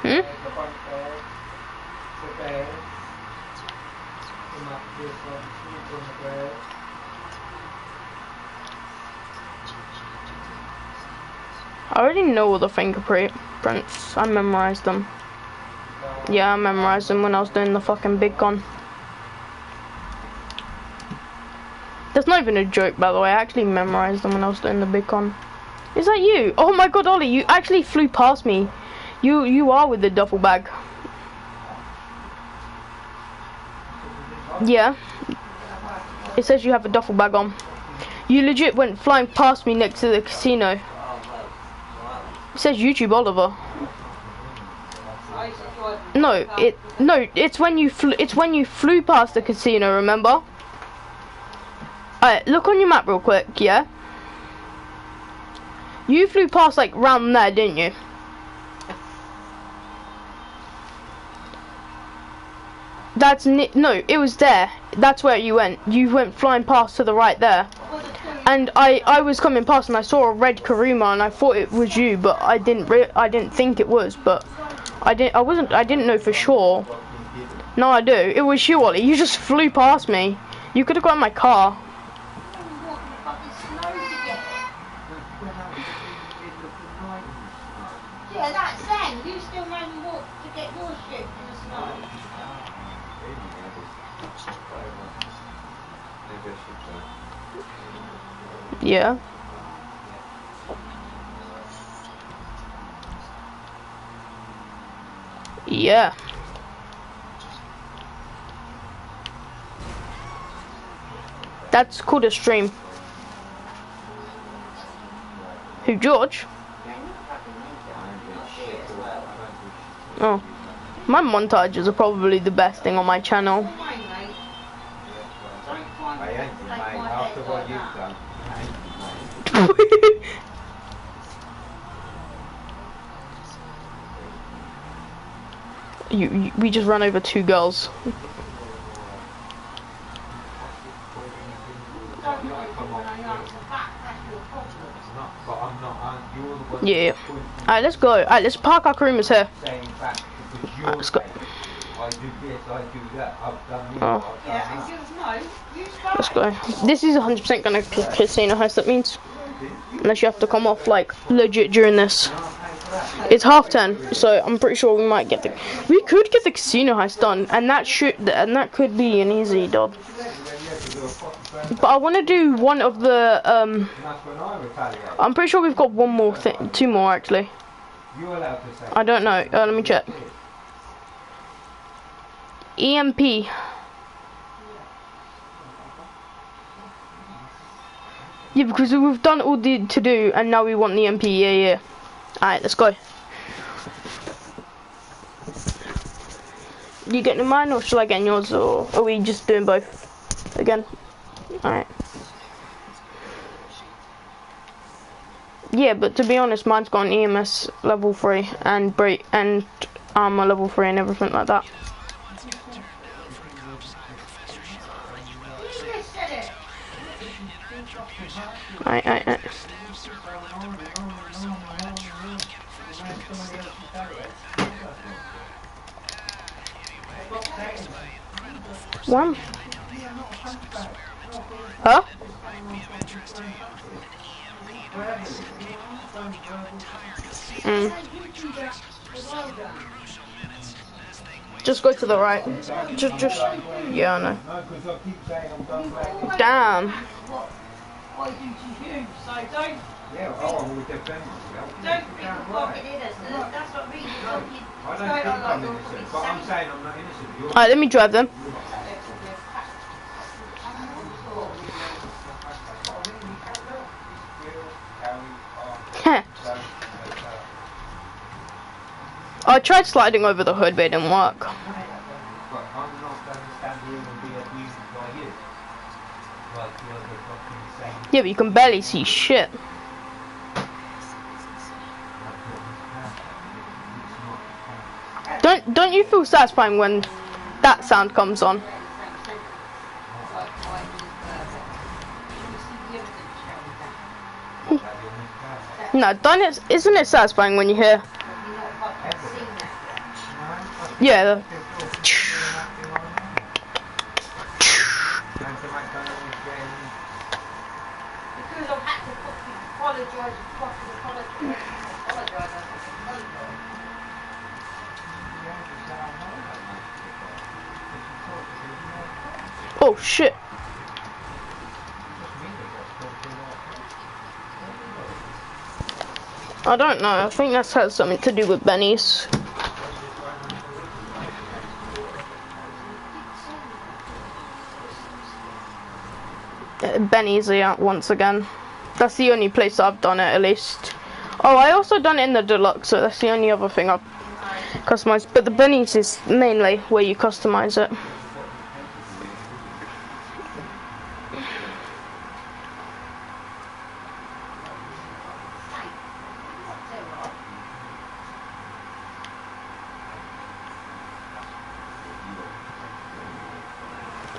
Hmm? I already know all the fingerprints. I memorized them. Yeah, I memorized them when I was doing the fucking big con. That's not even a joke, by the way. I actually memorized them when I was doing the big con. Is that you? Oh my god, Ollie, you actually flew past me. You are with the duffel bag. Yeah. It says you have a duffel bag on. You legit went flying past me next to the casino. It says YouTube Oliver. No, it's when you flew past the casino, remember? Alright, look on your map real quick, yeah? You flew past like round there, didn't you? No, it was there. That's where you went. You went flying past to the right there. And I was coming past and I saw a red Karuma and I thought it was you, but I didn't think it was, but I didn't know for sure. No, I do. It was you, Ollie. You just flew past me. You could have got in my car. Yeah, that's then. You still ran and walked to get your shit in the snow. Yeah. Yeah. That's called a stream. Who, George? Oh. My montages are probably the best thing on my channel. We just ran over 2 girls. Yeah. Alright, let's go. Alright, let's park our Karumas here. Alright, let's go. Oh. Let's go. This is 100% gonna casino heist, that means. Unless you have to come off like legit during this. It's 10:30, so I'm pretty sure we might get we could get the casino heist done, and that could be an easy dub. But I want to do one of the I'm pretty sure we've got one more thing, 2 more actually. I don't know. Let me check. EMP. Yeah, because we've done all the to do, and now we want the EMP. Yeah. Alright, let's go. You getting mine, or shall I get yours, or are we just doing both again? Alright. Yeah, but to be honest, mine's got an EMS level 3 and brake and armor level 3 and everything like that. Alright. One. Huh? Just go to the right. Just. Yeah, I know. Damn. What you do to you, so don't. Yeah, we defend. Don't think you're fucking innocent. That's what really I don't think I'm innocent, but I'm saying I'm not innocent. Alright, let me drive them. I tried sliding over the hood, but it didn't work. Yeah, but you can barely see shit. Don't you feel satisfying when that sound comes on? No, don't it? Isn't it satisfying when you hear? Yeah. Because I've had to fucking apologise and fucking apologise. Oh shit. I don't know. I think that has something to do with bennies. Benny's out once again. That's the only place I've done it, at least. Oh, I also done it in the deluxe, so that's the only other thing I've customized. But the Benny's is mainly where you customize it.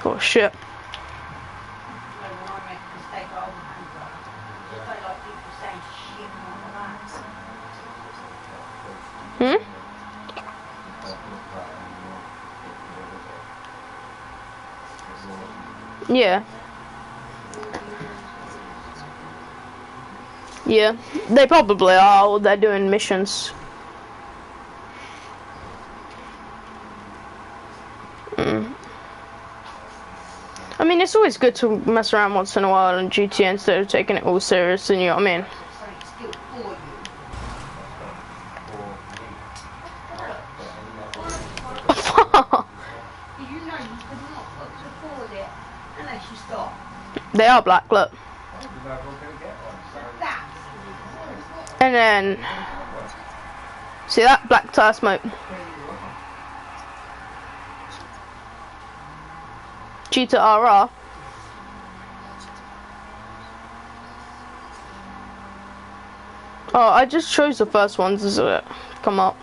Oh shit. Hmm? Yeah. Yeah. They probably are, or they're doing missions. I mean, it's always good to mess around once in a while in GTA instead of taking it all serious, you know what I mean? They are black, look. And then, see that? Black tire smoke. GTAV. Oh, I just chose the first ones as it come up.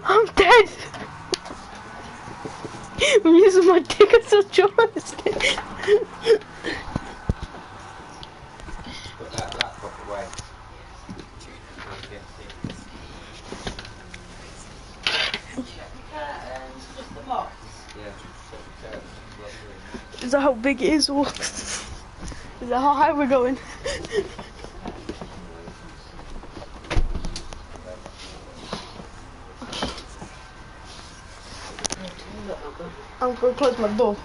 I'm dead. I'm using my dick as a joystick. Put that laptop away. Just the box. Is that how big it is? Or is that how high we're going? I'm gonna close my door.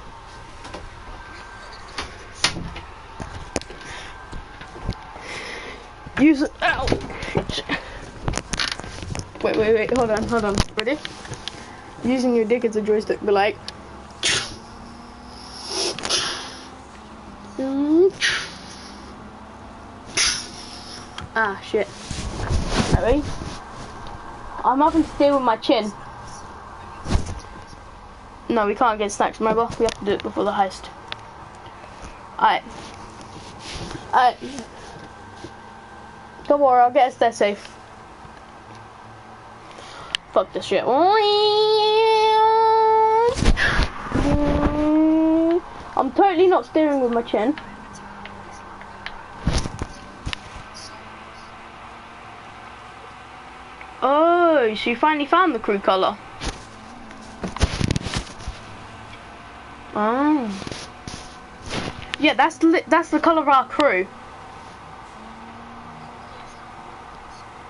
Use it. Ow! Wait, hold on. Ready? Using your dick as a joystick, be like. Ah, shit. Ready? I'm having to stay with my chin. No, we can't get snacks, remember? We have to do it before the heist. Alright. Don't worry, I'll get us there safe. Fuck this shit. I'm totally not steering with my chin. Oh, so you finally found the crew colour. Oh. Yeah, that's the colour of our crew.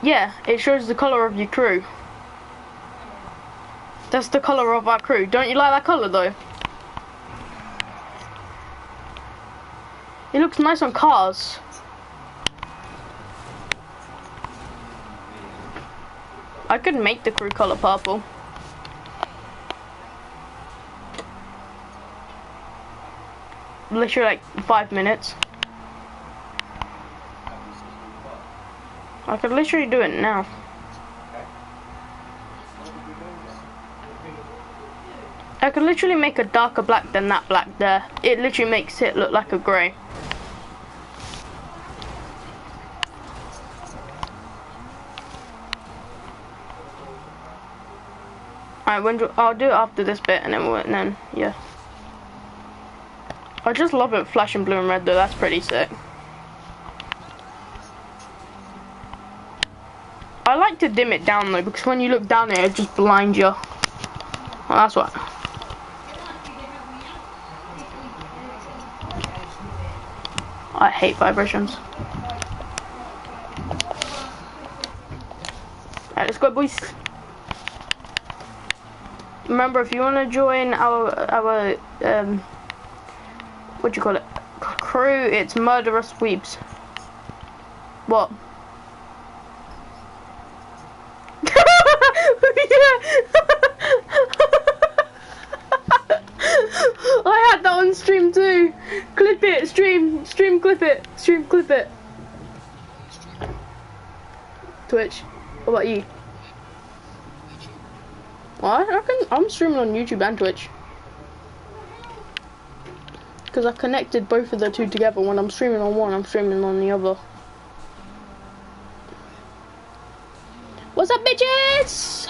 Yeah, it shows the colour of your crew. That's the colour of our crew. Don't you like that colour though? It looks nice on cars. I could make the crew colour purple. Literally like 5 minutes. I could literally do it now. I could literally make a darker black than that black there. It literally makes it look like a grey. Alright, I'll do it after this bit and then yeah. I just love it flashing blue and red though, that's pretty sick. I like to dim it down though, because when you look down there, it just blinds you. Well, that's what. I hate vibrations. Alright, let's go, boys. Remember, if you want to join our what do you call it? Crew, it's Murderous Weeps. What? I had that on stream too. Clip it, stream, clip it, clip it. Twitch. What about you? Well, I'm streaming on YouTube and Twitch. Because I connected both of the two together. When I'm streaming on one, I'm streaming on the other. What's up, bitches?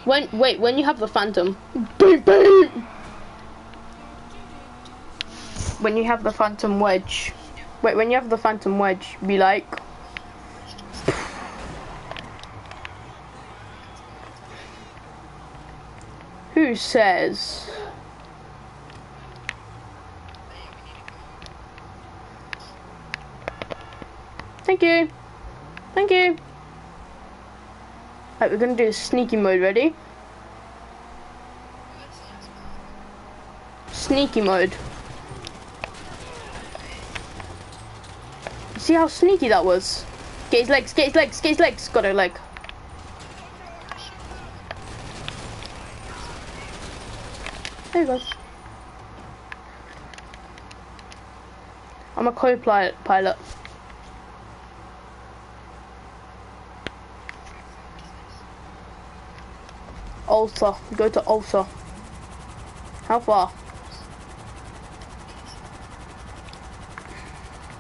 When you have the Phantom, boom, boom. When you have the Phantom Wedge, when you have the Phantom Wedge, be like, who says? Thank you. Thank you. Right, we're gonna do sneaky mode, ready? Sneaky mode. See how sneaky that was? Get his legs, get his legs, get his legs. Got her leg. There he goes. I'm a co-pilot. Ulsa. Go to Ulsa. How far?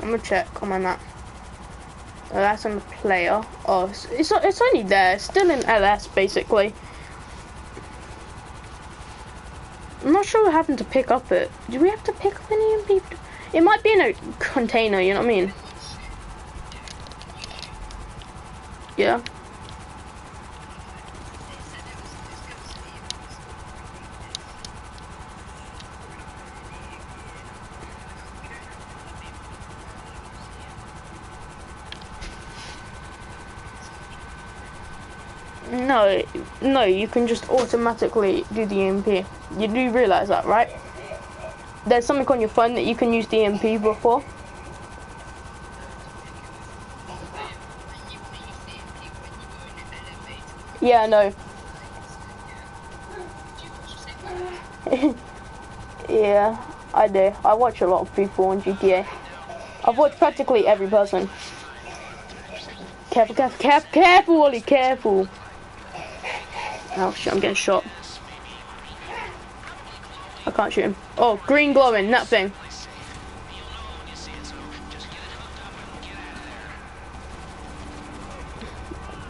I'm gonna check on my map. Oh, that's on the player. Oh, it's only there. It's still in LS basically. I'm not sure what happened to pick up it. Do we have to pick up any EMP? It might be in a container. You know what I mean? Yeah. No, you can just automatically do the EMP. You do realise that, right? There's something on your phone that you can use the EMP before. Yeah, I know. Yeah, I do. I watch a lot of people on GTA. I've watched practically every person. Careful, careful, careful, careful, Wally, careful. Oh shit, I'm getting shot. I can't shoot him. Oh, green glowing, that thing.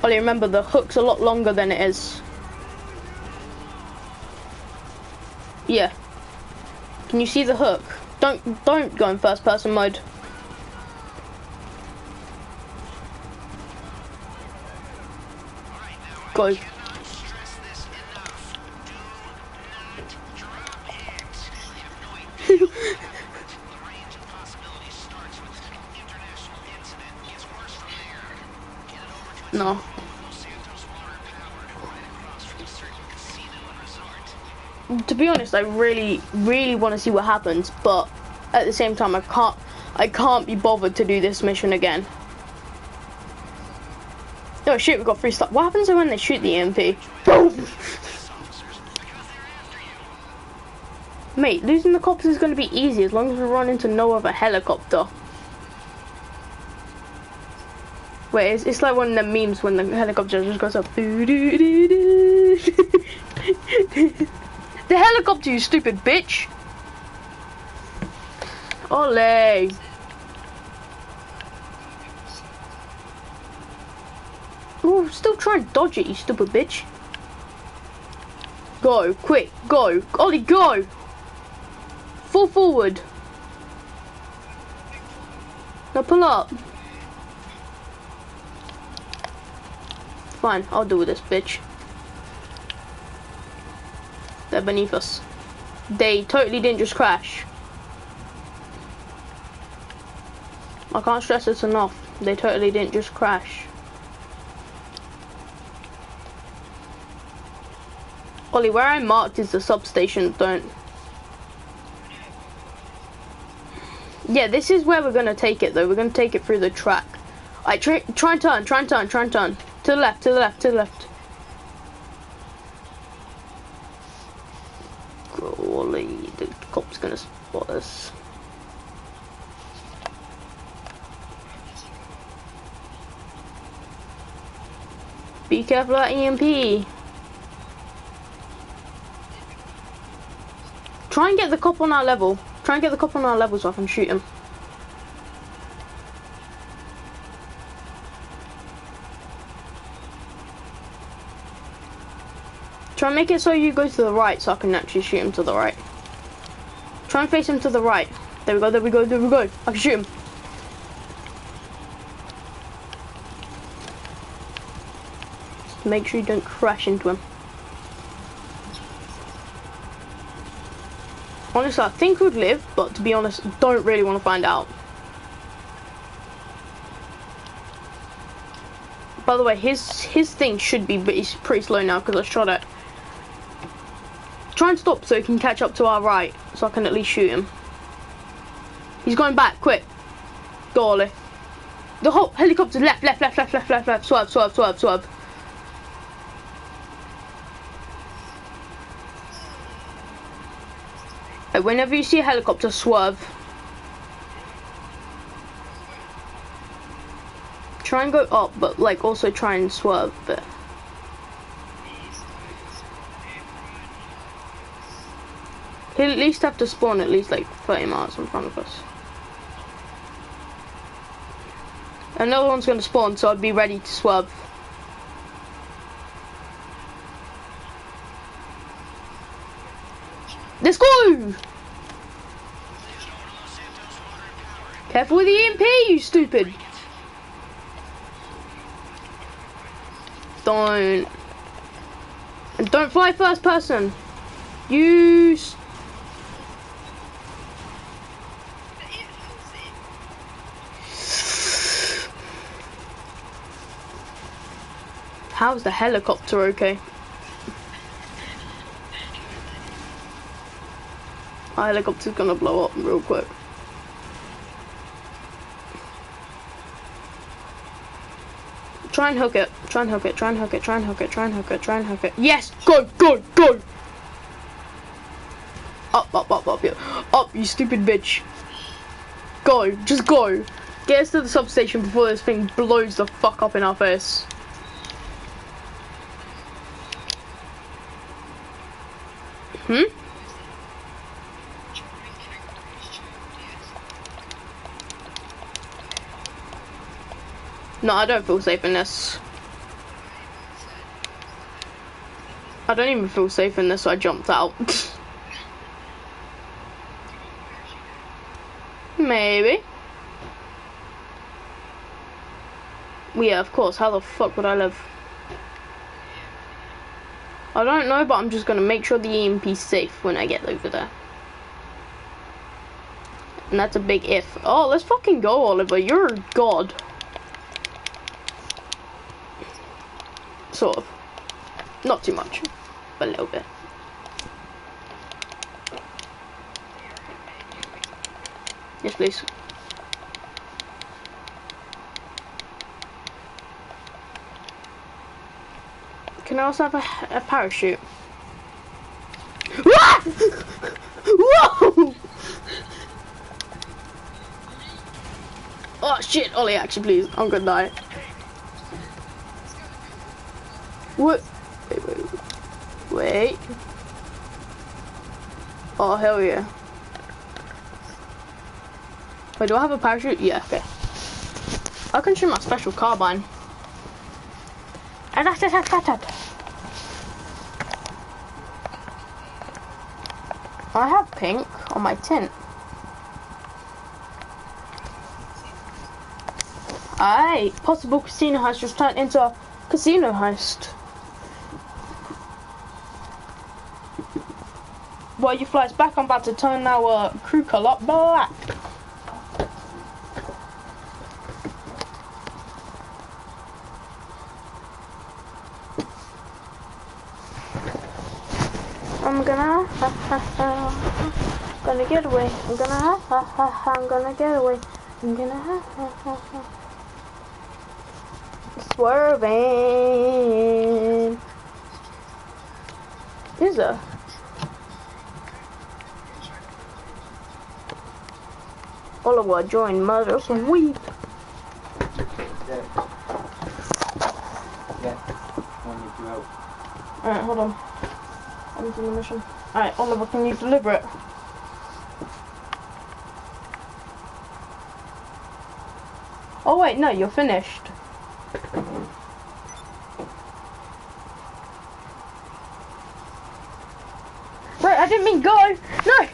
Ollie, remember the hook's a lot longer than it is. Yeah. Can you see the hook? Don't go in first person mode. Go. No. To be honest, I really want to see what happens, but at the same time, I can't be bothered to do this mission again. Oh shit, we got 3 stars. What happens when they shoot the EMP? Boom! Mate, losing the cops is going to be easy as long as we run into no other helicopter. Wait, it's like one of the memes when the helicopter just goes up. The helicopter, you stupid bitch. Ole. Ooh, still trying to dodge it, you stupid bitch. Go, quick, go. Ollie, go. Fall forward. Now pull up. Fine, I'll deal with this bitch. They're beneath us. They totally didn't just crash. I can't stress this enough. They totally didn't just crash. Ollie, where I marked is the substation, don't... Yeah, this is where we're gonna take it though. We're gonna take it through the track. Alright, try and turn. To the left, to the left, to the left. Golly, the cop's gonna spot us. Be careful at EMP. Try and get the cop on our level. Try and get the cop on our level so I can shoot him. Try and make it so you go to the right so I can actually shoot him to the right. Try and face him to the right. There we go, there we go, there we go. I can shoot him. Just make sure you don't crash into him. Honestly, I think we'd live, but to be honest, don't really want to find out. By the way, his thing should be pretty slow now because I shot it. Try and stop so he can catch up to our right, so I can at least shoot him. He's going back, quick. Go, Ollie. The whole helicopter left. Swerve. Whenever you see a helicopter, swerve. Try and go up, but like also try and swerve a bit. He'll at least have to spawn at least like 30 miles in front of us. Another one's gonna spawn, so I'd be ready to swerve. Let's go! Careful with the EMP, you stupid! Don't fly first person. Use. How's the helicopter okay? Our helicopter's gonna blow up real quick. Try and hook it. Yes! Go! Up, yeah. Up, you stupid bitch. Go, just go. Get us to the substation before this thing blows the fuck up in our face. No, I don't feel safe in this. I don't even feel safe in this, so I jumped out. Maybe. Yeah, of course. How the fuck would I live? I don't know, but I'm just gonna make sure the EMP's safe when I get over there. And that's a big if. Oh, let's fucking go, Oliver. You're a god. Sort of. Not too much, but a little bit. Yes, please. Can I also have a parachute? Whoa! Oh shit, Ollie, actually, please. I'm gonna die. What? Wait. Oh, hell yeah. Wait, do I have a parachute? Yeah, okay. I can shoot my special carbine. And I have pink on my tent. Aye, possible casino heist just turned into a casino heist. While you flies back, I'm about to turn our crew colour black. I'm gonna gonna get away. I'm gonna I'm gonna get away. I'm gonna swerving. Is there? Oliver joined mother some weed. Alright, hold on. I'm doing the mission. Alright, Oliver, can you deliver it? Oh wait, no, you're finished. Right, I didn't mean go! No!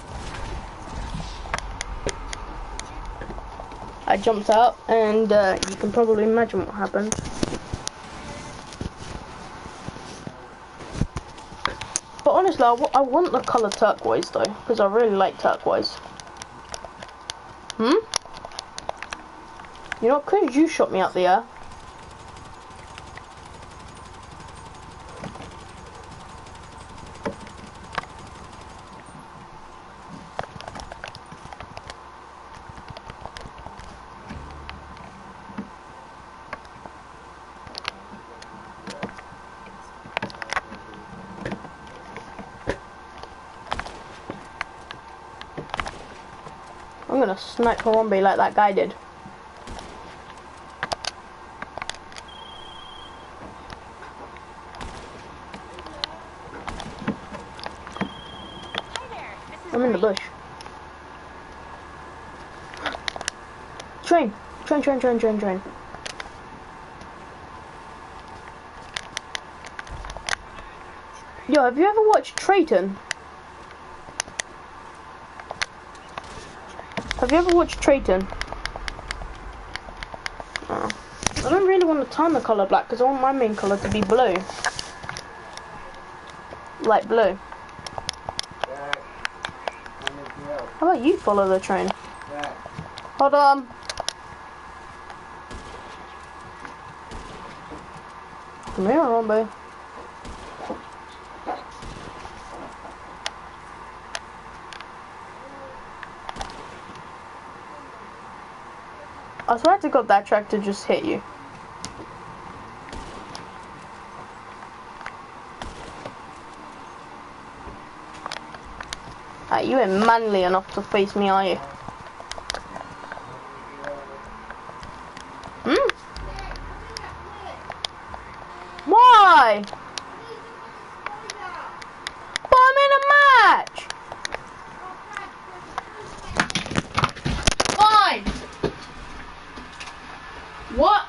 I jumped out and you can probably imagine what happened. But honestly, I want the colour turquoise though, because I really like turquoise. You know, because you shot me up the air. I'm gonna snipe Harambe like that guy did. I'm in the bush. Train! Train, train, train, train, train. Yo, have you ever watched Trayton? Have you ever watched Trayton? Oh. I don't really want to turn the colour black because I want my main colour to be blue. Light blue. How about you follow the train? Hold on. Come here, Rombo. I swear to God that tractor just hit you. You ain't manly enough to face me, are you? Why? But I'm in a match! Fine! What?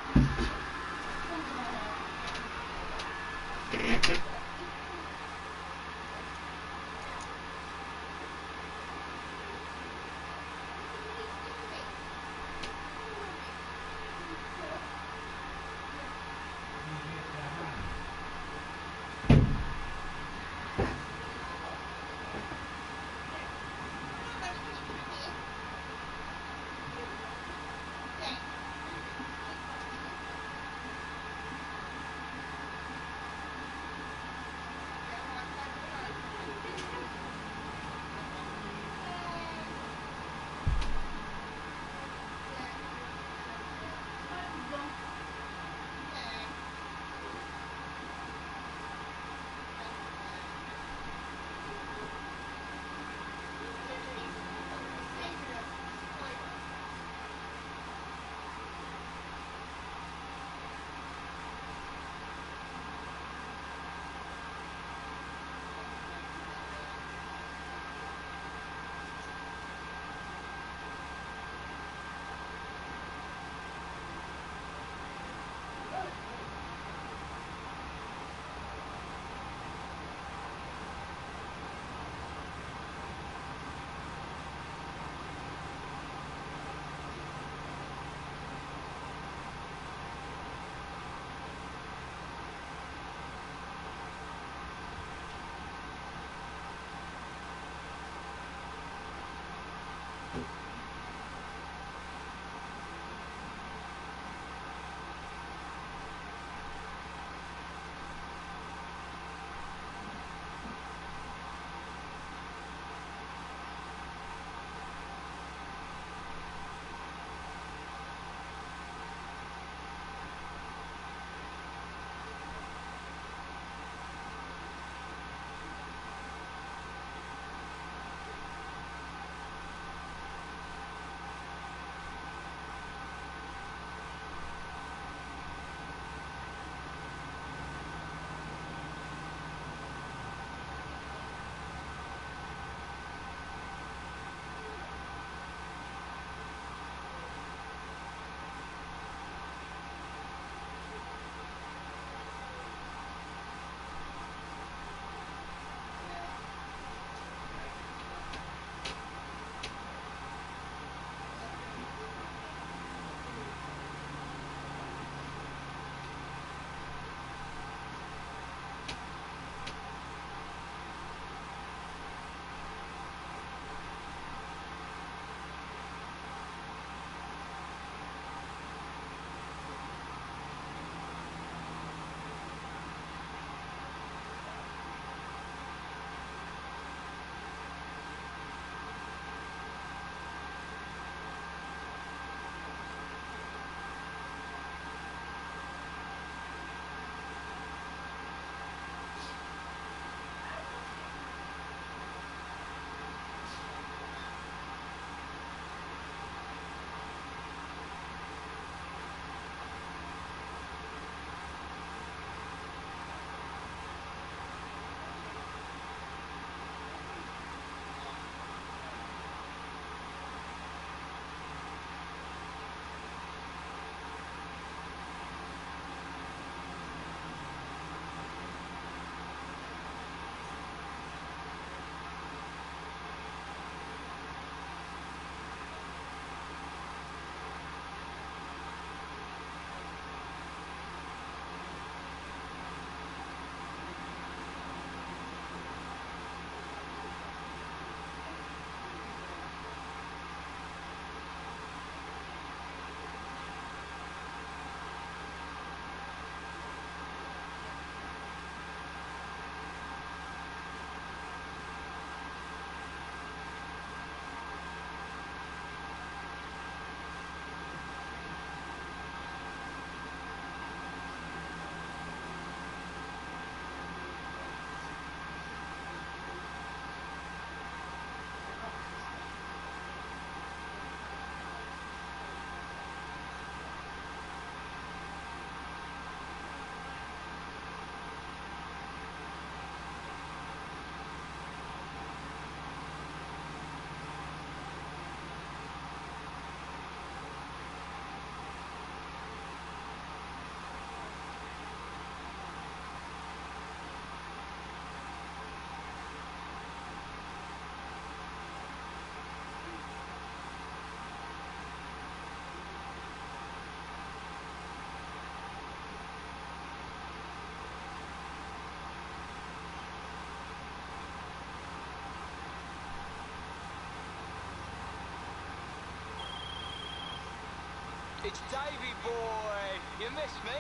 It's Davy boy. You missed me?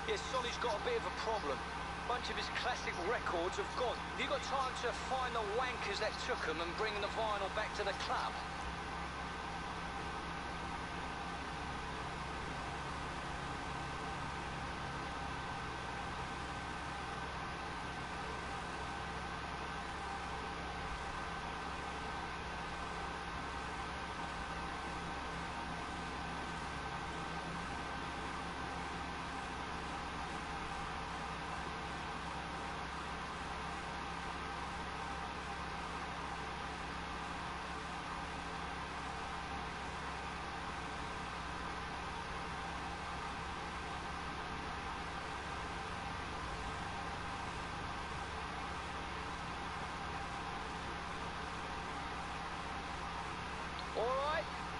Yeah, Solly's got a bit of a problem. Bunch of his classic records have gone. Have you got time to find the wankers that took them and bring the vinyl back to the club?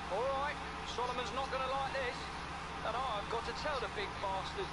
All right. Solomon's not going to like this. And I've got to tell the big bastard.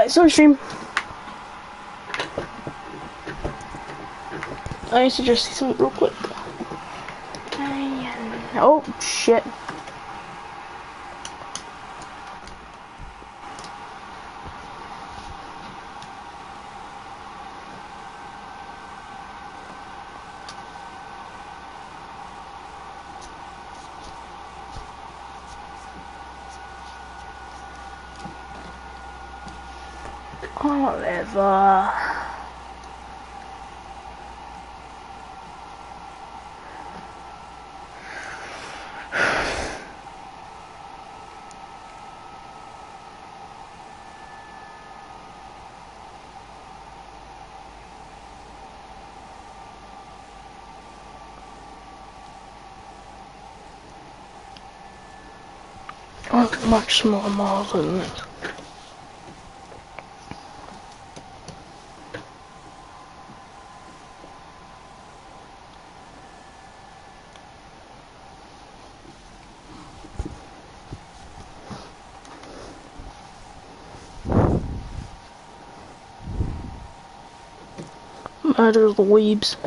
Alright, sorry stream. I need to just see something real quick. Oh shit. Whatever. Oh, much smaller miles than this. Murder the weebs.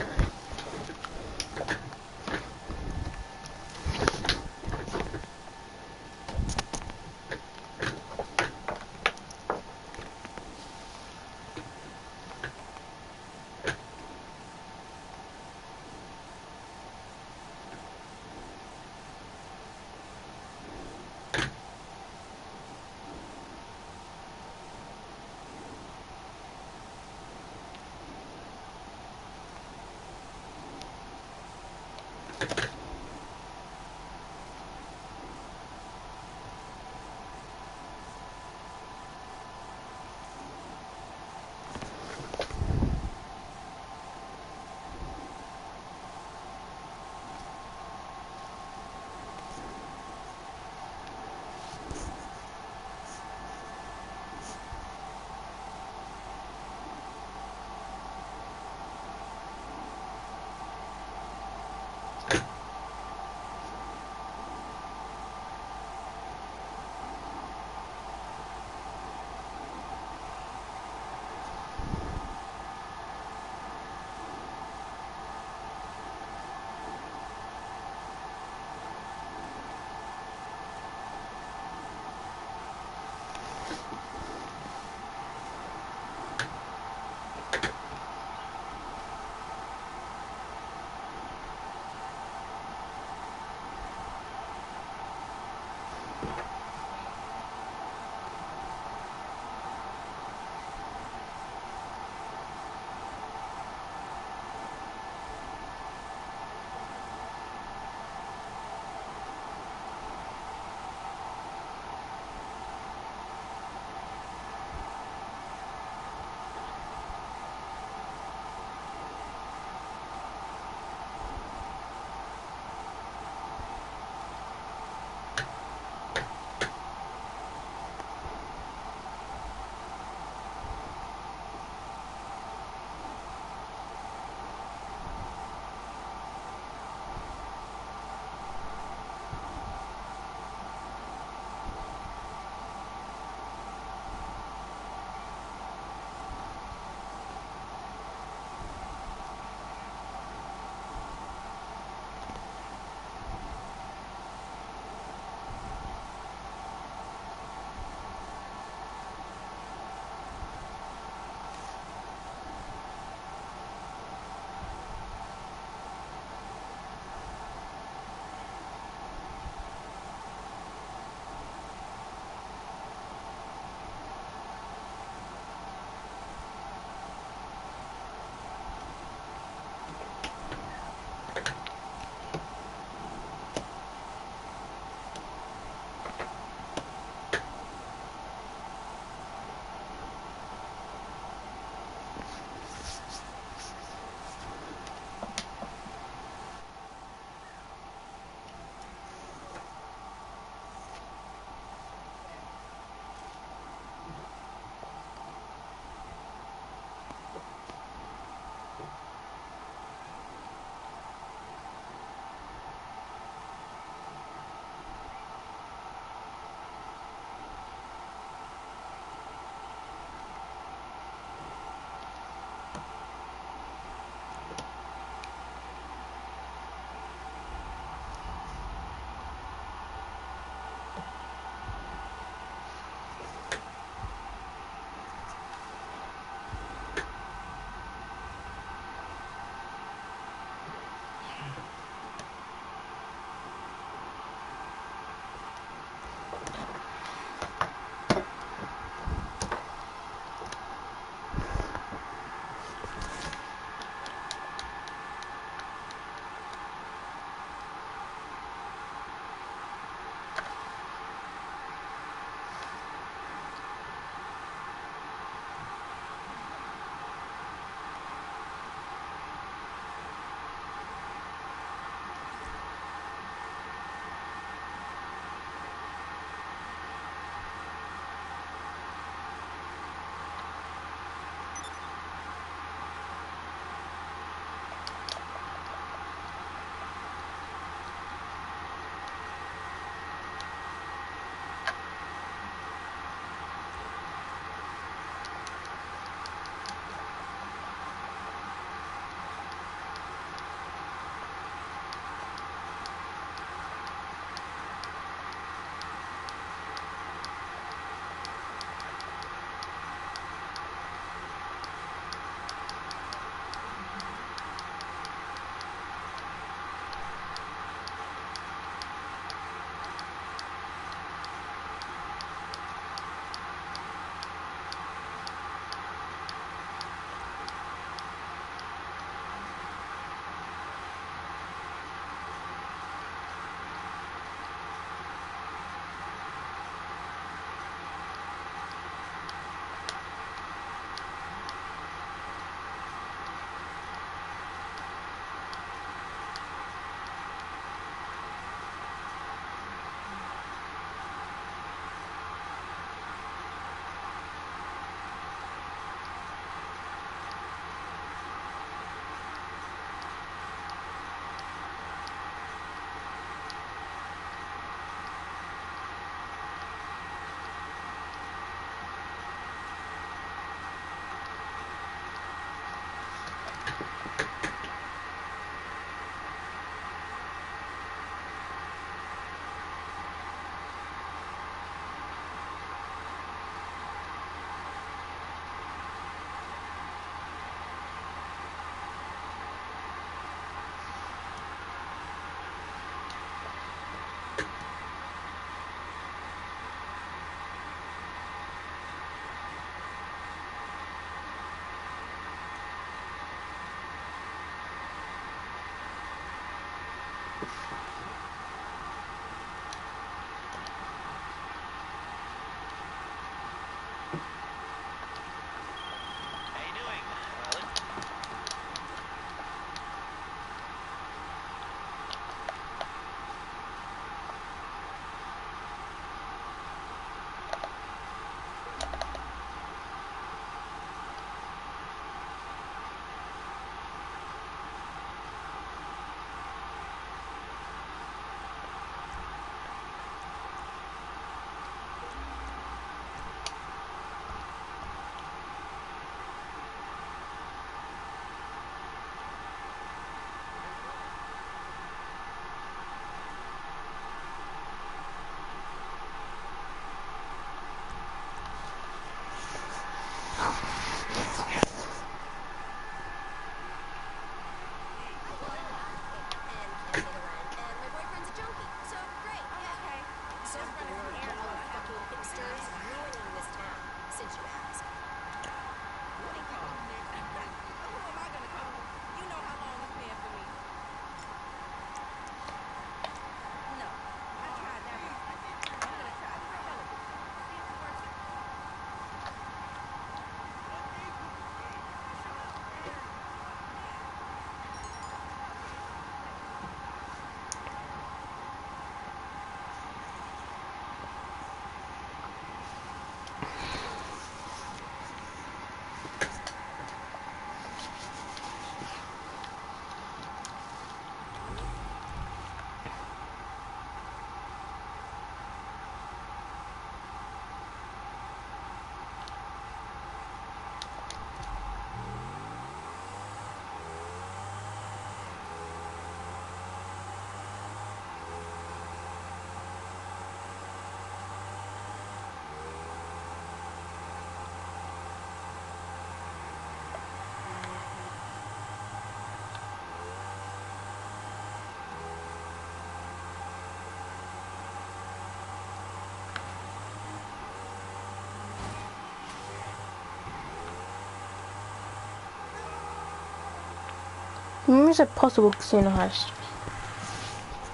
When we said possible casino heist,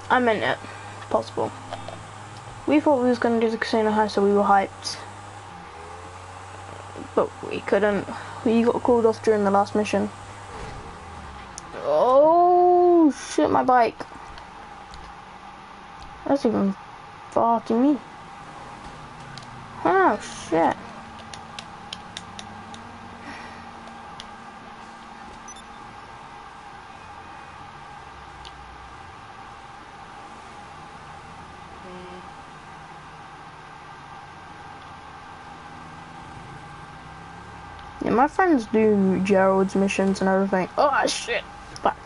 I meant it. Possible. We thought we was gonna do the casino heist, so we were hyped. But we couldn't. We got called off during the last mission. Oh shit, my bike. That's even fucking me. Oh shit. Yeah, my friends do Gerald's missions and everything. Oh shit! Fuck.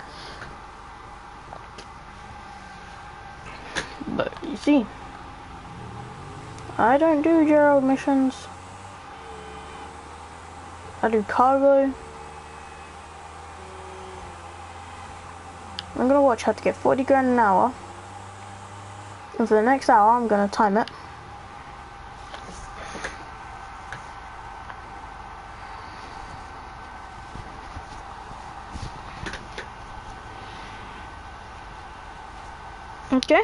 But you see, I don't do Gerald missions. I do cargo. I'm gonna watch how to get 40 grand an hour. And for the next hour, I'm gonna time it. Okay.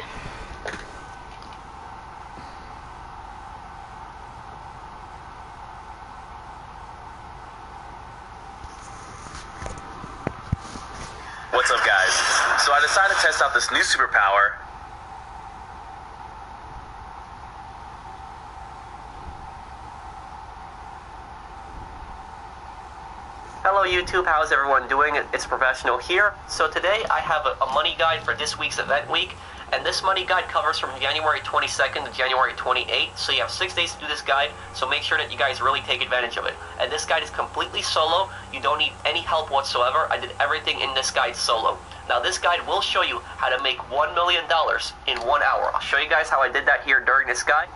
What's up, guys? So I decided to test out this new superpower. Hello YouTube, how's everyone doing? It's Professional here. So today I have a money guide for this week's event week, And this money guide covers from January 22nd to January 28th, so you have 6 days to do this guide, so make sure that you guys really take advantage of it. And this guide is completely solo, you don't need any help whatsoever. I did everything in this guide solo. Now this guide will show you how to make $1 million in 1 hour. I'll show you guys how I did that here during this guide.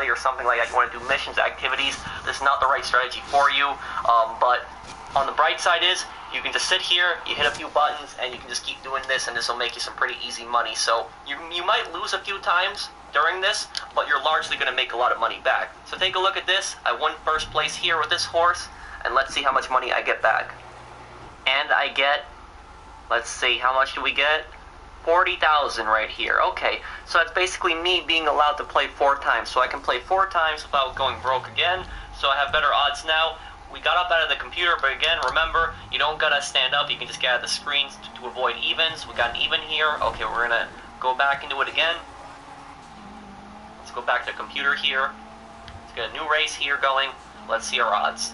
Or something like that, you want to do missions, activities, this is not the right strategy for you. But on the bright side is, you can just sit here, you hit a few buttons, and you can just keep doing this, and this will make you some pretty easy money. So you might lose a few times during this, but you're largely going to make a lot of money back. So take a look at this. I won first place here with this horse, and let's see how much money I get back. And I get, let's see, how much do we get? 40,000 right here. Okay, so that's basically me being allowed to play 4 times. So I can play 4 times without going broke again. So I have better odds now. We got up out of the computer, but again, remember, you don't gotta stand up. You can just get out of the screens to avoid evens. We got an even here. Okay, we're gonna go back into it again. Let's go back to the computer here. Let's get a new race here going. Let's see our odds.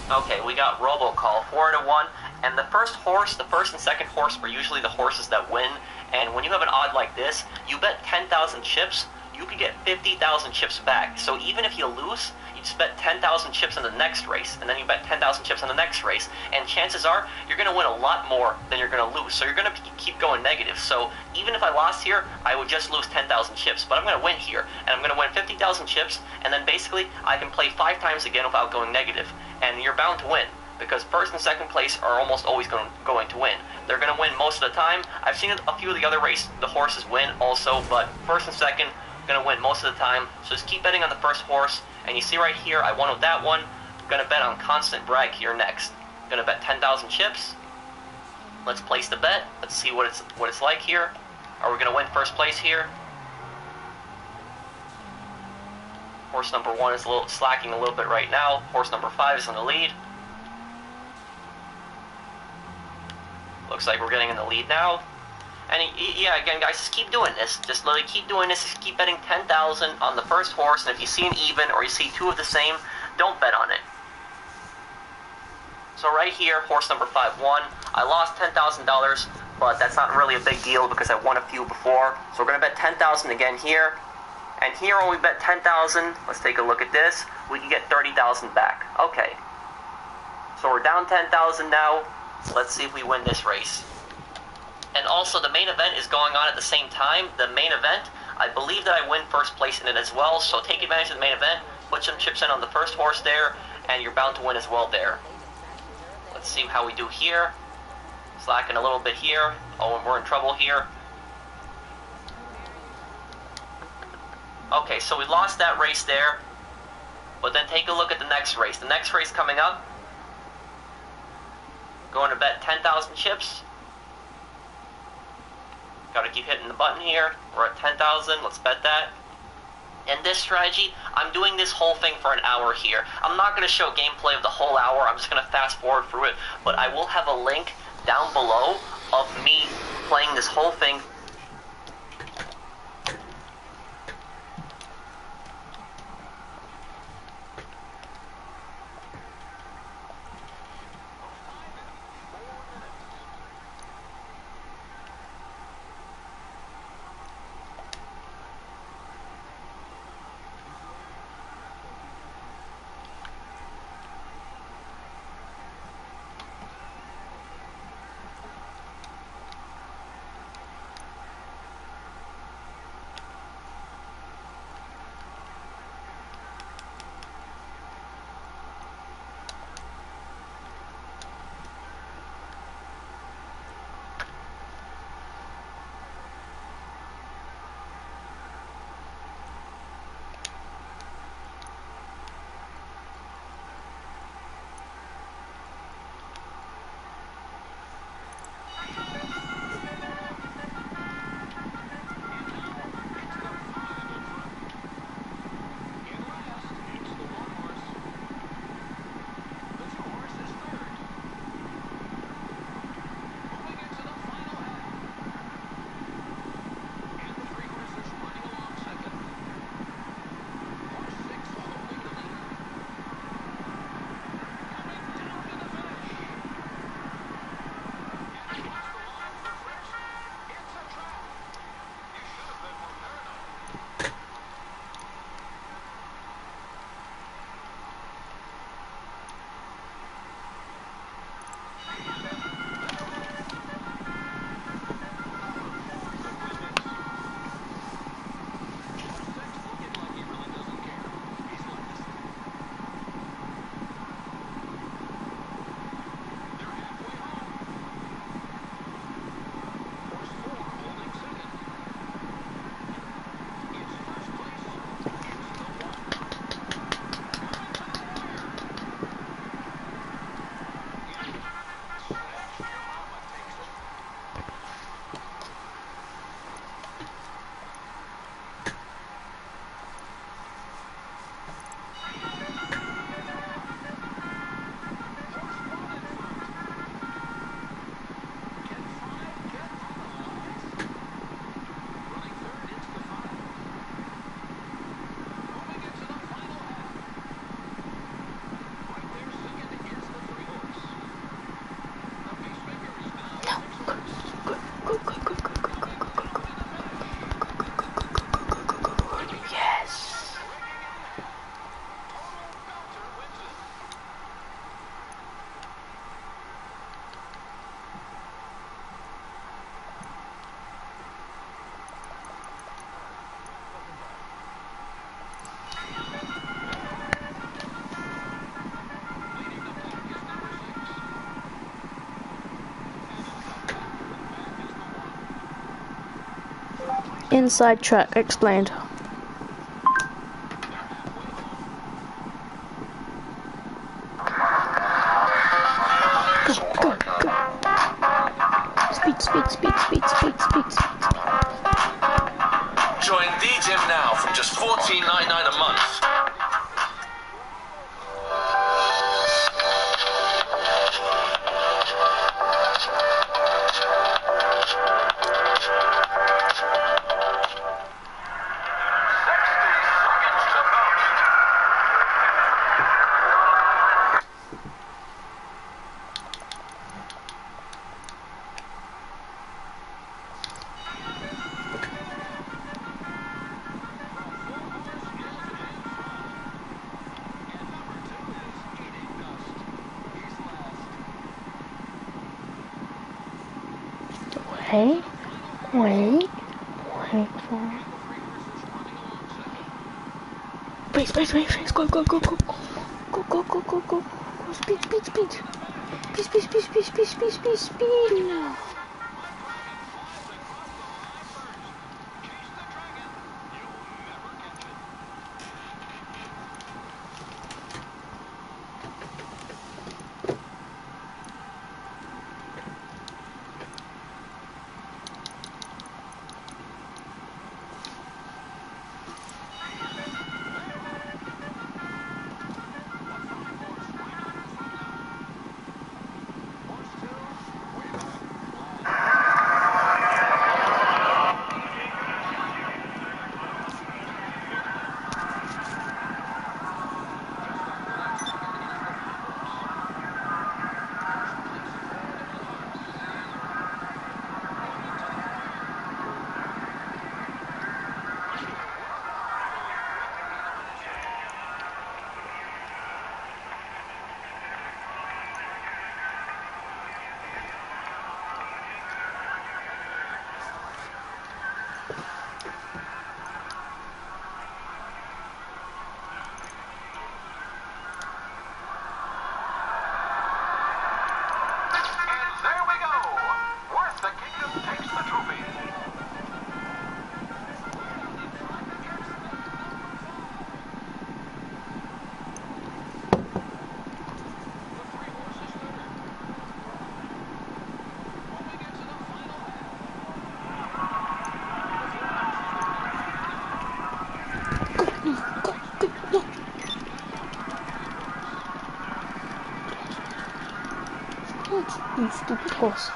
Okay, we got robocall 4-1. And the first and second horse were usually the horses that win. And when you have an odd like this, you bet 10,000 chips, you could get 50,000 chips back. So even if you lose, you just bet 10,000 chips in the next race, and then you bet 10,000 chips in the next race. And chances are, you're going to win a lot more than you're going to lose. So you're going to keep going negative. So even if I lost here, I would just lose 10,000 chips. But I'm going to win here, and I'm going to win 50,000 chips, and then basically I can play 5 times again without going negative. And you're bound to win, because first and second place are almost always going to win. They're going to win most of the time. I've seen a few of the other races, the horses win also, but first and second going to win most of the time. So just keep betting on the first horse. And you see right here, I won with that one. I'm going to bet on Constant Brag here next. I'm going to bet 10,000 chips. Let's place the bet. Let's see what it's like here. Are we going to win first place here? Horse number 1 is slacking a little bit right now. Horse number 5 is in the lead. Looks like we're getting in the lead now. And yeah, again, guys, just keep doing this. Just literally keep doing this. Just keep betting 10,000 on the first horse. And if you see an even or you see 2 of the same, don't bet on it. So right here, horse number 5 won. I lost $10,000, but that's not really a big deal because I won a few before. So we're gonna bet 10,000 again here. And here when we bet 10,000, let's take a look at this, we can get 30,000 back. Okay. So we're down 10,000 now. Let's see if we win this race. And also the main event is going on at the same time. The main event, I believe that I win first place in it as well, so take advantage of the main event, put some chips in on the first horse there, and you're bound to win as well there. Let's see how we do here. Slacking a little bit here. Oh, and we're in trouble here. Okay, so we lost that race there, but then take a look at the next race. The next race coming up, going to bet 10,000 chips. Gotta keep hitting the button here. We're at 10,000, let's bet that. And this strategy, I'm doing this whole thing for an hour here. I'm not gonna show gameplay of the whole hour, I'm just gonna fast forward through it, but I will have a link down below of me playing this whole thing. Inside track explained. Go, go, go. Speed, speed, speed, speed, speed, speed, speed. Join D-Gym now from just $14.99 a month. Wait for it. Please, go. Go. Speed. You stupid horse.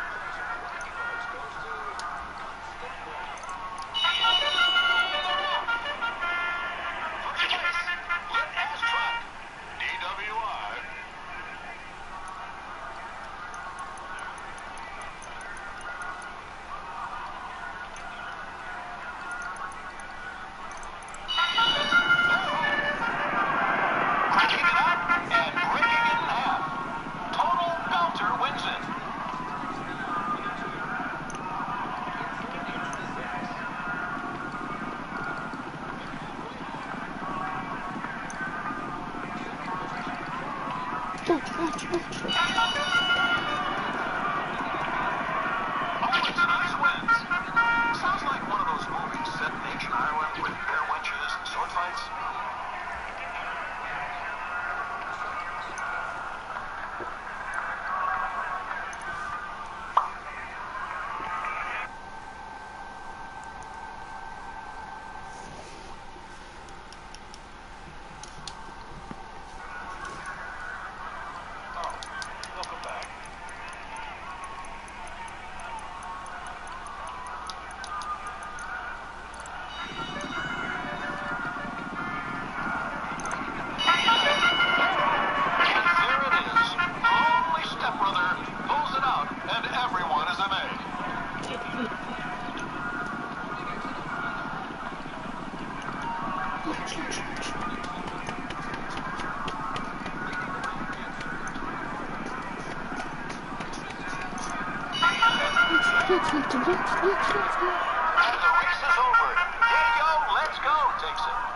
And the race is over. Dingo, let's go, takes it.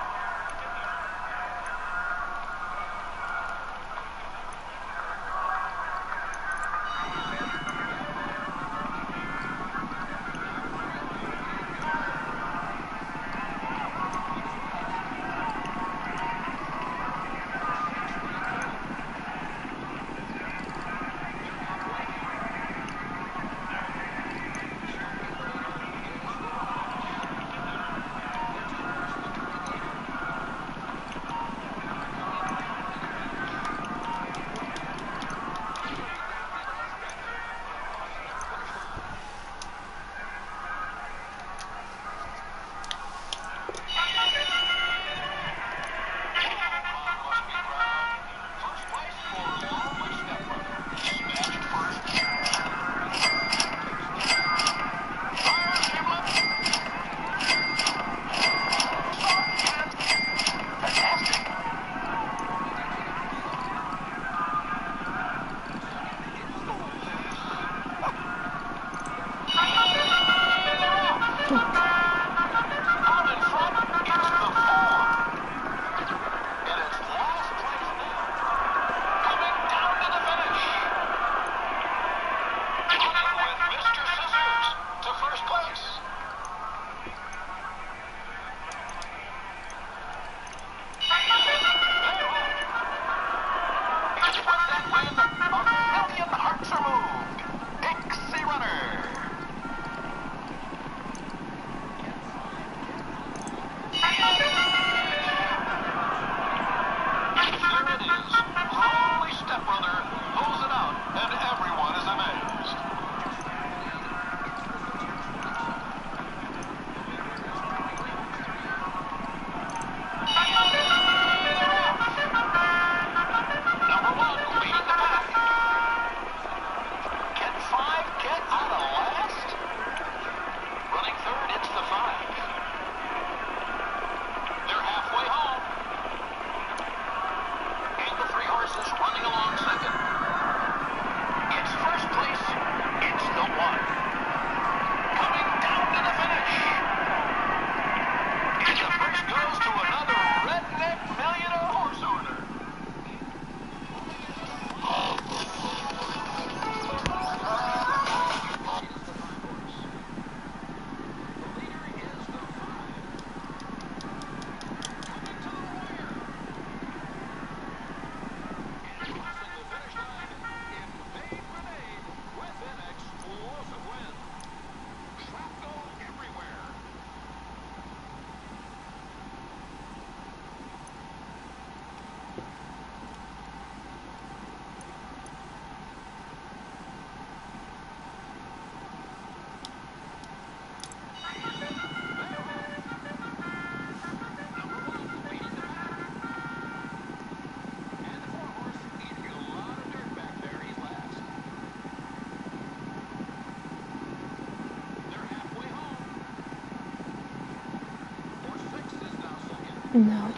No.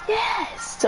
Yes!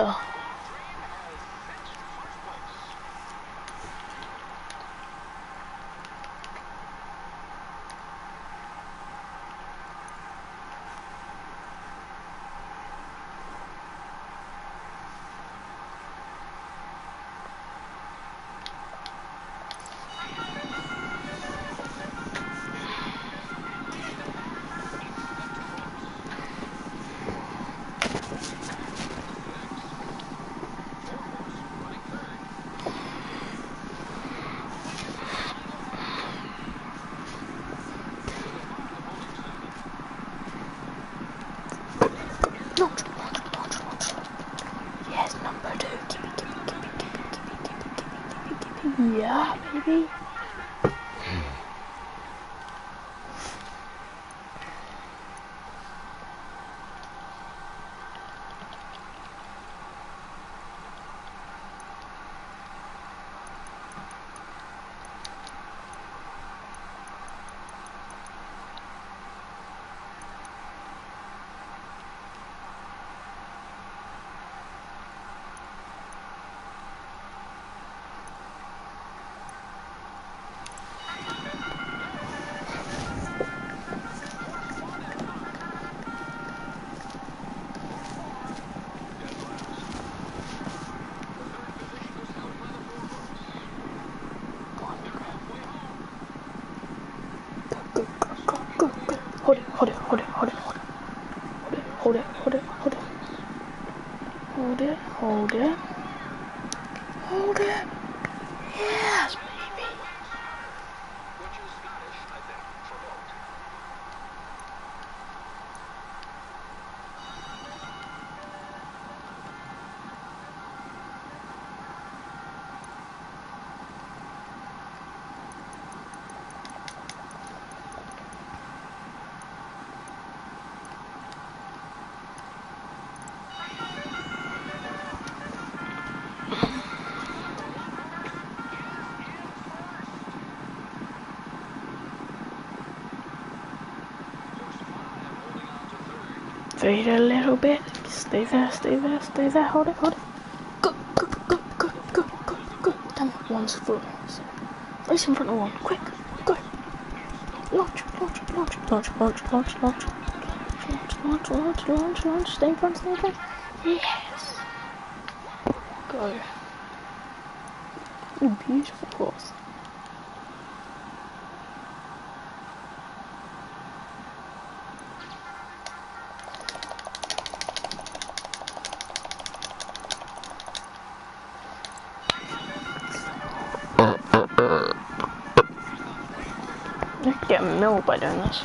Yes, number 2. Yeah, baby. hold it, hold it, hold it. Hold it, hold it. Hold it. Yes, baby. Wait a little bit. Stay there, stay there, stay there. Hold it, hold it. Go, go, go, go, go, go, go. Damn it, one's full. Race in front of one. Quick, go. Launch, launch, launch, launch, launch, launch, launch. Launch, launch, launch, launch. Stay in front, stay in front. Yes. Go. You beautiful horse. I could get a mil by doing this.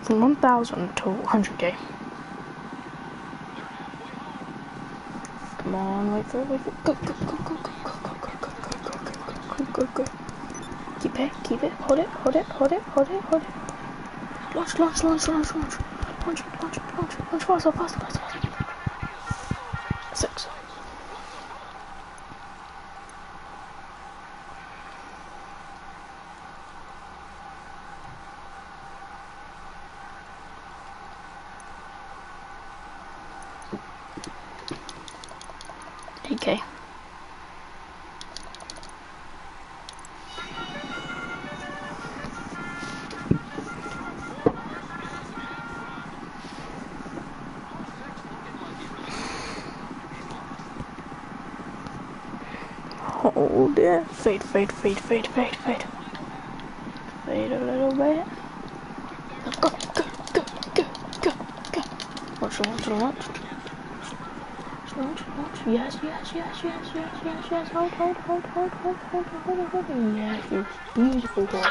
From 1,000 to 100k. Come on, wait for it, wait for it. Go, go, go, go, go, go, go, go, go, go, go, go, go, go. Keep it, hold it, hold it, hold it, hold it, hold it. Launch, launch, launch, launch, launch. Launch, launch, launch, launch, faster, faster, faster, faster. 6. Okay. Hold it. Fade, fade, fade, fade, fade, fade. Fade a little bit. Go, go, go, go, go, go. Launch, launch, launch. Launch, launch. Yes, yes, yes, yes, yes, yes, yes. Hold, hold, hold, hold, hold, hold, hold, hold, hold. Yes, you beautiful horse.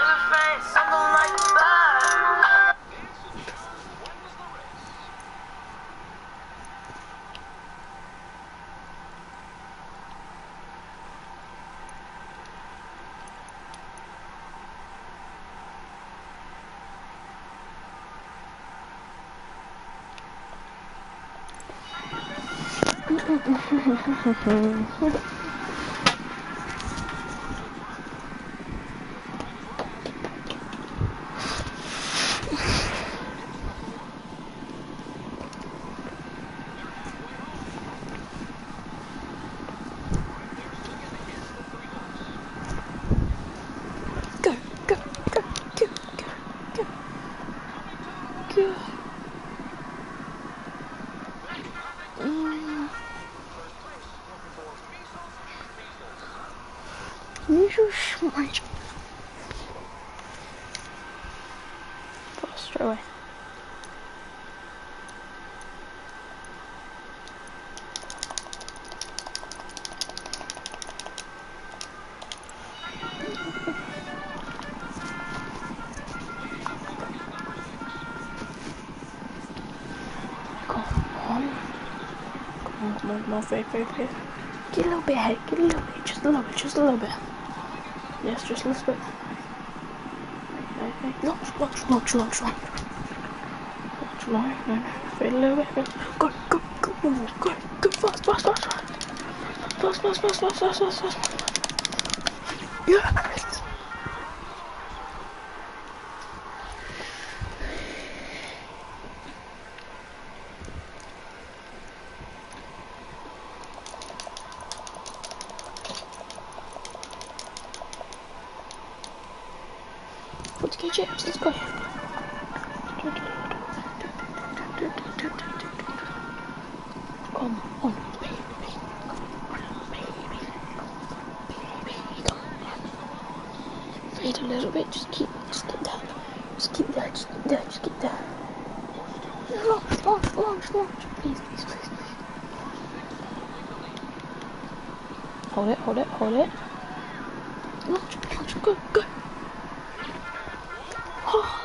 Go, go, go, go, go, go, go. You should smart. Straight away. Come on, fade. Get a little bit ahead, get a little bit, just a little bit. Yes, just a little bit. Okay. Launch. No. Fade a little bit. Go, fast. Yes! Let's get chips, let's go. Come on, baby. Come on. Fade a little bit, just get down. Just keep there, just keep there, just keep there. Launch, launch, launch, launch. Please, please, please, please. Hold it, hold it, hold it. Launch, launch, go, go. Oh.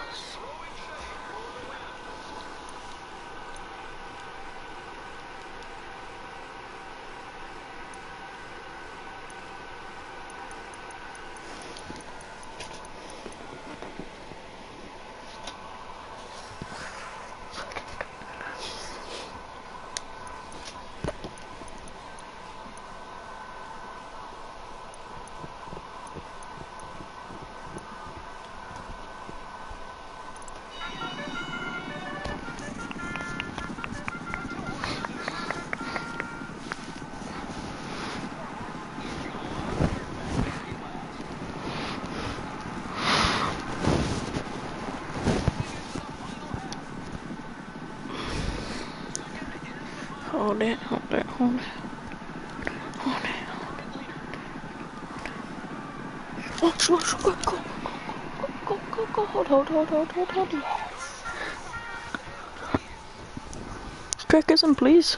Hold it, hold it, hold it. Hold it, hold it. Launch, launch, go, go, go, go, go, hold, hold, hold, hold, hold, hold. Yes. Crackers and please.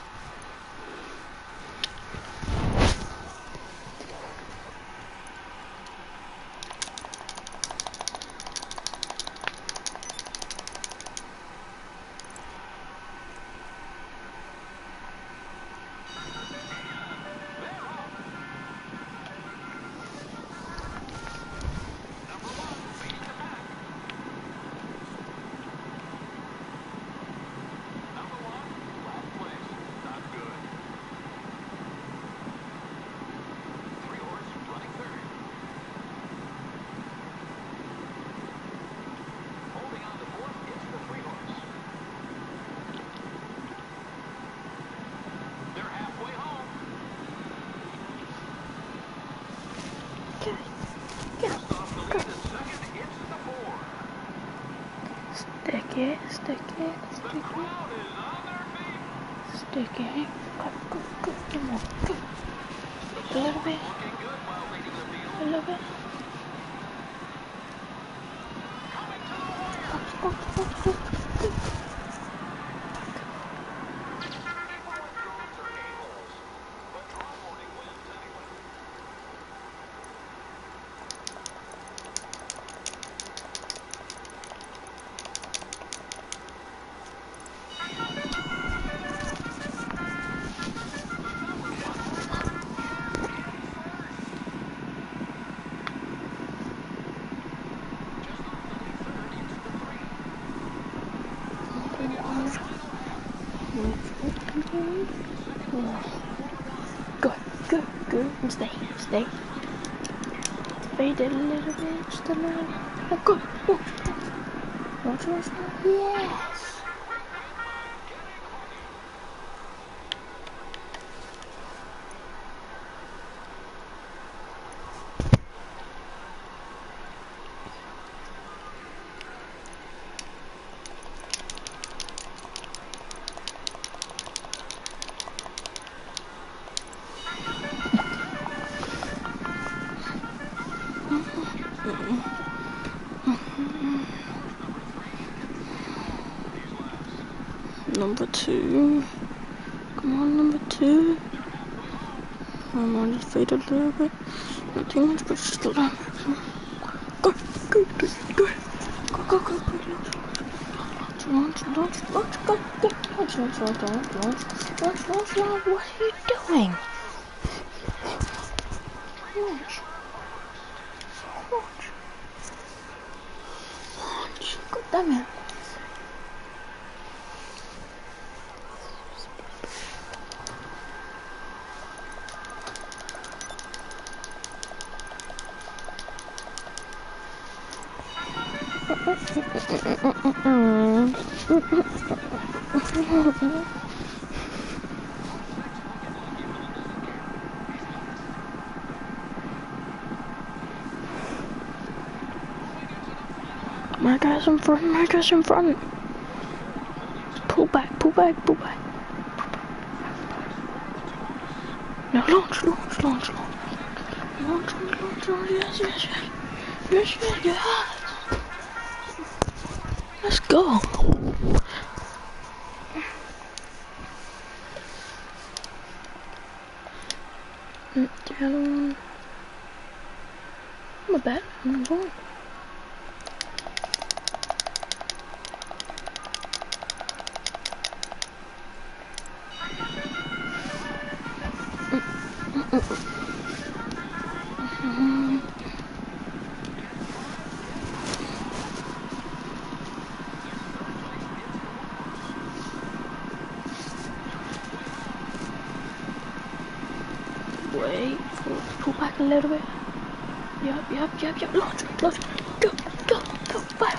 Stick it, stick it, stick it. Stick it. Go, go, go, come on, go. A little bit. A little bit. Go, go, go, go. Go, go, go, and stay, stay. Fade it a little bit, just a little. Oh, go, go. Watch, watch, watch. Yes. Number 2. Come on, number 2. Come on, just fade a little bit. Not too much, but just a little bit. Go, go, go, go. Go, go, go, go. Launch, launch, launch, go, go. Launch, launch, launch, launch, launch, launch, launch, launch. What are you doing? Launch. Launch. Launch. God damn it. My guy's in front, my guy's in front. Pull back, pull back, pull back. Now launch, launch, launch, launch. Launch, launch, launch, yes, yes, yes. Yes, yes, yes. Let's go. The other one. I'm a bet. I'm going. Wait for it to pull back a little bit. Yup. Launch. Go. Fire.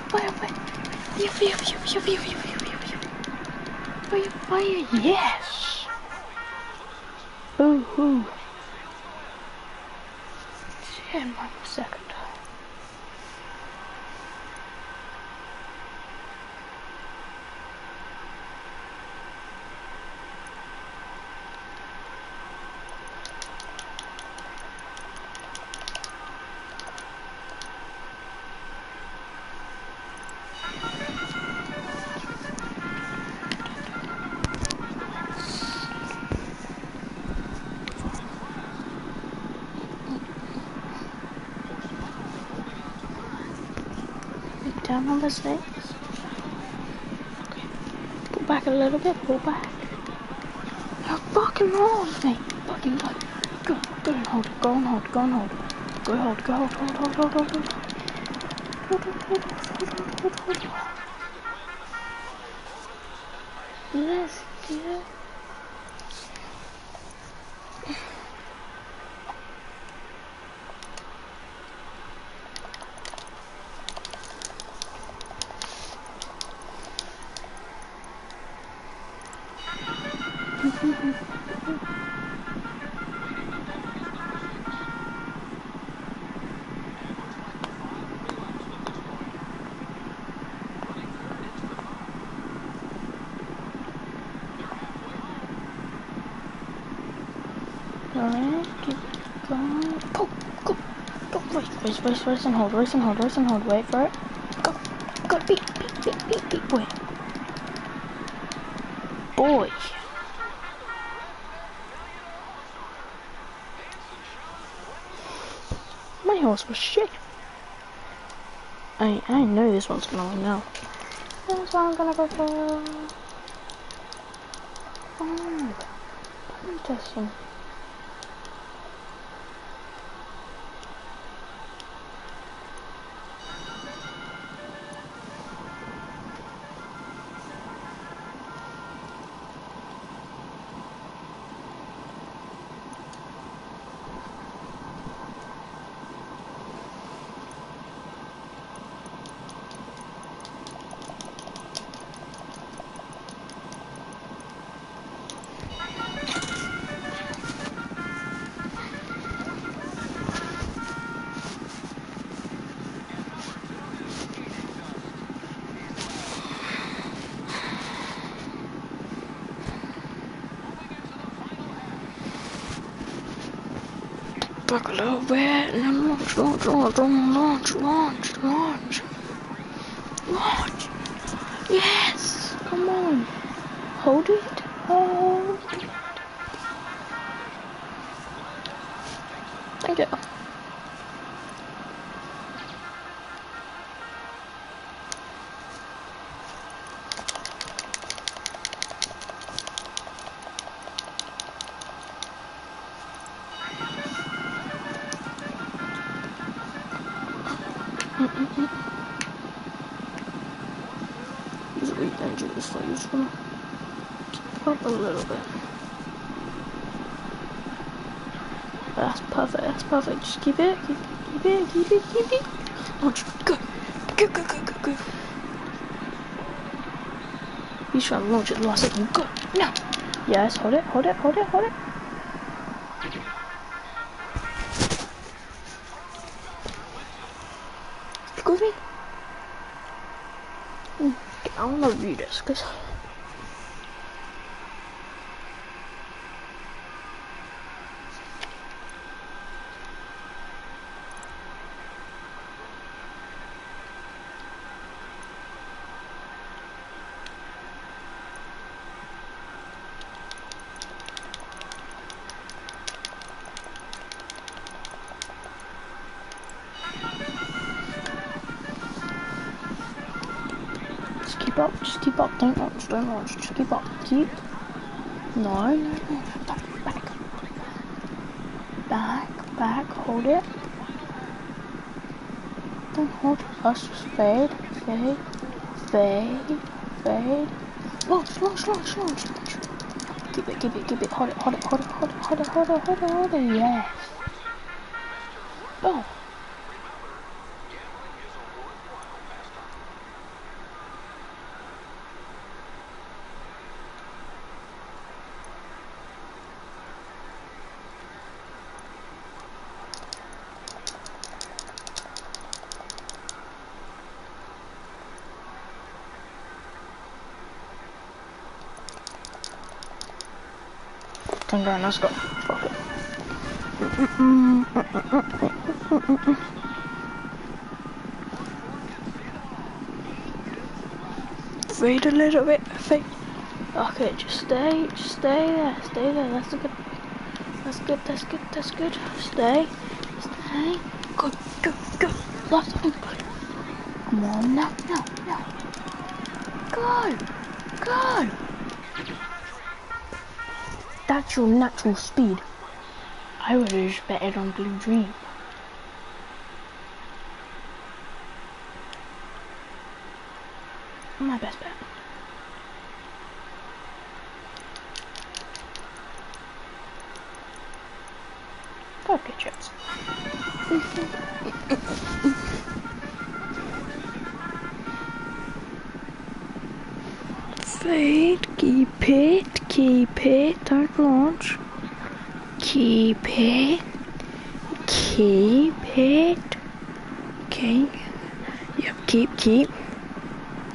Fire. Yes. Boo-hoo. 10 microseconds. Down on the snakes. Okay. Pull back a little bit, pull back. You're fucking wrong, mate. Fucking go. Go and hold. Go and hold. Go hold. Hold. Yes, dear. Alright, keep going. Go. Race and hold. Wait for it. Go. Beat. Boy. My horse was shit. I know this one's gonna win now. This one I'm gonna go for. Oh, interesting. Back a little bit and then launch. Yes, come on. Hold it. Thank you. Use weak engine this one. Just gonna up a little bit. That's perfect. Just keep it. Launch. Go. He's trying to launch at the last second. Go. Now. Yes, hold it. Go with me. I want to read this because keep up, just keep up, don't launch, just keep up, keep. No, back, hold it. Don't hold it, let's just fade. Launch. Keep it, hold it, yes. Boom. Turn around, let's go. Fuck it. Fade a little bit, fade. Okay, just stay there, that's good. Stay. Good. Last one. Come on, now. Go. That's your natural speed. I would have just betted on Blue Dream. My best bet. Gotta get chips. Fade, keep it, don't launch. Keep it. Okay. Yep, keep.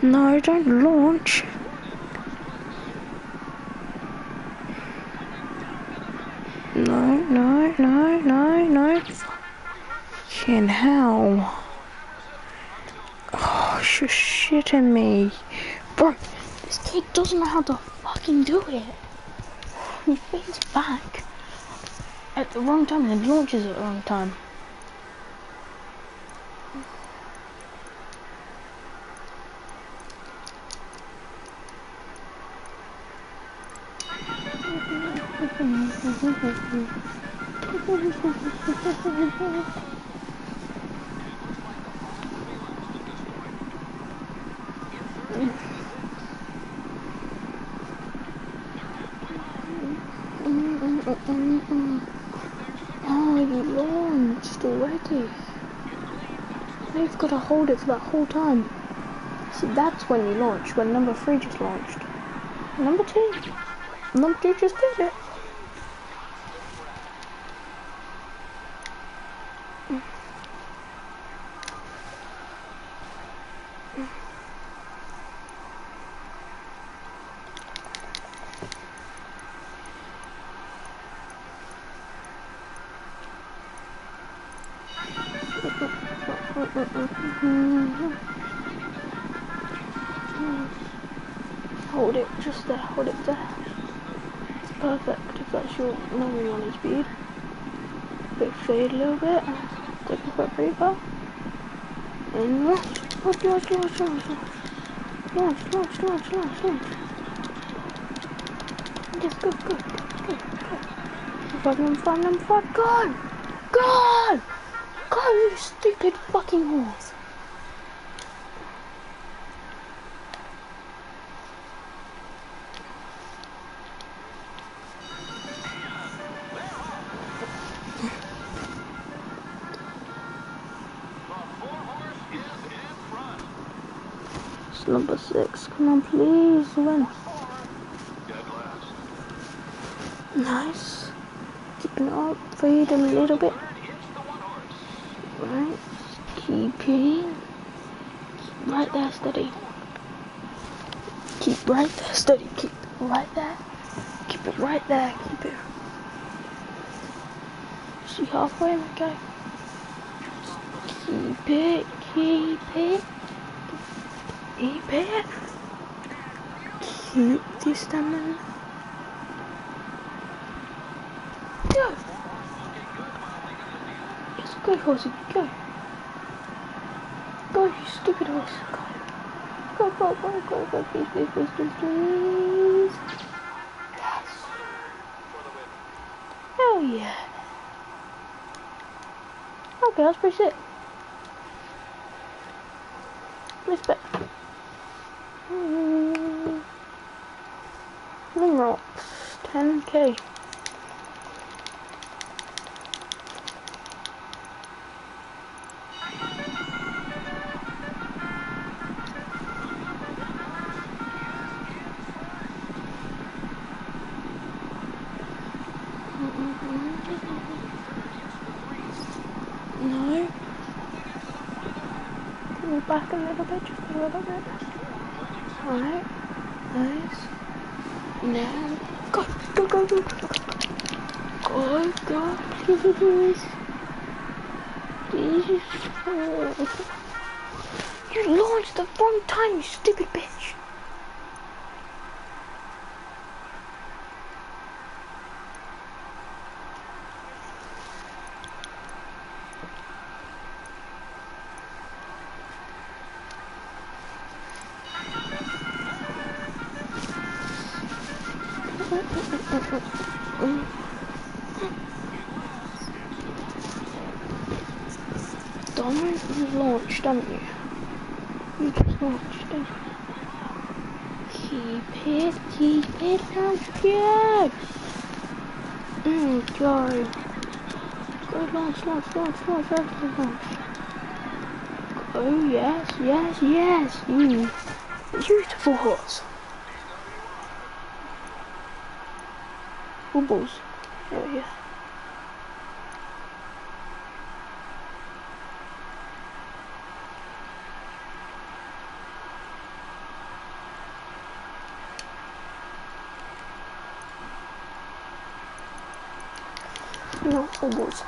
No, don't launch. No. Fucking hell. Oh, you're shitting me. Bro, this kid doesn't know how to fucking do it. He fades back at the wrong time and then launches at the wrong time. Oh, you launched already. Now you've got to hold it for that whole time. See, that's when you launch, when number 3 just launched. Number 2 just did it. Hold it, just there, hold it there. It's perfect if that's your normal running speed. Bit fade a little bit, take a quick breather. And launch. Yes, good. Number five, go, you stupid fucking horse. It's number 6, come on please, win. Nice. Keeping it up, fade a little bit. Right, keep it. Right there, steady. Keep right there, steady. Keep it right there. Keep it right there. Keep it. See halfway, okay. Keep it. Keep this stamina. Go. Yes, go, horsey, go. Go, you stupid horse. Go. please, please, please, please, please. Yes. Hell yeah. Okay, that's pretty sick. Respect. Ring rocks, 10k. No. Pull back a little bit, just a little bit. Alright. Nice. Now. Go, go, go, go. Go, go. Please. Please. You launched the wrong time, you stupid bitch. Don't launch, don't you? You just launched it. Keep it out here. Go. Go, launch. Oh, yes. You beautiful horse. Bubbles. Oh, yeah. No, bubbles.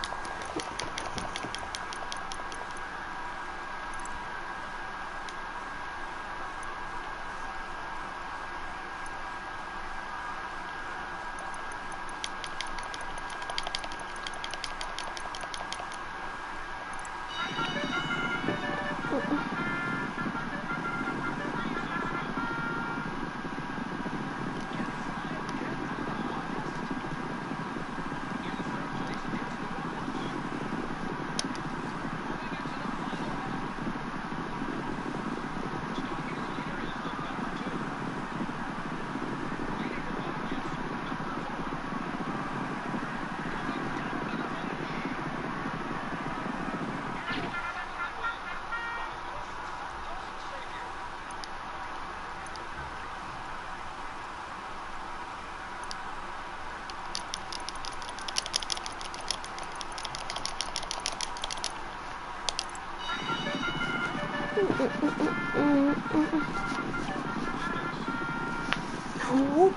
No.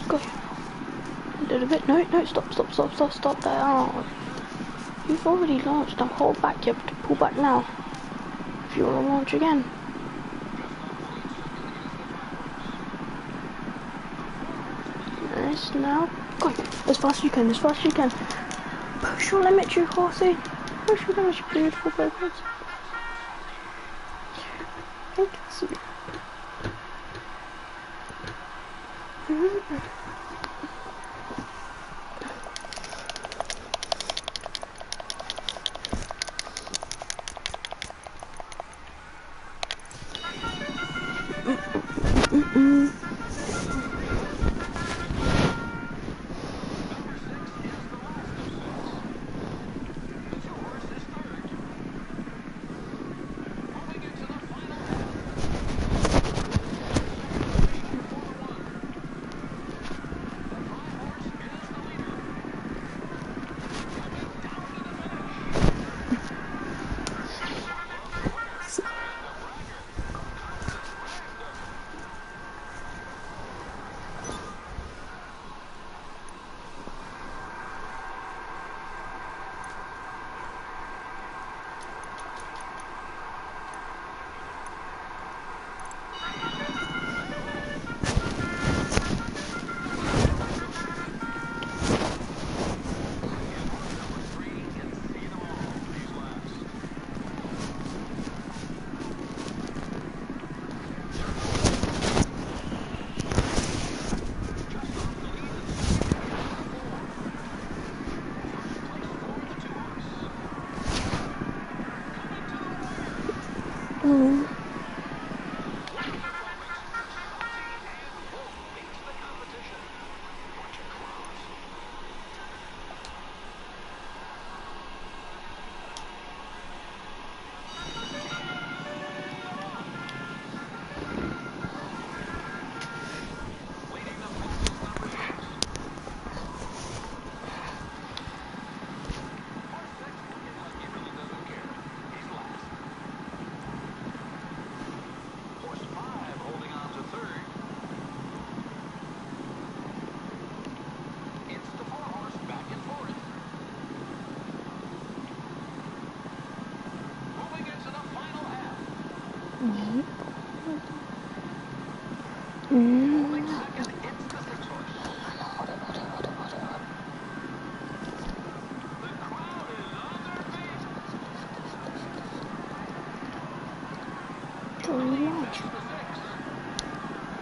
Go. A little bit. No, stop there. Oh. You've already launched. Now hold back. You have to pull back now. If you want to launch again. Nice. Now. Go. As fast as you can. Push your limit, you horsey. Push your limit, you beautiful birds. I can see you.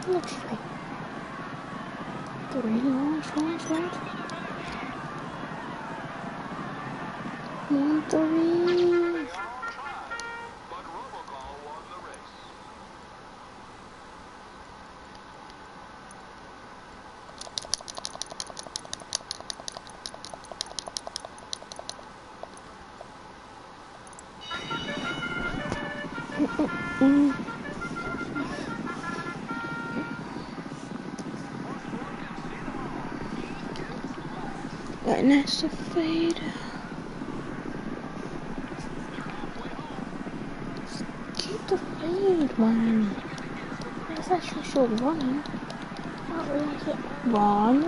Literally. 3 launch. 1, 3. Right next to fade. Keep the fade, man. That's actually still running. Not realize it. Run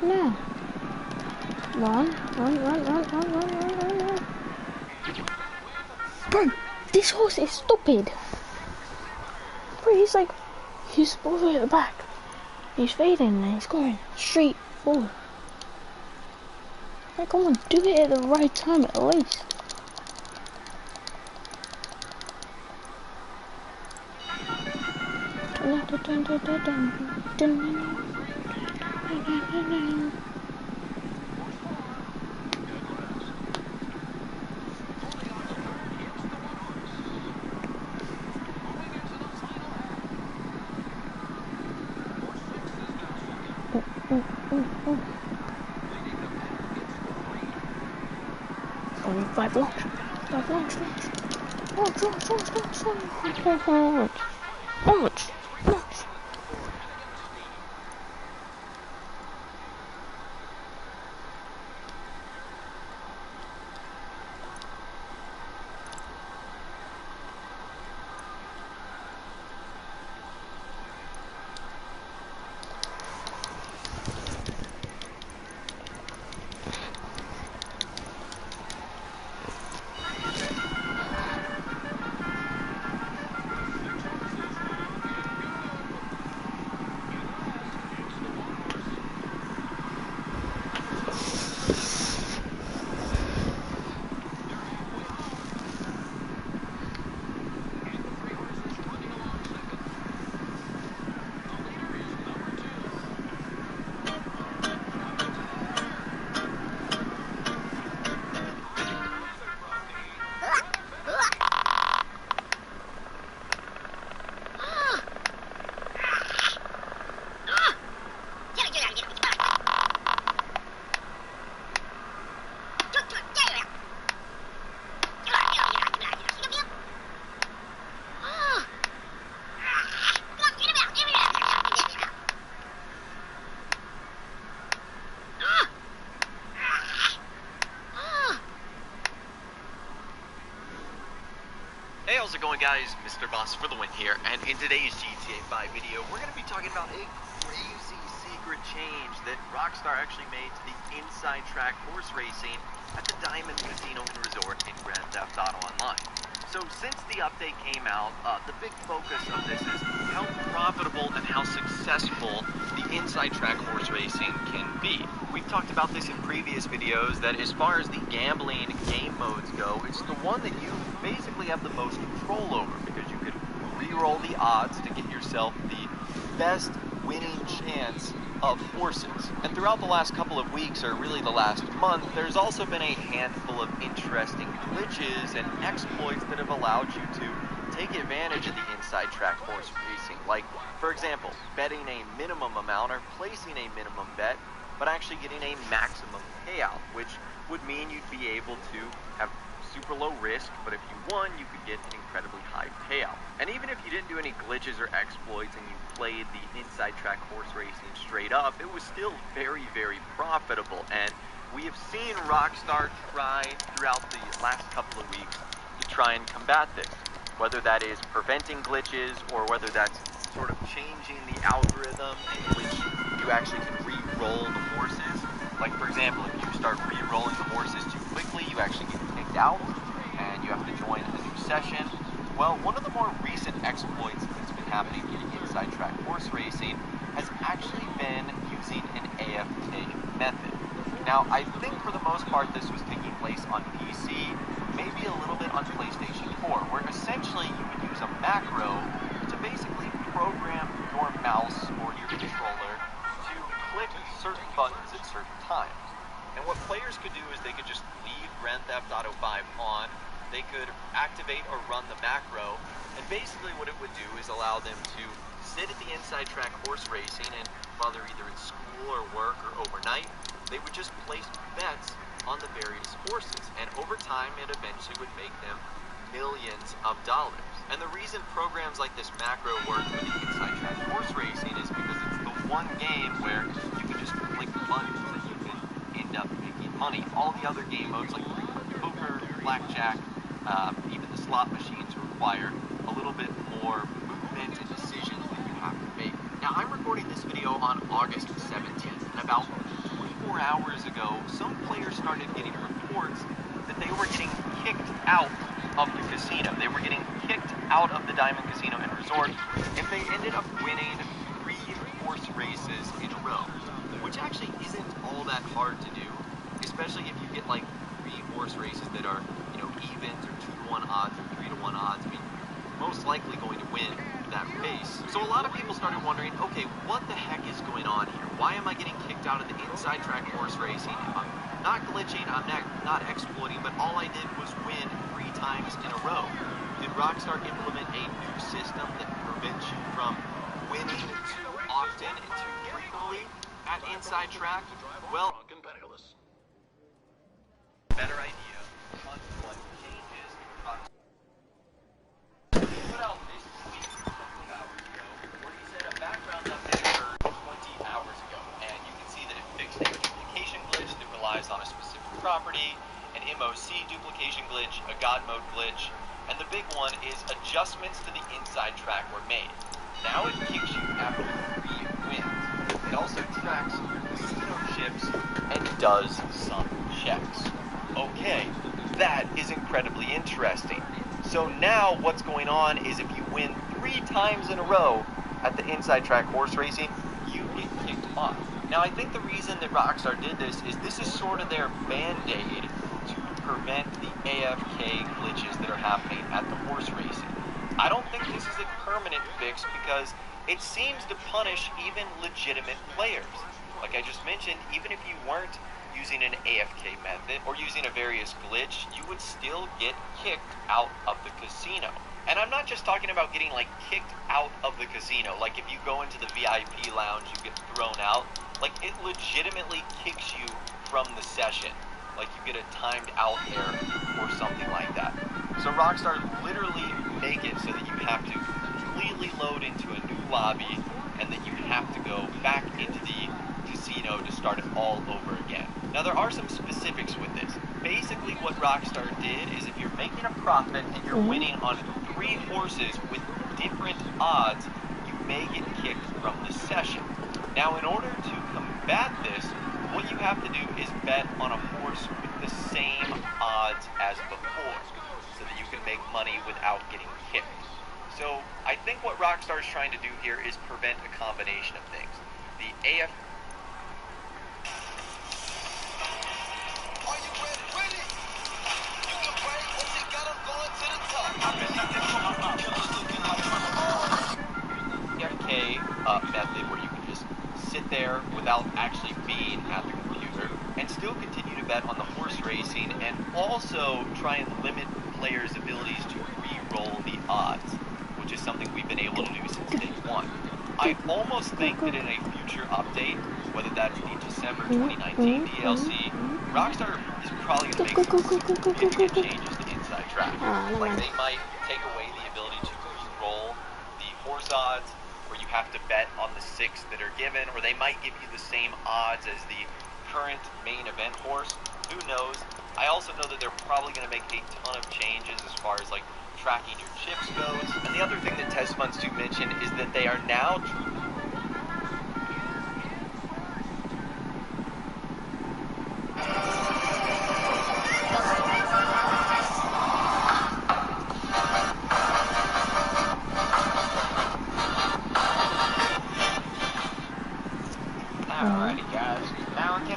now. Run. Bro, this horse is stupid. Bro, he's all the way at the back. He's fading and he's going straight forward. Like, come on, do it at the right time at least. Only 5 launch. Launch. Hey, how's it going, guys? Mr. Boss for the win here, and in today's GTA 5 video, we're going to be talking about a crazy secret change that Rockstar actually made to the inside track horse racing at the Diamond Casino and Resort in Grand Theft Auto Online. So since the update came out, the big focus of this is how profitable and how successful the inside track horse racing can be. We've talked about this in previous videos, that as far as the gambling game modes go, it's the one that you basically have the most control over, because you can re-roll the odds to get yourself the best winning chance of horses. And throughout the last couple of weeks, or really the last month, there's also been a handful of interesting glitches and exploits that have allowed you to take advantage of the inside track horse racing. Like, for example, betting a minimum amount or placing a minimum bet, but actually getting a maximum payout, which would mean you'd be able to have super low risk, but if you won, you could get an incredibly high payout. And even if you didn't do any glitches or exploits and you played the inside track horse racing straight up, it was still very, very profitable. And we have seen Rockstar try throughout the last couple of weeks to try and combat this, whether that is preventing glitches or whether that's sort of changing the algorithm in which you actually can re-roll the horses. Like, for example, if you start re-rolling the horses too quickly, you actually get kicked out and you have to join a new session. Well, one of the more recent exploits that's been happening in inside track horse racing racing has actually been using an AFK method. Now, I think for the most part this was taking place on PC, maybe a little bit on PlayStation 4, where essentially you would use a macro to basically program your mouse or your controller to click certain buttons at certain times. And what players could do is they could just leave Grand Theft Auto 5 on, they could activate or run the macro, and basically what it would do is allow them to sit at the inside track horse racing, and while they're either in school or work or overnight, they would just place bets on the various horses, and over time it eventually would make them millions of dollars. And the reason programs like this macro work for the inside track horse racing is because it's the one game where you can just click buttons and you can end up making money. All the other game modes like poker, blackjack, even the slot machines require a little bit more movement and decisions that you have to make. Now, I'm recording this video on August 17th, and about 24 hours ago, some players started getting reports that they were getting kicked out of the casino. They were getting kicked out of the Diamond Casino and Resort if they ended up winning 3 horse races in a row, which actually isn't all that hard to do, especially if you get like 3 horse races that are, you know, evens or 2-to-1 odds or 3-to-1 odds. I mean, you're most likely going to win that race. So a lot of people started wondering, okay, what the heck is going on here? Why am I getting kicked out of the inside track horse racing? I'm not glitching, I'm not exploiting, but all I did was win 3 times in a row. Did Rockstar implement a new system that prevents you from winning too often and too frequently at inside track? Well, better idea on what changes Rockstar put out this week, 2 hours ago, where he said a background update occurred 20 hours ago, and you can see that it fixed a duplication glitch that relies on a specific property, an MOC duplication glitch, a God mode glitch, and the big one is adjustments to the inside track were made. Now it kicks you after 3 wins. It also tracks your casino chips and does some checks. Okay, that is incredibly interesting. So now what's going on is if you win 3 times in a row at the inside track horse racing, you get kicked off. Now I think the reason that Rockstar did this is sort of their band-aid to prevent the AFK glitches that are happening at the horse racing. I don't think this is a permanent fix because it seems to punish even legitimate players. Like I just mentioned, even if you weren't using an AFK method or using a various glitch, you would still get kicked out of the casino. And I'm not just talking about getting like kicked out of the casino. Like if you go into the VIP lounge, you get thrown out. Like it legitimately kicks you from the session. Like you get a timed out there or something like that. So Rockstar literally make it so that you have to completely load into a new lobby and then you have to go back into the casino to start it all over again. Now there are some specifics with this. Basically what Rockstar did is if you're making a profit and you're winning on 3 horses with different odds, you may get kicked from the session. Now in order to combat this, what you have to do is bet on a horse with the same odds as before, so that you can make money without getting kicked. So I think what Rockstar is trying to do here is prevent a combination of things. The AF... AFK method where you can just sit there without actually being at the computer and still continue to bet on the horse racing and also try and limit players' abilities to re-roll the odds, which is something we've been able to do since day one. I almost think that in a future update, whether that's the December 2019 DLC, Rockstar is probably going to make some significant changes to Inside Track. Like they might take away the ability to re-roll the horse odds, where you have to bet on the 6 that are given, or they might give you the same odds as the current main event horse. Who knows? I also know that they're probably going to make a ton of changes as far as like tracking your chips goes. And the other thing that Test Funds do mention is that they are now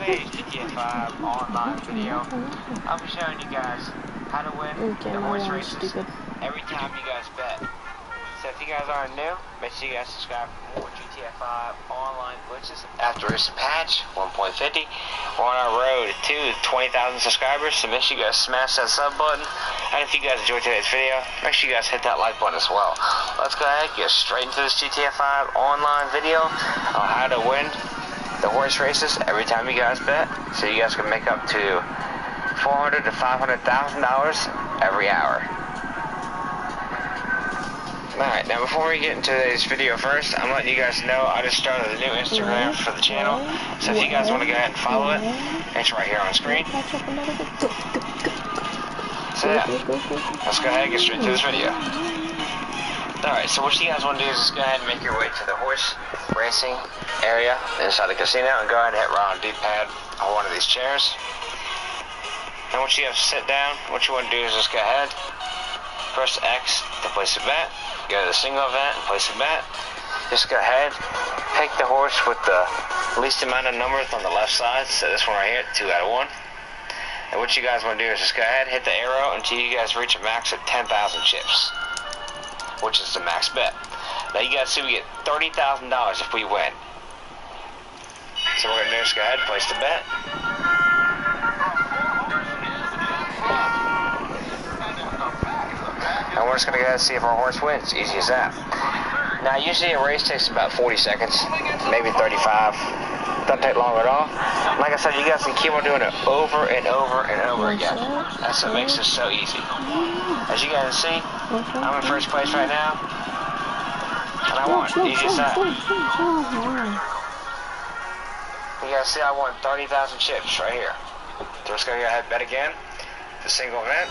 today's GTA 5 online video, I'll be showing you guys how to win the horse races every time you guys bet. So if you guys aren't new, make sure you guys subscribe for more GTA 5 online glitches. After this patch 1.50, we're on our road to 20,000 subscribers, so make sure you guys smash that sub button. And if you guys enjoyed today's video, make sure you guys hit that like button as well. Let's go ahead and get straight into this GTA 5 online video on how to win the horse races every time you guys bet, so you guys can make up to $400,000 to $500,000 every hour. Alright, now before we get into today's video first, I'm letting you guys know I just started a new Instagram for the channel, so if you guys want to go ahead and follow it, it's right here on screen. So yeah, let's go ahead and get straight to this video. Alright, so what you guys want to do is just go ahead and make your way to the horse racing area inside the casino and go ahead and hit right on D-pad on one of these chairs. And once you have to sit down, what you want to do is just go ahead, press X to place a bet, go to the single event and place a bet. Just go ahead, pick the horse with the least amount of numbers on the left side, so this one right here, 2 out of 1. And what you guys want to do is just go ahead, hit the arrow until you guys reach a max of 10,000 chips, which is the max bet. Now you guys see we get $30,000 if we win. So we're going to do is go ahead, place the bet. And we're just going to go ahead and see if our horse wins. Easy as that. Now usually a race takes about 40 seconds, maybe 35. Doesn't take long at all. Like I said, you guys can keep on doing it over and over and over again. That's what makes it so easy. As you guys see, I'm in first place right now. And I won. Easy as that. You guys see I won 30,000 chips right here. So let's go ahead and bet again. The single event.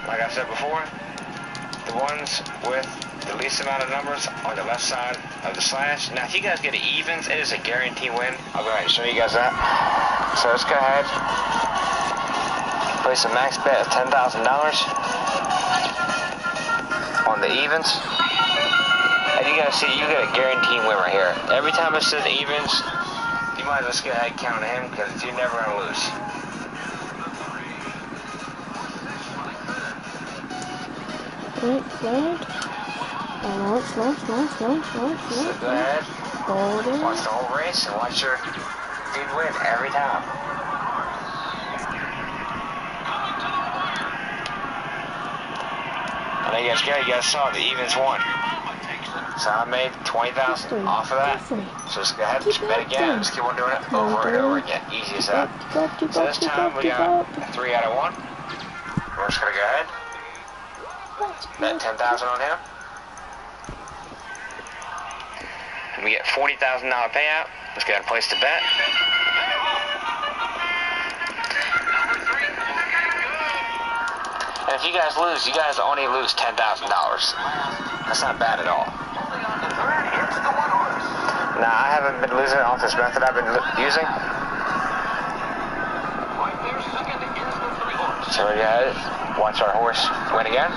Like I said before, the ones with the least amount of numbers on the left side of the slash. Now if you guys get an evens, it is a guaranteed win. I'll go ahead and show you guys that. So let's go ahead, place a max bet of $10,000 on the evens. And you guys see, you get a guaranteed win right here. Every time it says evens, you might as well go ahead and count him because you're never going to lose. So go ahead, watch the whole race and watch your dude win every time. And there you guys go, you guys saw the evens won. So I made 20,000 off of that. So just go ahead and bet again, just keep on doing it over and over again. Easy as that. So this time we got a 3 out of 1. We're just going to go ahead, bet 10,000 on him. And we get $40,000 payout. Let's go ahead and place the bet. And if you guys lose, you guys only lose $10,000. That's not bad at all. Now, I haven't been losing off this method I've been using. So we go ahead, watch our horse win again.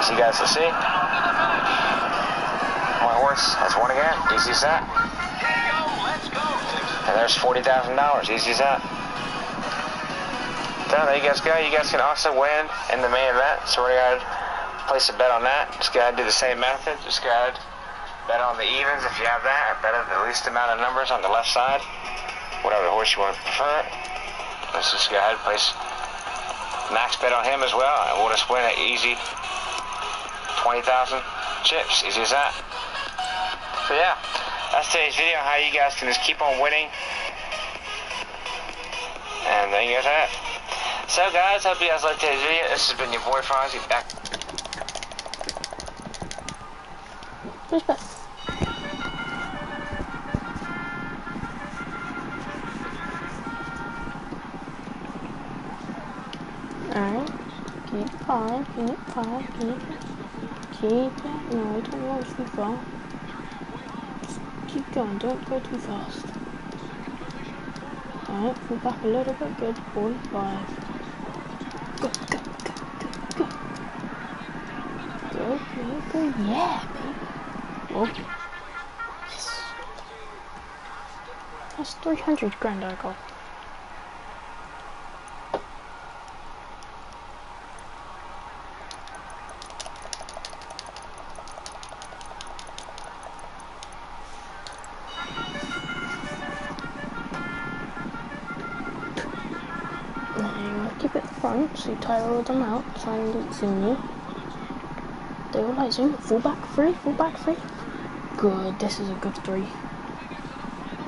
So you guys will see. My horse has won again. Easy as that. And there's $40,000. Easy as that. So there you guys go. You guys can also win in the main event. So we're going to place a bet on that. Just go ahead and do the same method. Just go ahead, bet on the evens if you have that, or bet on the least amount of numbers on the left side. Whatever horse you want to prefer. Let's just go ahead and place max bet on him as well, and we'll just win an easy 20,000 chips. Easy as that. So yeah, that's today's video, how you guys can just keep on winning. And there you guys have it. So guys, hope you guys liked today's video. This has been your boy Fonzie back. Alright, keep calm, keep it. No, I don't want too far. Keep going, don't go too fast. Alright, pull back a little bit, good. 45. Go. Go, yeah, baby. Oh. Yes. That's 300 grand I got. Keep it front, so you tire all them out, try and loot zoom you. They all like zoom. Full back three. Good, this is a good 3.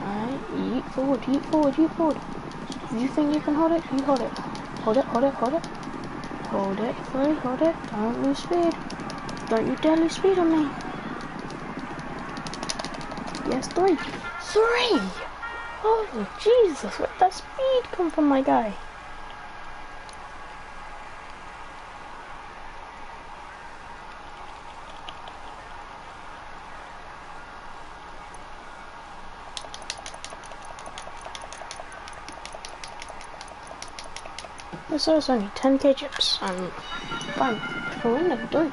Alright, yeet forward. If you think you can hold it, you hold it. Hold it. Hold it, 3, hold it. Don't lose speed. Don't you dare lose speed on me. Yes, 3. Oh, Jesus, where'd that speed come from, my guy? So it's only 10k chips. I'm fine. For in the door.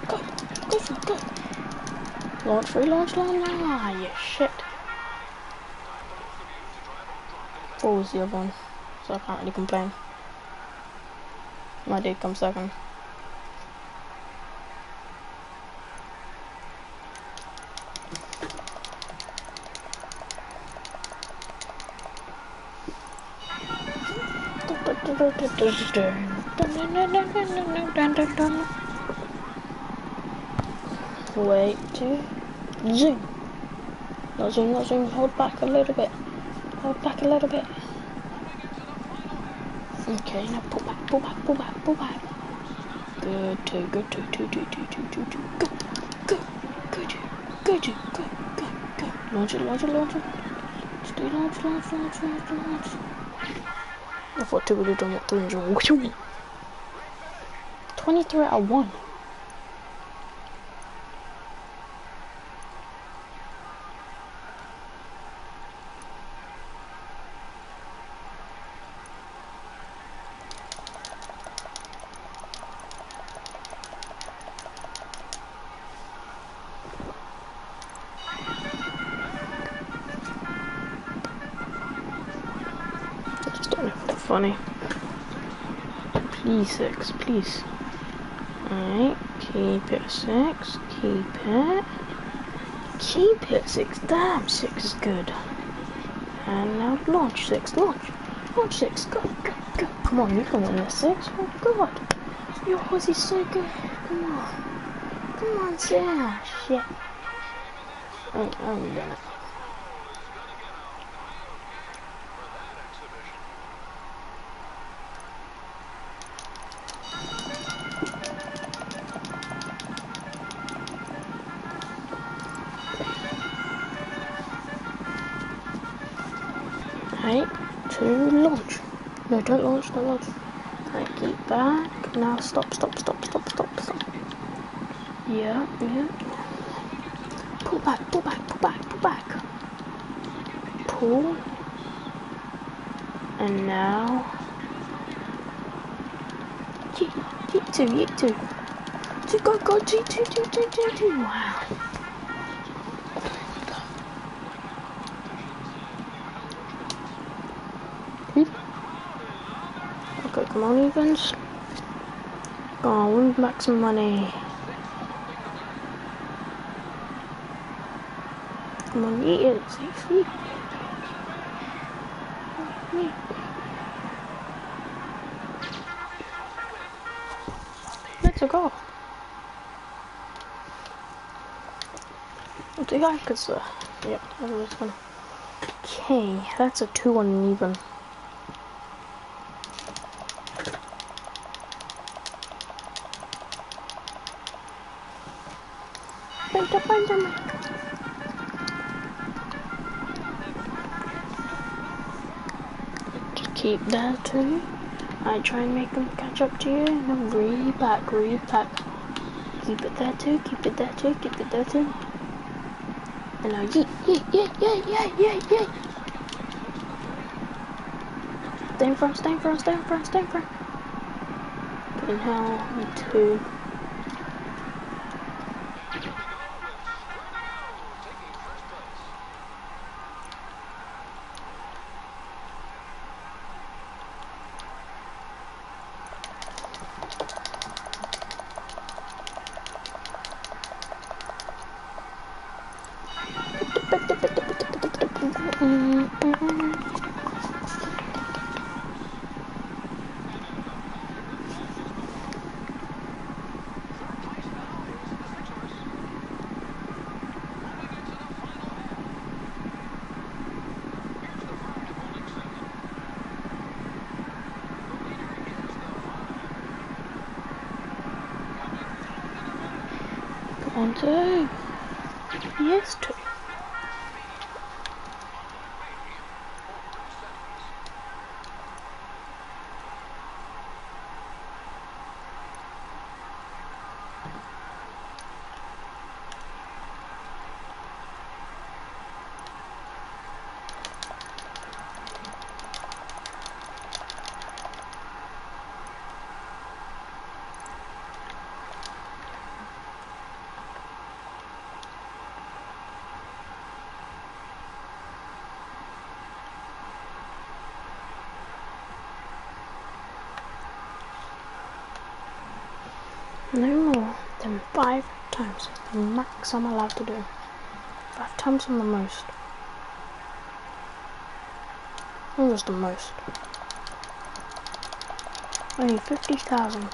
Go. Launch free, launch. Ah, you shit. What was the other one? So I can't really complain. My did come second. Wait to zoom. Not zoom. Hold back a little bit. Okay, now pull back. Good two. Go. Launch it. Stay launch. I thought 2 would have done what 300. 23 out of 1. Funny. Please 6, please. Alright, keep it 6, keep it 6, damn 6 is good. And now launch 6, launch 6, go. Come on, you can win this 6, oh god. Your horse is so good, come on, Sam, shit. I'm gonna. Right, to launch. No, don't launch. Right, keep back. Now stop. Yeah. Pull back. Pull. And now. Yeet two. Go, G2. Wow. Okay, come on, Evans. Go on, win back some money. Come on, eat it. See? Let's go. What do you like? Yep, that was one. Okay, that's a 2-1 even. Just keep that too. I try and make them catch up to you, and then read back. Keep it there too, keep it there too, keep it there too. And now yeet, yeet, yeet, yeet, yeet, yeet, yeet. Stay in front, stay in front, stay in front, stay in front. Inhale, me too. On two. Yes, two. No more than 5 times. The max I'm allowed to do. 5 times on the most. What was the most? I need 50,000.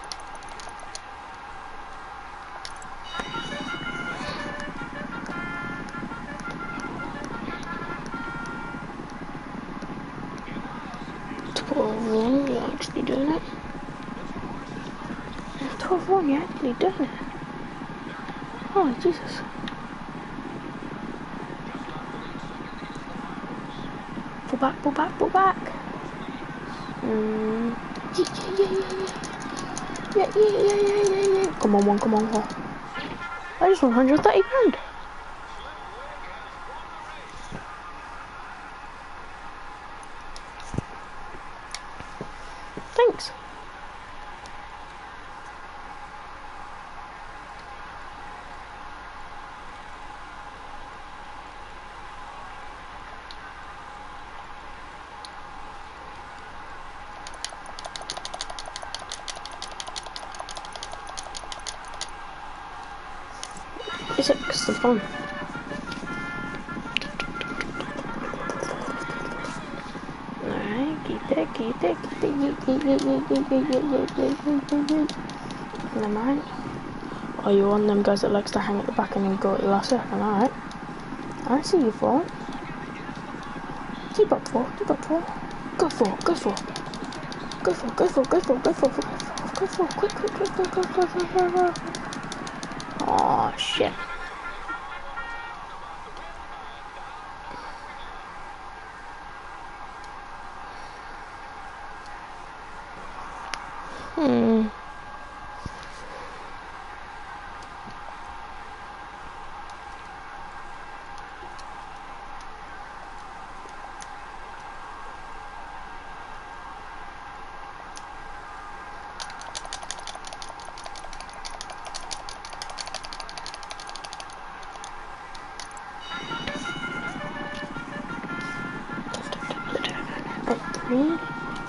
To put a run, you're actually doing it. 12-1, you're actually doing it. Oh, Jesus. Pull back, pull back, pull back. Yeah. Come on, come on. I just won 130 grand. Thanks. Is it? Because the fun. Alright, keep it. Never mind. Oh, you're one of them guys that likes to hang at the back and then go at the last second, alright. I see you for. Keep up for. Go for. Quick. Oh shit.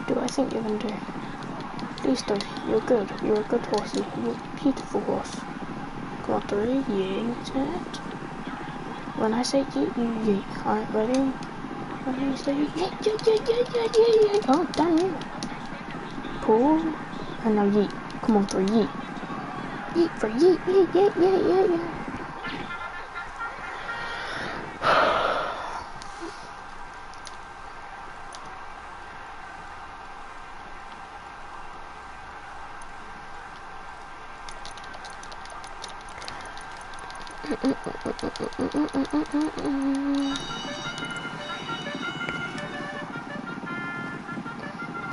Do I think you're gonna do? Please do. You're good. You're a good horsey. You're a beautiful horse. Come on, 3, yeet it. When I say yeet, you yeet. Alright, ready? When I say yeet. Oh, damn you. Pull. And now yeet. Come on, 3, yeet. Yeet for yeet.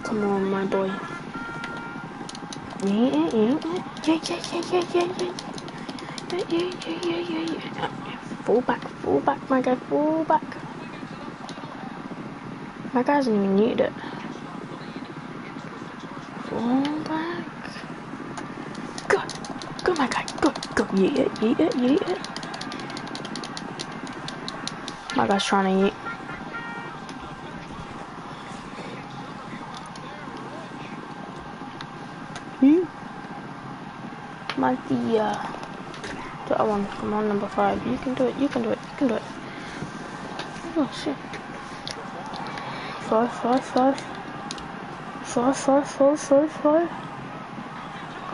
Come on, my boy. Yeah. Yeah. Fall back, my guy, fall back. My guy hasn't even needed it. Fall back. Go, my guy, go. Yeah. My guy's trying to eat. Might be, that one. Come on, number 5. You can do it. Oh, shit. 5.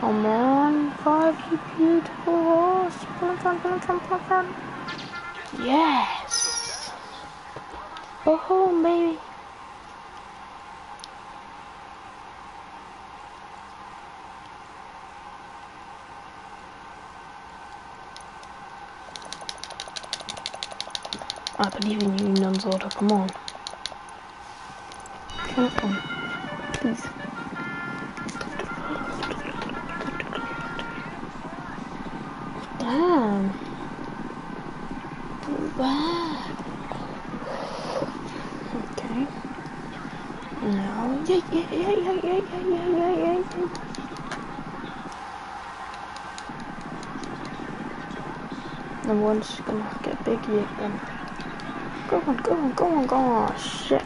Come on, 5, you beautiful horse. Pull on. Yes. Go home, baby. I believe in you, Nunzorda. Come on. Come on. Please. Damn. Wow. Okay. Now. Yeah. Number 1's gonna get big yet then. Go on. Shit.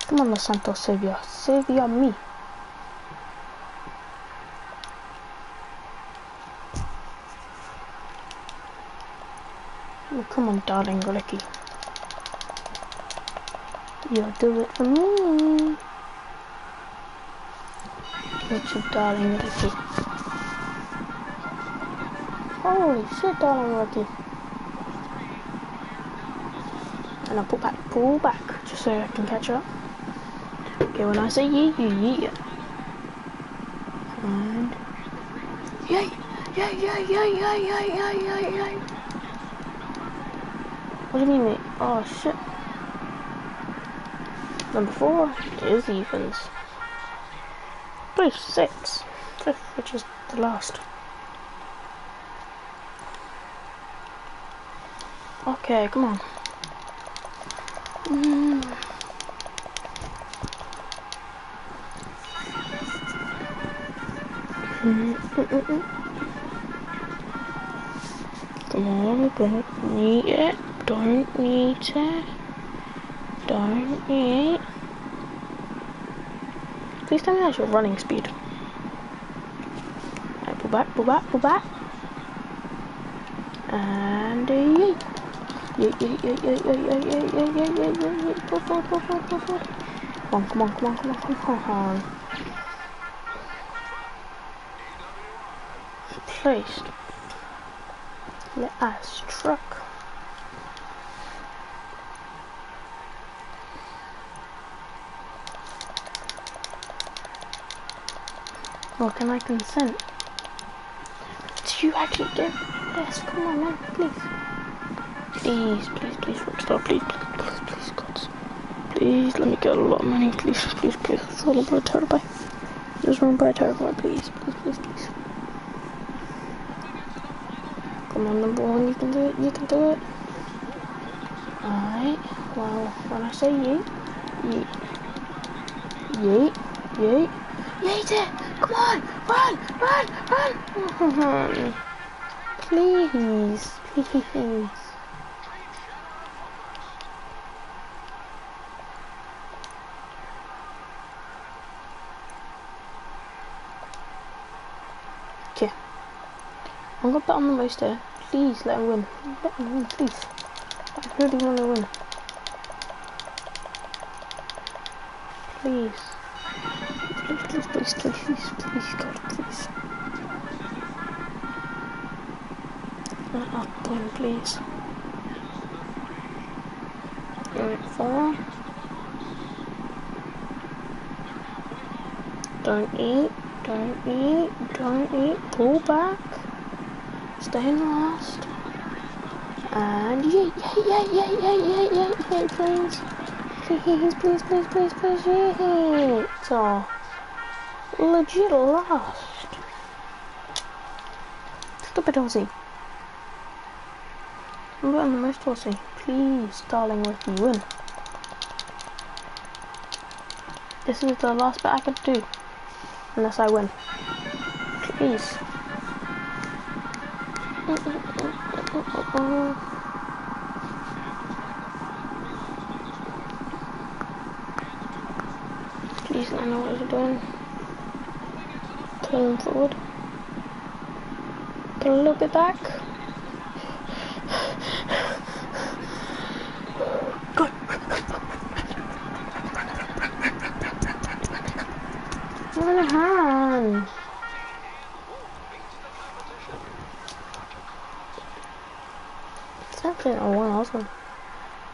Come on, Los Santos, Savior me. Oh, come on, darling Ricky. You'll do it for me. What's your darling Ricky? Holy shit, darling Ricky. And I'll pull back, just so I can catch up. Okay, when I say yeet, you yeet it. And... Yay! What do you mean, mate? Oh, shit. Number 4 is evens. 6. 5th, which is the last. Okay, come on. Come on, don't need it. Please tell me that's your running speed. Right, pull back. And yeet. Yeet. Pull forward. Come on. Placed. Let us truck. Or can I consent? Do you actually get this? Come on, man, please. Please, Rockstar, please, God. Please, let me get a lot of money, please. It's all about terrobyte. Just run by terrobyte, please. Come on, number 1, you can do it. Alright, well, when I say yeet. Yeet it! Come on! Run! Please. Okay. I'm gonna bet on the most there. Please let him win. Please. I really want to win. Please, God, please. Up one, please. Alright, 4. Don't eat. Pull back. Staying last. And yay, please. Please, yay. Oh, legit last. Stupid Aussie. I'm getting the most Aussie. Please, darling, let me win. This is the last bit I could do. Unless I win. Please. Please, I know what you're doing. Turn forward. Put a little bit back. Go. Hand. It's actually not one awesome.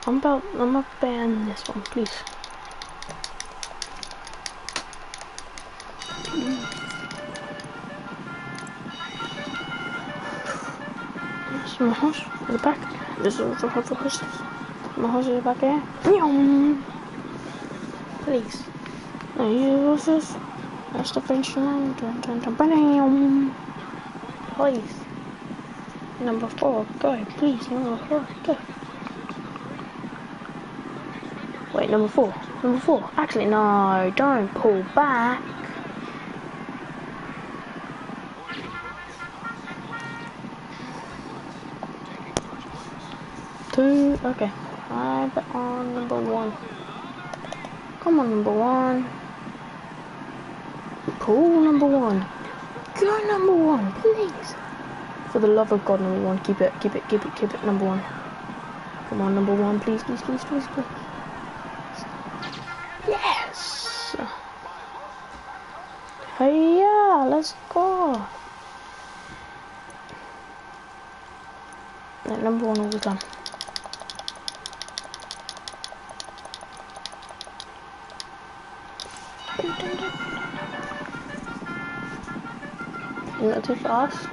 I'm about ban this one, please. This is my horse at the back. This is the horse. My horse is back here. Please. No, you horses. That's the French line. Please. Number 4, go, please, number 4, go. Wait, number 4, actually, no, don't pull back. Two, okay, I bet on number 1. Come on, number 1. Pull number 1. Go number 1, please. For the love of God, number 1, keep it, number 1. Come on, number 1, please. Yes! Hey, yeah, let's go. Like, number 1 all the time. You're not too fast.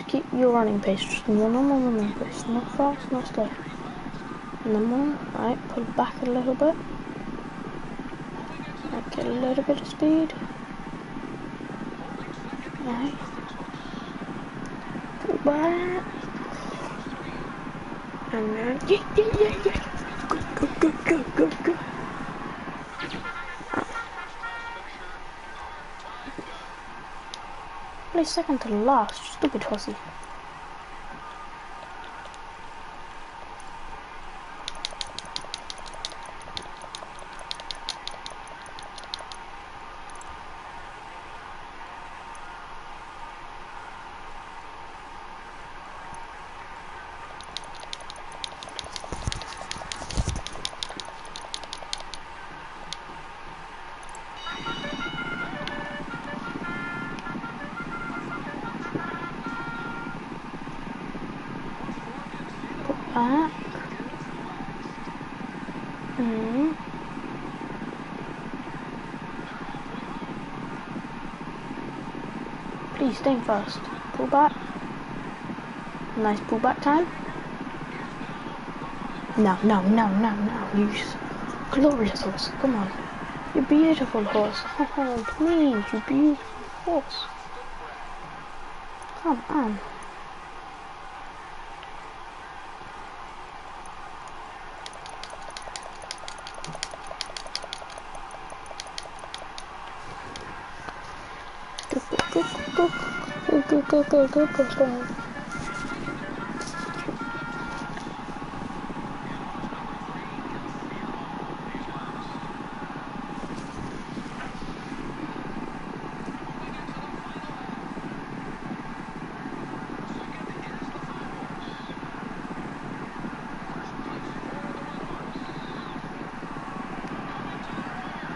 Keep your running pace, just normal running pace, not fast, not slow. And then one, right, pull back a little bit. Right, get a little bit of speed. Right. Pull back. And then, yeah. Go. Play second to last, stupid hussy. Back. Please stay fast. Pull back. Nice pull back time. No. You glorious horse. Come on. You beautiful horse. Oh, please, you beautiful horse. Come on. Go.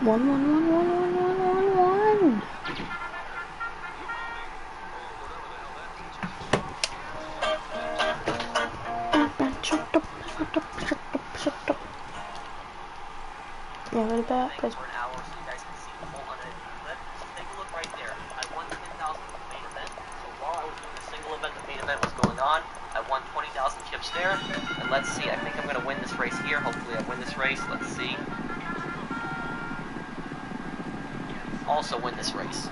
One. Shut up. Yeah, really bad. For an hour, so you guys can see the whole unedited clip. Take a look right there. I won 10,000 with the main event. So while I was doing a single event, the let's see. I think I'm going to win this race here. Hopefully I win this race. Let's see. Also win this race.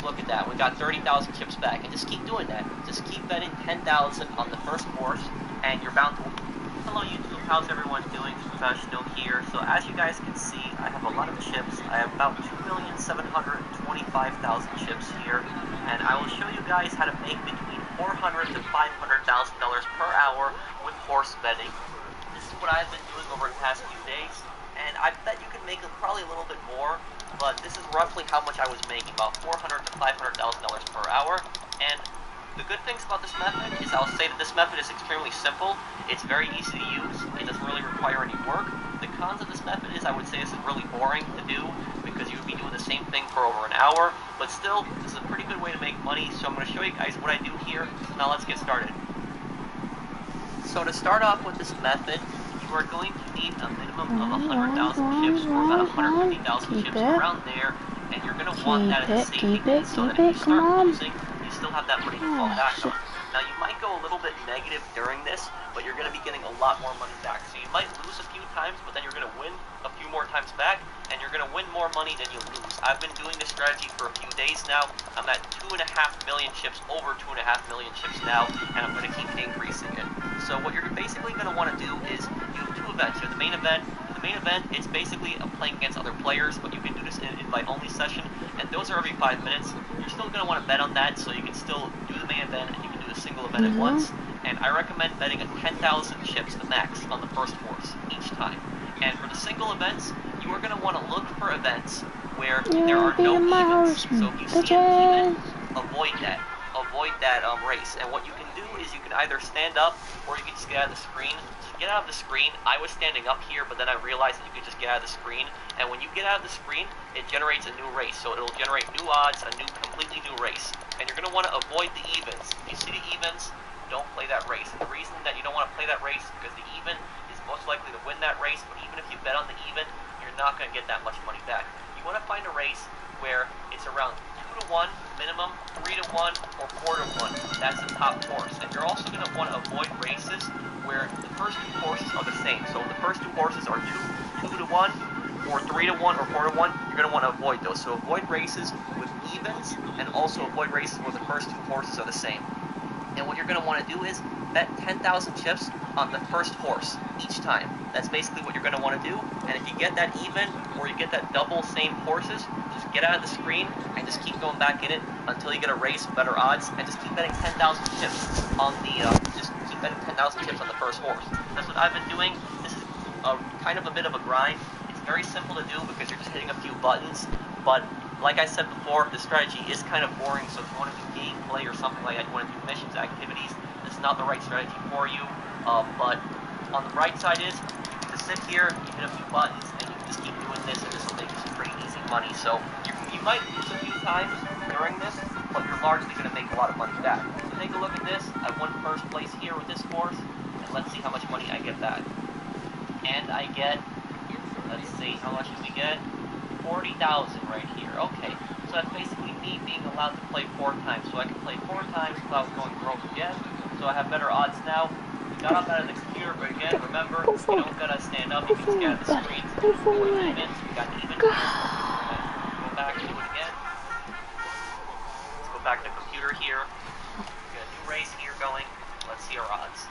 Look at that. We got 30,000 chips back. And just keep doing that. Just keep betting 10,000 on the first course, and you're bound to win. Hello YouTube, how's everyone doing? Professional here. So as you guys can see, I have a lot of chips. I have about 2,725,000 chips here, and I will show you guys how to make between $400,000 to $500,000 per hour with horse betting. This is what I've been doing over the past few days, and I bet you can make probably a little bit more, but this is roughly how much I was making, about $400,000 to $500,000 per hour. And the good things about this method is I'll say that this method is extremely simple. It's very easy to use. It doesn't really require any work. The cons of this method is I would say this is really boring to do because you would be doing the same thing for over an hour. But still, this is a pretty good way to make money. So I'm going to show you guys what I do here. Now let's get started. So to start off with this method, you are going to need a minimum of 100,000 chips or about 150,000 chips around there. And you're going to want that as a safety net so that if you start losing, you still have that money to fall back on. Now you might go a little bit negative during this, but you're going to be getting a lot more money back. So you might lose a few times, but then you're going to win a few more times back, and you're going to win more money than you lose. I've been doing this strategy for a few days now. I'm at 2.5 million chips, over 2.5 million chips now, and I'm going to keep increasing it. So what you're basically going to want to do is you have two events. You have the main event. The main event, it's basically playing against other players, but you can do this in an invite-only session, and those are every 5 minutes. You're still going to want to bet on that, so you can still do the main event, and you can do a single event at once. And I recommend betting at 10,000 chips, the max, on the first horse each time. And for the single events, you are going to want to look for events where there are no evens. So if you see an even, avoid that. Avoid that race. And what you can do is you can either stand up or you can just get out of the screen. So get out of the screen. I was standing up here, but then I realized that you can just get out of the screen. And when you get out of the screen, it generates a new race. So it'll generate new odds, a completely new race. And you're going to want to avoid the evens. If you see the evens, don't play that race. And the reason that you don't want to play that race is because the even is most likely to win that race, but even if you bet on the even, you're not going to get that much money back. You want to find a race where it's around 2 to 1 minimum, 3 to 1, or 4 to 1. That's the top horse. And you're also going to want to avoid races where the first two horses are the same. So if the first two horses are 2 to 1, or 3 to 1, or 4 to 1, you're going to want to avoid those. So avoid races with evens, and also avoid races where the first two horses are the same. And what you're going to want to do is bet 10,000 chips on the first horse each time. That's basically what you're going to want to do. And if you get that even, or you get that double same horses, just get out of the screen and just keep going back in it until you get a race with better odds. And just keep betting 10,000 chips on the just keep betting 10,000 chips on the first horse. That's what I've been doing. This is kind of a bit of a grind. It's very simple to do because you're just hitting a few buttons. But like I said before, the strategy is kind of boring, so if you want to do gameplay or something like that, you want to do missions, activities, it's not the right strategy for you. But on the bright side is, you just sit here, you hit a few buttons, and you can just keep doing this, and this will make you some pretty easy money. So you might lose a few times during this, but you're largely going to make a lot of money back. So take a look at this. I won first place here with this horse, and let's see how much money I get back. And I get, let's see, how much did we get? 40,000 right here. Okay, so that's basically me being allowed to play 4 times. So I can play 4 times without going broke again. So I have better odds now. We got up out of the computer, but again, remember, you don't gotta stand up. You can just get out of the screen. We got even. Go back to it again. Let's go back to the computer here. We got a new race here going. Let's see our odds.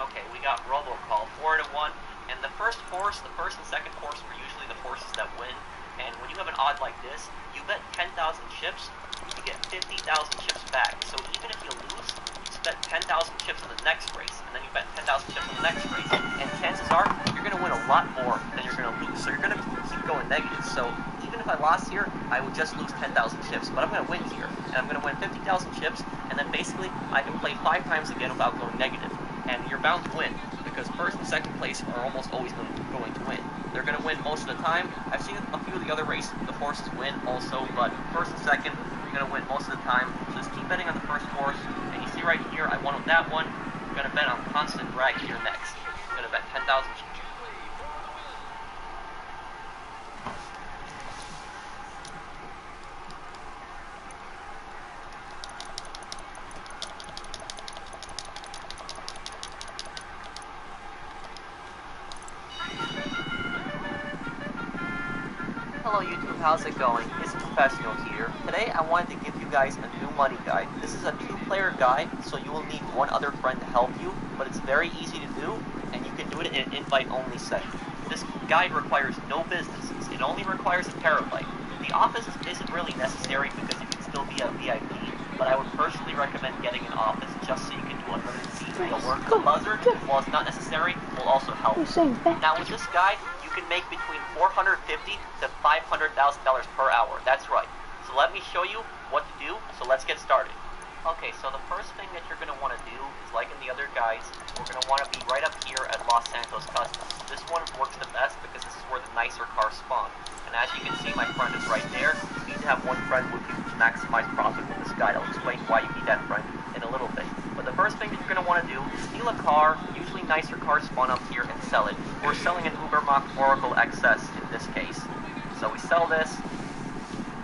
Okay, we got robocall 4 to 1. And the first horse, the first and second horse were usually the horses that win. And when you have an odd like this, you bet 10,000 chips, you can get 50,000 chips back. So even if you lose, you bet 10,000 chips on the next race, and then you bet 10,000 chips on the next race. And chances are, you're going to win a lot more than you're going to lose. So you're going to keep going negative. So even if I lost here, I would just lose 10,000 chips. But I'm going to win here. And I'm going to win 50,000 chips, and then basically I can play 5 times again without going negative. And you're bound to win, because first and second place are almost always going to win. They're going to win most of the time. I've seen a few of the other races, the horses win also, but first and second, you're going to win most of the time. So just keep betting on the first horse. And you see right here, I won with that one. I'm going to bet on Constant Drag here next. I'm going to bet 10,000 chips. Hello YouTube, how's it going? It's Professional here. Today I wanted to give you guys a new money guide. This is a 2-player guide, so you will need one other friend to help you, but it's very easy to do, and you can do it in an invite-only setting. This guide requires no businesses. It only requires a terabyte. The office isn't really necessary because you can still be a VIP, but I would personally recommend getting an office just so you can do another CEO work. The buzzer, while it's not necessary, will also help. Now with this guide, you can make between $450,000 to $500,000 per hour. That's right. So let me show you what to do. So let's get started. Okay, so the first thing that you're going to want to do is, like in the other guides, we're going to want to be right up here at Los Santos Customs. This one works the best because this is where the nicer cars spawn. And as you can see, my friend is right there. You need to have one friend with you to maximize profit with this guide. I'll explain why you need that friend in a little bit. But the first thing that you're going to want to do is steal a car. Usually nicer cars spawn up here and sell it. We're selling an Ubermacht Oracle XS in this case. So we sell this.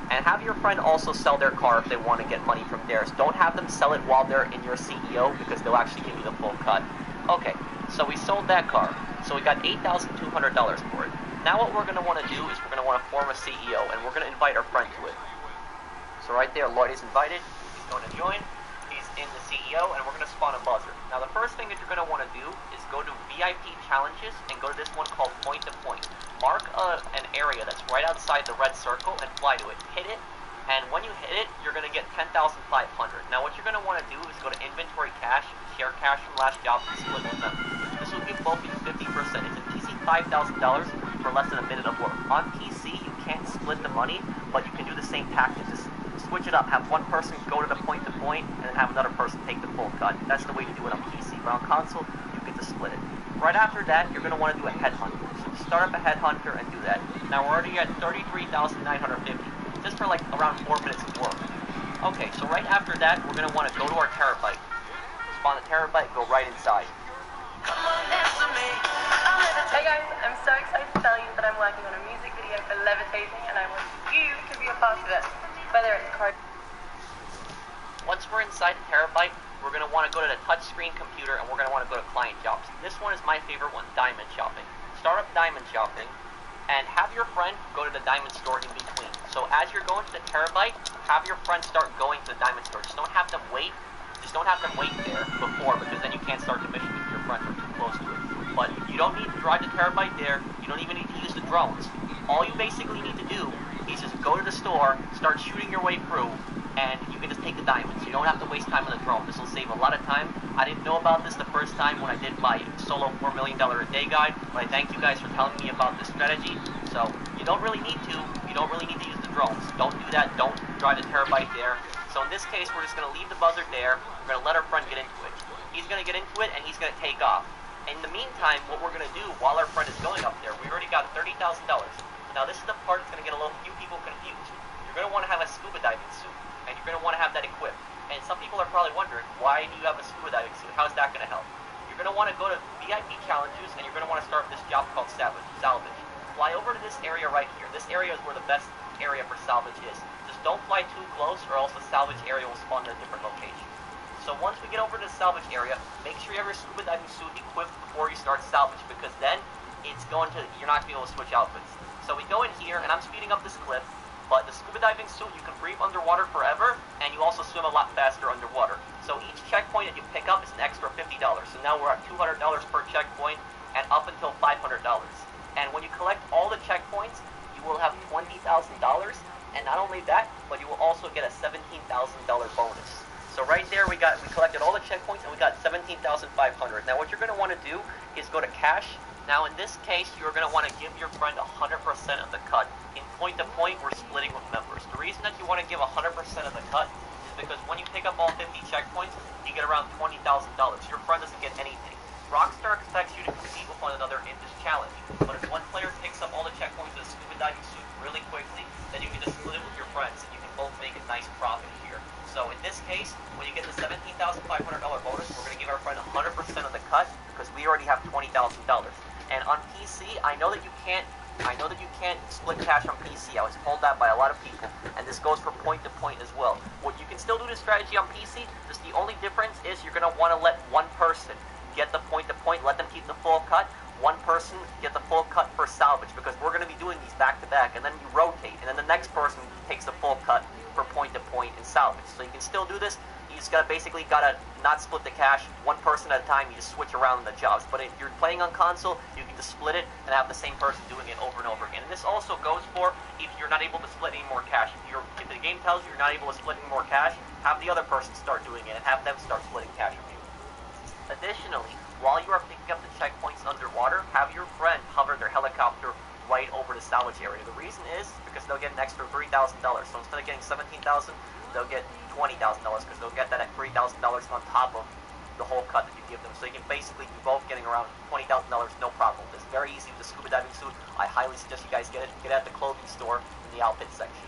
And have your friend also sell their car if they want to get money from theirs. Don't have them sell it while they're in your CEO because they'll actually give you the full cut. Okay, so we sold that car. So we got $8,200 for it. Now what we're going to want to do is we're going to want to form a CEO, and we're going to invite our friend to it. So right there, Lloyd is invited. He's going to join. He's in the CEO, and we're going to spawn a buzzer. Now the first thing that you're going to want to do is go to VIP challenges and go to this one called point to point. Mark an area that's right outside the red circle and fly to it. Hit it, and when you hit it, you're going to get 10,500. Now what you're going to want to do is go to inventory cash, share cash from last job, and split with them. This will give both of you 50%. It's an easy $5,000 for less than a minute of work. On PC, you can't split the money, but you can do the same tactic. Just switch it up. Have one person go to the point, and then have another person take the full cut. That's the way to do it on PC. But on console, you get to split it. Right after that, you're going to want to do a headhunt. Start up a headhunter and do that. Now we're already at 33,950, just for like around 4 minutes of work. Okay, so right after that, we're going to want to go to our terabyte. Spawn the terabyte, go right inside. Hey guys, I'm so excited to tell you that I'm working on a music video for levitating, and I want you to be a part of it. Whether it's card. Once we're inside the terabyte, we're going to want to go to the touchscreen computer, and we're going to want to go to client jobs. This one is my favorite one, diamond shopping. Start up diamond shopping, and have your friend go to the diamond store in between. So as you're going to the terabyte, have your friend start going to the diamond store. Just don't have them wait. Just don't have them wait there before, because then you can't start the mission if your friends are too close to it. But you don't need to drive the terabyte there. You don't even need to use the drones. All you basically need to do is just go to the store, start shooting your way through, and you can just take the diamonds. You don't have to waste time on the drone. This will save a lot of time. I didn't know about this the first time when I did my solo $4 million a day guide, but I thank you guys for telling me about this strategy. So you don't really need to. You don't really need to use the drones. Don't do that. Don't drive the terabyte there. So in this case, we're just going to leave the buzzer there. We're going to let our friend get into it. He's going to get into it, and he's going to take off. In the meantime, what we're going to do while our friend is going up there, we already got $30,000. Now this is the part that's going to get a few people confused. You're going to want to have a scuba diving suit, and you're going to want to have that equipped. And some people are probably wondering, why do you have a scuba diving suit? How's that going to help? You're going to want to go to VIP challenges, and you're going to want to start this job called salvage. Fly over to this area right here. This area is where the best area for salvage is. Just don't fly too close, or else the salvage area will spawn in a different location. So once we get over to the salvage area, make sure you have your scuba diving suit equipped before you start salvage, because then you're not going to be able to switch outfits. So we go in here, and I'm speeding up this clip, but the scuba diving suit, you can breathe underwater forever, and you also swim a lot faster underwater. So each checkpoint that you pick up is an extra $50. So now we're at $200 per checkpoint, and up until $500. And when you collect all the checkpoints, you will have $20,000, and not only that, but you will also get a $17,000 bonus. So right there, we collected all the checkpoints, and we got $17,500. Now what you're going to want to do is go to cash. Now in this case, you're going to want to give your friend 100% of the cut. In point to point, we're splitting with members. The reason that you want to give 100% of the cut is because when you pick up all 50 checkpoints, you get around $20,000. Your friend doesn't get anything. Rockstar expects you to compete with one another in this challenge. But if one player picks up all the checkpoints with a scuba diving suit really quickly, then you can just split it with your friends, and you can both make a nice profit here. So in this case, when you get the $17,500 bonus, we're going to give our friend 100% of the cut because we already have $20,000. And on PC, I know that you can't split cash on PC. I was told that by a lot of people, and this goes for point to point as well. What you can still do this strategy on PC, just the only difference is you're going to want to let one person get the point to point, let them keep the full cut. One person get the full cut for salvage, because we're going to be doing these back to back. stack, and then you rotate, and then the next person takes the full cut for point to point and salvage. So you can still do this. You just gotta not split the cash one person at a time. You just switch around the jobs. But if you're playing on console, you can just split it and have the same person doing it over and over again. And this also goes for if you're not able to split any more cash. If the game tells you you're not able to split any more cash, have the other person start doing it and have them start splitting cash with you. Additionally, while you are picking up the checkpoints underwater, have your friend hover their helicopter right over the salvage area. The reason is because they'll get an extra $3,000. So instead of getting $17,000, they'll get $20,000 because they'll get that at $3,000 on top of the whole cut that you give them. So you can basically be both getting around $20,000, no problem. It's very easy with the scuba diving suit. I highly suggest you guys get it. Get it at the clothing store in the outfit section.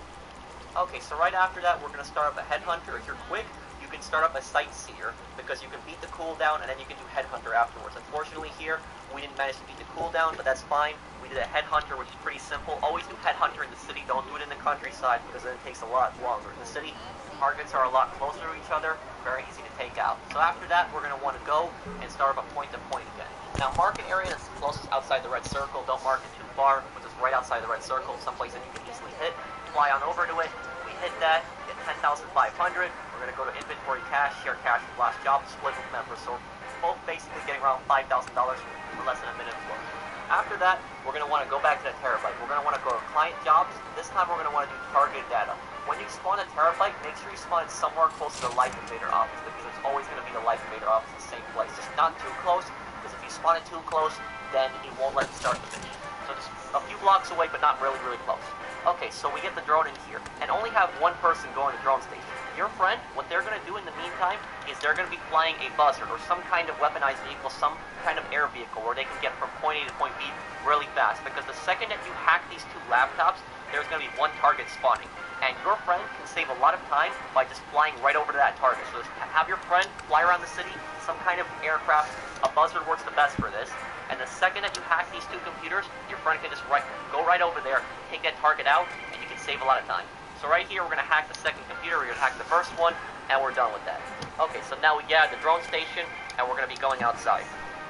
Okay, so right after that, we're going to start up a headhunter. If you're quick, you can start up a sightseer because you can beat the cooldown and then you can do headhunter afterwards. Unfortunately here, we didn't manage to beat the cooldown, but that's fine. We did a headhunter, which is pretty simple. Always do headhunter in the city. Don't do it in the countryside because then it takes a lot longer. In the city, targets are a lot closer to each other, very easy to take out. So after that, we're going to want to go and start up a point-to-point again. Now, mark an area that's closest outside the red circle. Don't mark it too far, but just right outside the red circle, someplace that you can easily hit. Fly on over to it. We hit that, get 10,500. We're going to go to inventory cash, share cash with last job, split with members. So we're both basically getting around $5,000 for less than a minute's work. After that, we're going to want to go back to the terabyte. We're going to want to go to client jobs. This time we're going to want to do target data. When you spawn a terabyte, make sure you spawn it somewhere close to the Life Invader office because it's always going to be the Life Invader office in the same place. Just not too close, because if you spawn it too close, then it won't let you start the mission. So just a few blocks away, but not really, really close. Okay, so we get the drone in here, and only have one person go in the drone station. Your friend, what they're going to do in the meantime is they're going to be flying a buzzard or some kind of weaponized vehicle, some kind of air vehicle where they can get from point A to point B really fast. Because the second that you hack these two laptops, there's going to be one target spawning. And your friend can save a lot of time by just flying right over to that target. So just have your friend fly around the city, some kind of aircraft. A buzzard works the best for this. And the second that you hack these two computers, your friend can just go right over there, take that target out, and you can save a lot of time. So right here, we're going to hack the second computer, we're going to hack the first one, and we're done with that. Okay, so now we get out of the drone station, and we're going to be going outside.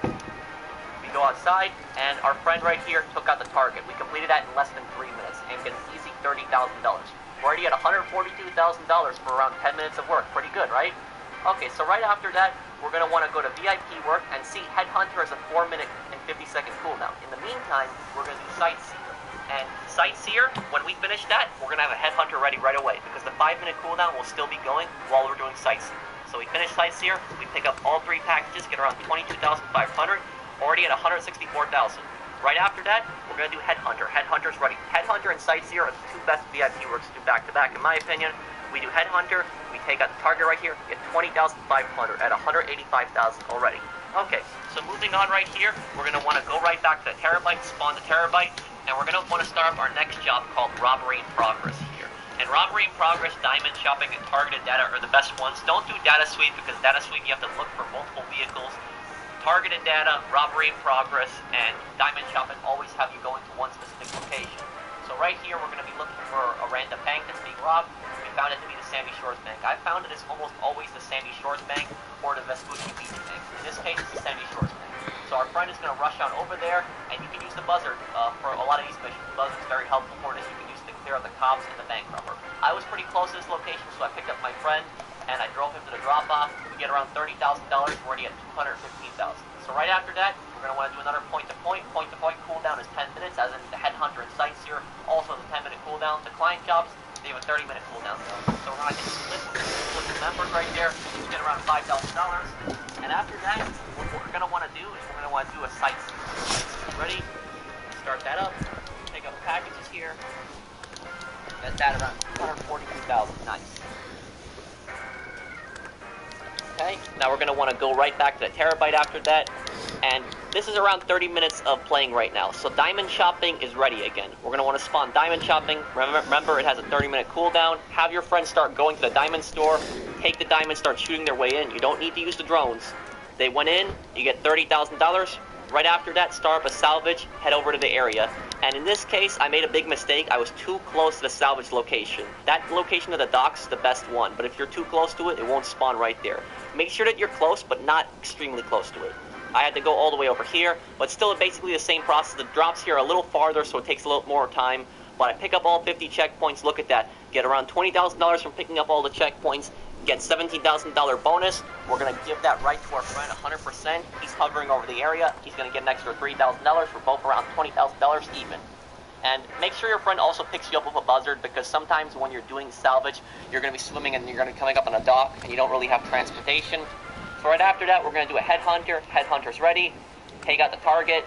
We go outside, and our friend right here took out the target. We completed that in less than 3 minutes, and get an easy $30,000. We're already at $142,000 for around 10 minutes of work. Pretty good, right? Okay, so right after that, we're going to want to go to VIP work and see Headhunter as a 4-minute and 50-second cooldown. In the meantime, we're going to do Sightseer. And Sightseer, when we finish that, we're going to have a Headhunter ready right away because the 5-minute cooldown will still be going while we're doing Sightseer. So we finish Sightseer, we pick up all 3 packages, get around 22,500, already at 164,000. Right after that, we're going to do Headhunter. Headhunter's ready. Headhunter and Sightseer are the 2 best VIP works to do back-to-back, in my opinion. We do Headhunter, we take out the target right here, get 20,500 at 185,000 already. Okay, so moving on right here, we're going to want to go right back to the terabyte, spawn the terabyte, and we're going to want to start up our next job called Robbery in Progress here. And Robbery in Progress, Diamond Shopping, and Targeted Data are the best ones. Don't do Data Sweep because Data Sweep you have to look for multiple vehicles. Targeted Data, Robbery in Progress, and Diamond Shopping always have you going to one specific location. So right here, we're going to be looking for a random bank that's being robbed. We found it to be the Sandy Shores Bank. I found it as almost always the Sandy Shores Bank or the Vespucci Beach Bank. In this case, it's the Sandy Shores Bank. So our friend is going to rush on over there, and you can use the buzzard for a lot of these missions. The buzzard's very helpful for this. You can use it to clear out the cops and the bank robber. I was pretty close to this location, so I picked up my friend, and I drove him to the drop-off. We get around $30,000. We're already at $215,000. So right after that, we're going to want to do another point-to-point. Point-to-point cooldown is 10 minutes, as in the Headhunter and Sightseer also has a 10-minute cooldown. The client jobs, they have a 30-minute cooldown. So we're going to hit split with the members right there. We get around $5,000. And after that, what we're going to want to do is we're going to want to do a Sightseer. Ready? Start that up. Take up packages here. Get that around $242,000. Nice. Okay, now we're going to want to go right back to the terabyte after that, and this is around 30 minutes of playing right now, so Diamond Shopping is ready again. We're going to want to spawn Diamond Shopping. Remember, it has a 30-minute cooldown. Have your friends start going to the diamond store, take the diamonds, start shooting their way in. You don't need to use the drones. They went in, you get $30,000. Right after that, start up a salvage, head over to the area. And in this case, I made a big mistake. I was too close to the salvage location. That location of the docks is the best one, but if you're too close to it, it won't spawn right there. Make sure that you're close, but not extremely close to it. I had to go all the way over here, but still basically the same process. The drops here are a little farther, so it takes a little more time, But I pick up all 50 checkpoints. Look at that. Get around $20,000 from picking up all the checkpoints. Get $17,000 bonus. We're going to give that right to our friend 100%. He's hovering over the area. He's going to get an extra $3,000. We're both around $20,000 even. And make sure your friend also picks you up with a buzzard, because sometimes when you're doing salvage, you're going to be swimming and you're going to be coming up on a dock and you don't really have transportation. So right after that, we're going to do a headhunter. Headhunter's ready. Take out the target.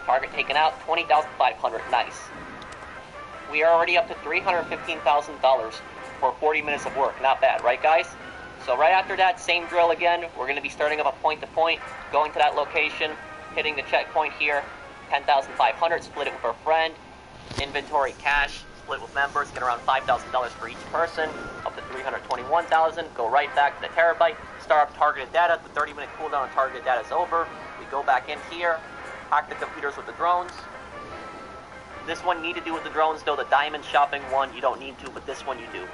Target taken out. 20,500. Nice. We are already up to $315,000 for 40 minutes of work. Not bad, right guys? So right after that, same drill again. We're going to be starting up a point-to-point, going to that location, hitting the checkpoint here. 10,500, split it with our friend. Inventory cash, split with members, get around $5,000 for each person, up to 321,000. Go right back to the terabyte, start up targeted data. The 30-minute cooldown on targeted data is over. We go back in here, hack the computers with the drones. This one you need to do with the drones though. The diamond shopping one you don't need to, but this one you do.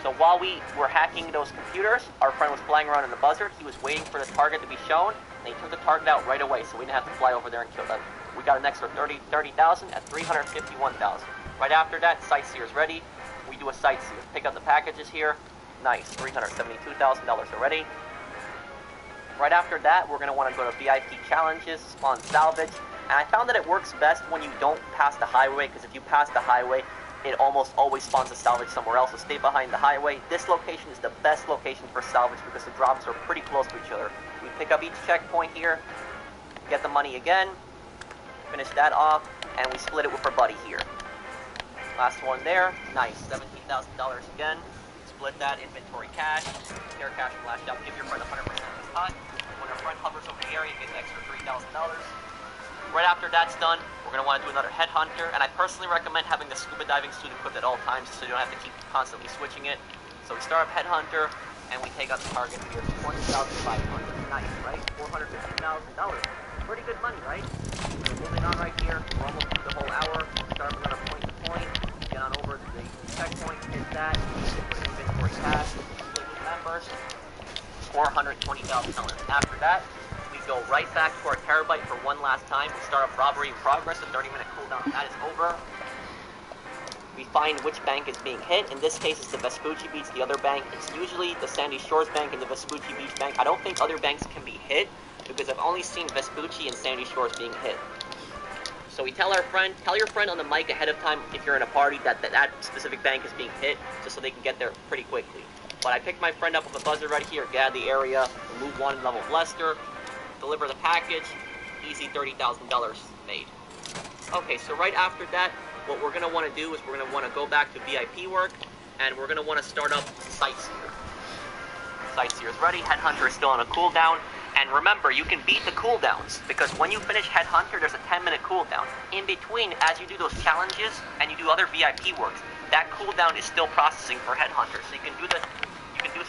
So while we were hacking those computers, our friend was flying around in the buzzard. He was waiting for the target to be shown, and he took the target out right away, so we didn't have to fly over there and kill them. We got an extra 30,000 at 351,000. Right after that, sightseer's ready. We do a sightseer. Pick up the packages here. Nice, $372,000 already. Right after that, we're going to want to go to VIP challenges, spawn salvage. And I found that it works best when you don't pass the highway, because if you pass the highway, it almost always spawns a salvage somewhere else, so stay behind the highway. This location is the best location for salvage because the drops are pretty close to each other. We pick up each checkpoint here, get the money again, finish that off, and we split it with our buddy here. Last one there, nice, $17,000 again. Split that, inventory cash, care cash flash out, give your friend 100% of this hut. When your friend hovers over the area, get an extra $3,000. Right after that's done, we're going to want to do another headhunter, and I personally recommend having the scuba diving suit equipped at all times so you don't have to keep constantly switching it. So we start up headhunter, and we take out the target here, $20,500. Nice, right? $450,000. Pretty good money, right? So moving on right here, we're almost through the whole hour. Start up another point-to-point, get on over to the checkpoint, hit that, put inventory cash, split with members, $420,000. After that, go right back to our terabyte for one last time. We start up robbery in progress, a 30-minute cooldown. That is over. We find which bank is being hit. In this case, it's the Vespucci Beach, the other bank. It's usually the Sandy Shores Bank and the Vespucci Beach Bank. I don't think other banks can be hit because I've only seen Vespucci and Sandy Shores being hit. So we tell your friend on the mic ahead of time if you're in a party that specific bank is being hit, just so they can get there pretty quickly. But I picked my friend up with a buzzer right here, get out of the area, remove one level of Lester, deliver the package, easy $30,000 made. Okay, so right after that, what we're going to want to do is we're going to want to go back to VIP work, and we're going to want to start up Sightseer. Sightseer's ready, Headhunter is still on a cooldown, and remember, you can beat the cooldowns, because when you finish Headhunter, there's a 10-minute cooldown. In between, as you do those challenges, and you do other VIP works, that cooldown is still processing for Headhunter, so you can do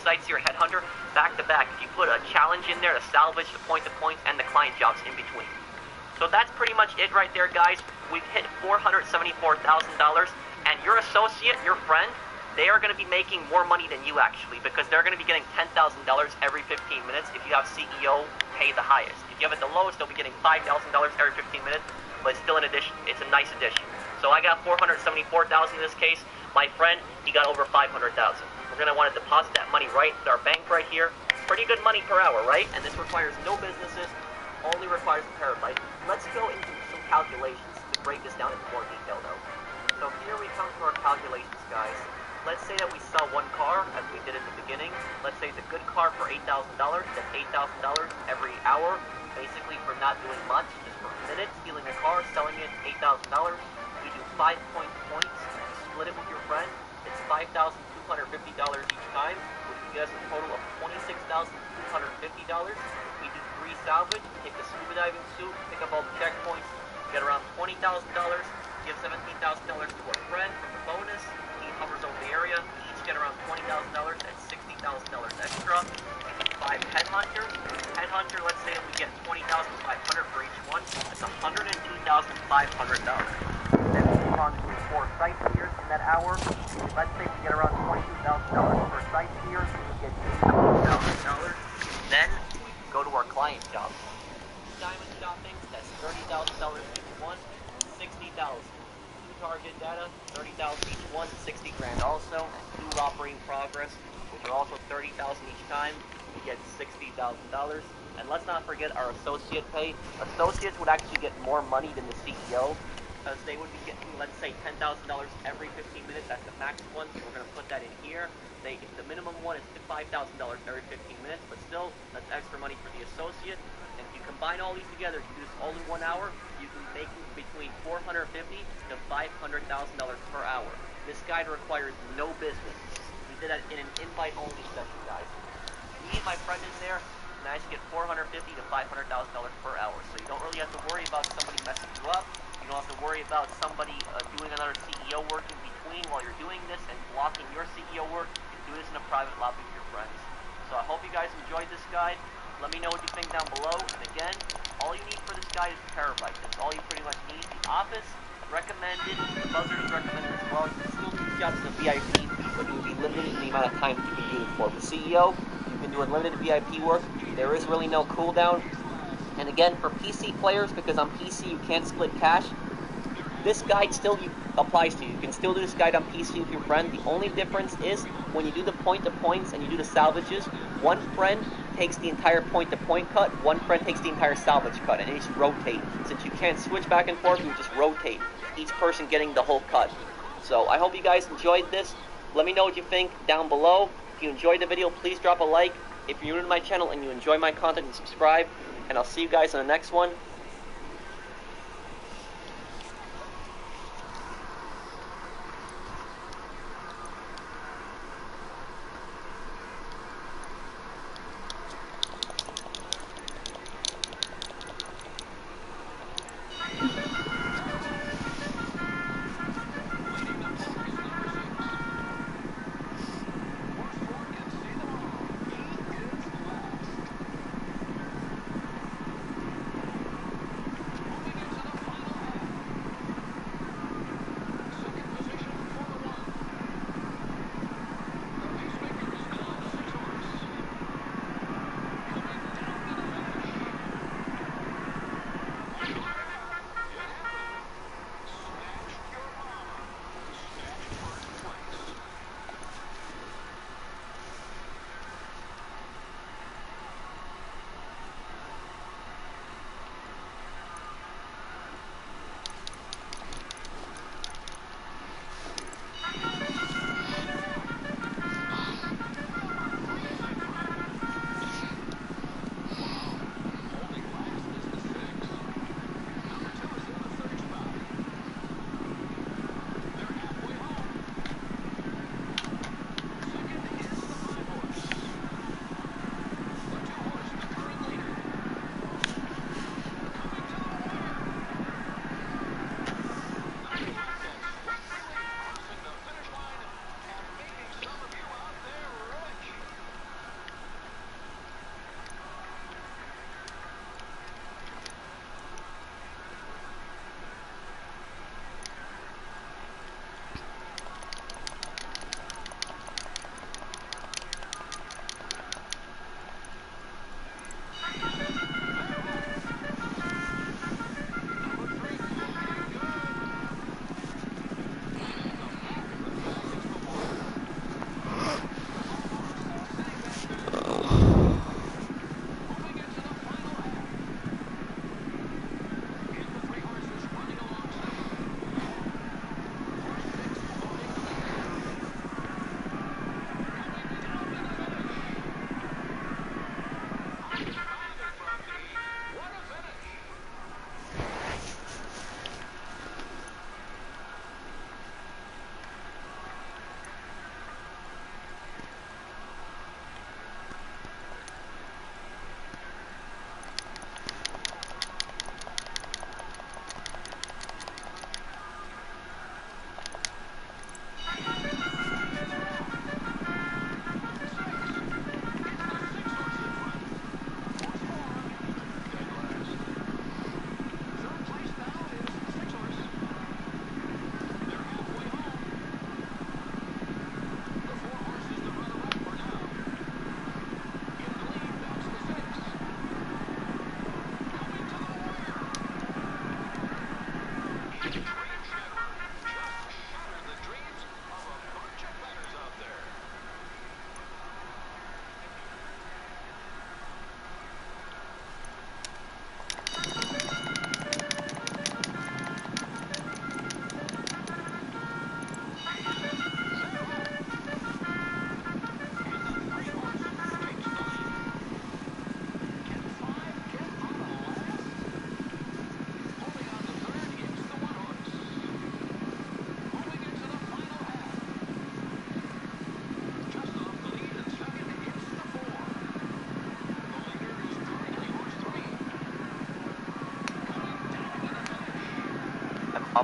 Sightseer Headhunter back to back. If you put a challenge in there to salvage the point-to-point and the client jobs in between. So that's pretty much it right there, guys. We've hit $474,000, and your associate, your friend, they are going to be making more money than you actually, because they're going to be getting $10,000 every 15 minutes if you have CEO pay the highest. If you have it the lowest, they'll be getting $5,000 every 15 minutes, but it's still an addition. It's a nice addition. So I got $474,000 in this case. My friend, he got over $500,000. We're going to want to deposit that money right to our bank right here. Pretty good money per hour, right? And this requires no businesses, only requires a terabyte. Let's go into some calculations to break this down into more detail, though. So here we come to our calculations, guys. Let's say that we sell one car, as we did at the beginning. Let's say it's a good car for $8,000. That's $8,000 every hour, basically for not doing much, just for a minute, stealing a car, selling it, $8,000. We do 5 points. Split it with your friend. It's $5,250 each time, which would get us a total of $26,250. We do 3 salvage, take the scuba diving suit, pick up all the checkpoints, get around $20,000, give $17,000 to our friend for the bonus. He hovers over the area. We each get around $20,000 and $60,000 extra. We do 5 headhunters. Headhunter, let's say we get $20,500 for each one. That's $102,500. Then we move on to 4 sightseers in that hour. Let's say we get around $22,000 per sightseer. We get $80,000. Then we go to our client jobs. Diamond shopping, that's $30,000 each one, $60,000. target data, 30,000 each one, 60 grand also, and 2 operating progress, which are also 30,000 each time. You get $60,000. And let's not forget our associate pay. Associates would actually get more money than the CEO, because they would be getting, let's say, $10,000 every 15 minutes. That's the max one, so we're going to put that in here. If the minimum one is $5,000 every 15 minutes, but still, that's extra money for the associate. And if you combine all these together, you do this all in 1 hour, you can make between $450,000 to $500,000 per hour. This guide requires no business. We did that in an invite-only session, guys. Me and my friend in there managed to get $450,000 to $500,000 per hour. So you don't really have to worry about somebody messing you up. You don't have to worry about somebody doing another CEO work in between while you're doing this and blocking your CEO work. You can do this in a private lobby with your friends. So I hope you guys enjoyed this guide. Let me know what you think down below. And again, all you need for this guide is terrobyte. That's all you pretty much need. The office recommended. The buzzard is recommended as well. You can still do these jobs as a VIP, but you would be limited in the amount of time that you can do them for. The CEO, you can do unlimited VIP work. There is really no cooldown. And again, for PC players, because on PC you can't split cash, this guide still applies to you. You can still do this guide on PC with your friend. The only difference is when you do the point-to-points and you do the salvages, one friend takes the entire point-to-point cut, one friend takes the entire salvage cut, and they just rotate. Since you can't switch back and forth, you just rotate, each person getting the whole cut. So I hope you guys enjoyed this. Let me know what you think down below. If you enjoyed the video, please drop a like. If you're new to my channel and you enjoy my content, then subscribe. And I'll see you guys in the next one.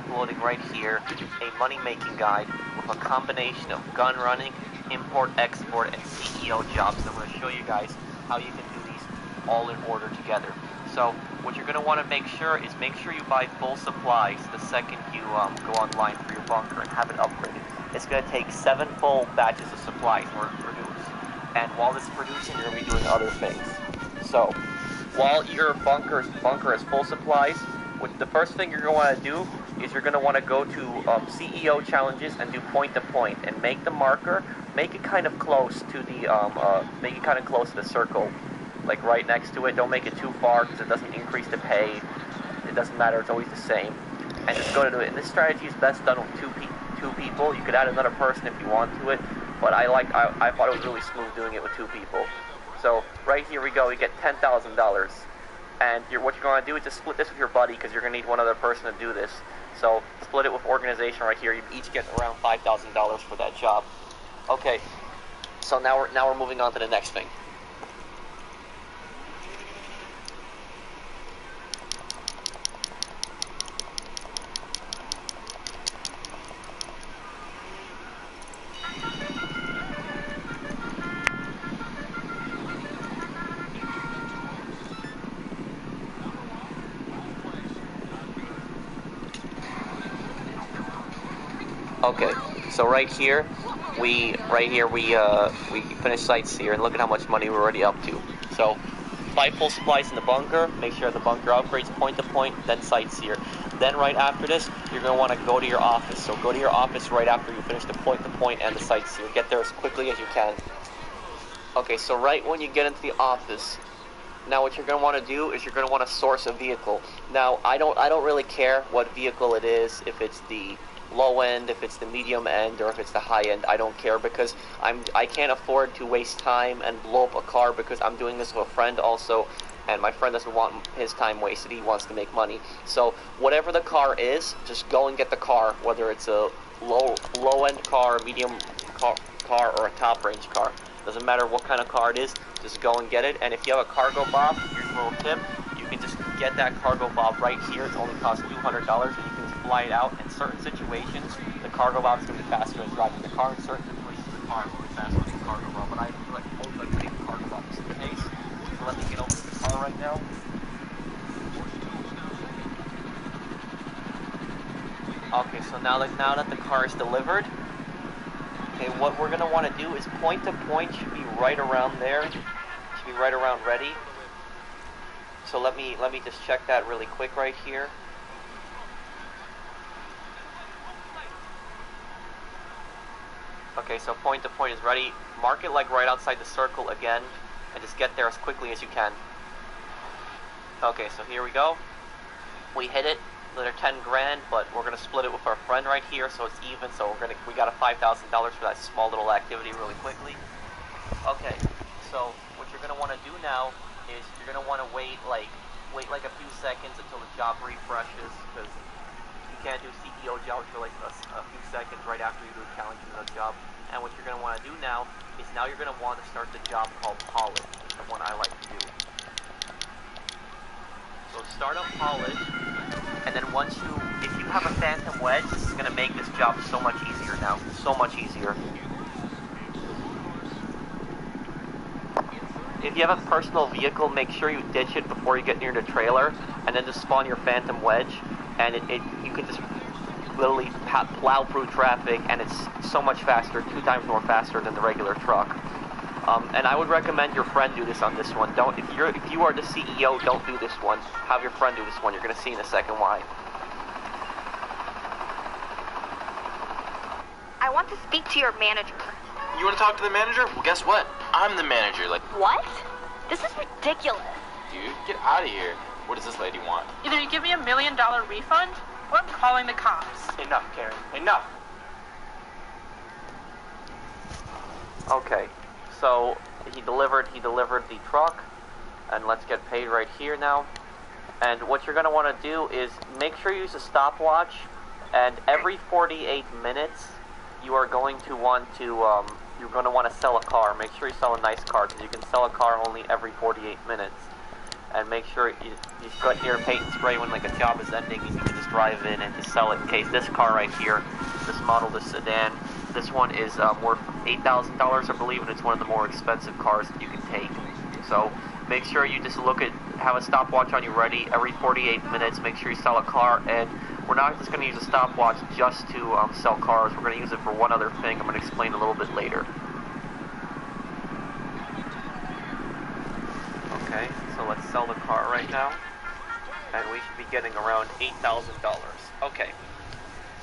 uploading right here a money-making guide with a combination of gun running, import, export, and CEO jobs. I'm going to show you guys how you can do these all in order together. So what you're going to want to make sure you buy full supplies the second you go online for your bunker and have it upgraded. It's going to take 7 full batches of supplies in order to produce. And while this is producing, you're going to be doing other things. So while your bunker is full supplies, the first thing you're going to want to do is you're going to want to go to CEO challenges and do point to point and make the marker, make it kind of close to the circle, like right next to it. Don't make it too far because it doesn't increase the pay. It doesn't matter. It's always the same. And just go to do it. And this strategy is best done with two people. You could add another person if you want to it, but I thought it was really smooth doing it with 2 people. So right here we go. We get $10,000. And what you're going to do is just split this with your buddy because you're going to need one other person to do this. So split it with organization right here. You each get around $5,000 for that job. Okay, so now we're moving on to the next thing. Okay, so right here we finished sites here, and look at how much money we're already up to. So buy full supplies in the bunker, make sure the bunker upgrades point to point, then sites here. Then right after this, you're going to want to go to your office. So go to your office right after you finish the point to point and the sites here. Get there as quickly as you can. Okay, so right when you get into the office, now what you're going to want to do is you're going to want to source a vehicle. Now I don't really care what vehicle it is, if it's the low end, if it's the medium end, or if it's the high end. I don't care because I can't afford to waste time and blow up a car because I'm doing this with a friend also, and my friend doesn't want his time wasted. He wants to make money. So whatever the car is, just go and get the car, whether it's a low end car, medium car, or a top range car. Doesn't matter what kind of car it is, just go and get it. And if you have a cargo bob, here's a little tip, you can just get that cargo bob right here. It only costs $200, and you can fly it out. In certain situations, the cargo bob is going to be faster than driving the car. In certain situations, the car will be faster than the cargo bob. But I always like to take the cargo bob just in case. So let me get over to the car right now. Okay, so now that the car is delivered, okay, what we're going to want to do is point to point should be right around there. Should be right around ready. So let me just check that really quick right here. Okay, so point to point is ready. Mark it like right outside the circle again, and just get there as quickly as you can. Okay, so here we go. We hit it. Another 10 grand, but we're gonna split it with our friend right here, so it's even. So we got a $5,000 for that small little activity really quickly. Okay, so what you're gonna want to do now is you're gonna want to wait like a few seconds until the job refreshes, because you can't do CEO jobs for like a few seconds right after you do a challenge in the job. And what you're going to want to do now is you're going to want to start the job called polish, the one I like to do. So start up polish, and then if you have a phantom wedge, this is going to make this job so much easier now, so much easier. If you have a personal vehicle, make sure you ditch it before you get near the trailer, and then just spawn your phantom wedge, and you can just literally plow through traffic, and it's so much faster, 2 times more faster than the regular truck. And I would recommend your friend do this on this one. If you are the CEO, don't do this one. Have your friend do this one. You're going to see in a second why. I want to speak to your manager. You want to talk to the manager? Well, guess what? I'm the manager. What? This is ridiculous. Dude, get out of here. What does this lady want? Either you give me $1 million refund, or I'm calling the cops. Enough, Karen. Enough! Okay, so he delivered the truck, and let's get paid right here now. And what you're going to want to do is make sure you use a stopwatch, and every 48 minutes you are going to want to sell a car. Make sure you sell a nice car, because you can sell a car only every 48 minutes. and make sure you got your paint and spray when like a job is ending, and you can just drive in and just sell it. In case this car right here, this model, this sedan, this one is worth $8,000, I believe, and it's one of the more expensive cars that you can take. So make sure you just have a stopwatch on you ready every 48 minutes. Make sure you sell a car, and we're not just going to use a stopwatch just to sell cars. We're going to use it for one other thing. I'm going to explain a little bit later. Okay, so let's sell the car right now, and we should be getting around $8,000. Okay,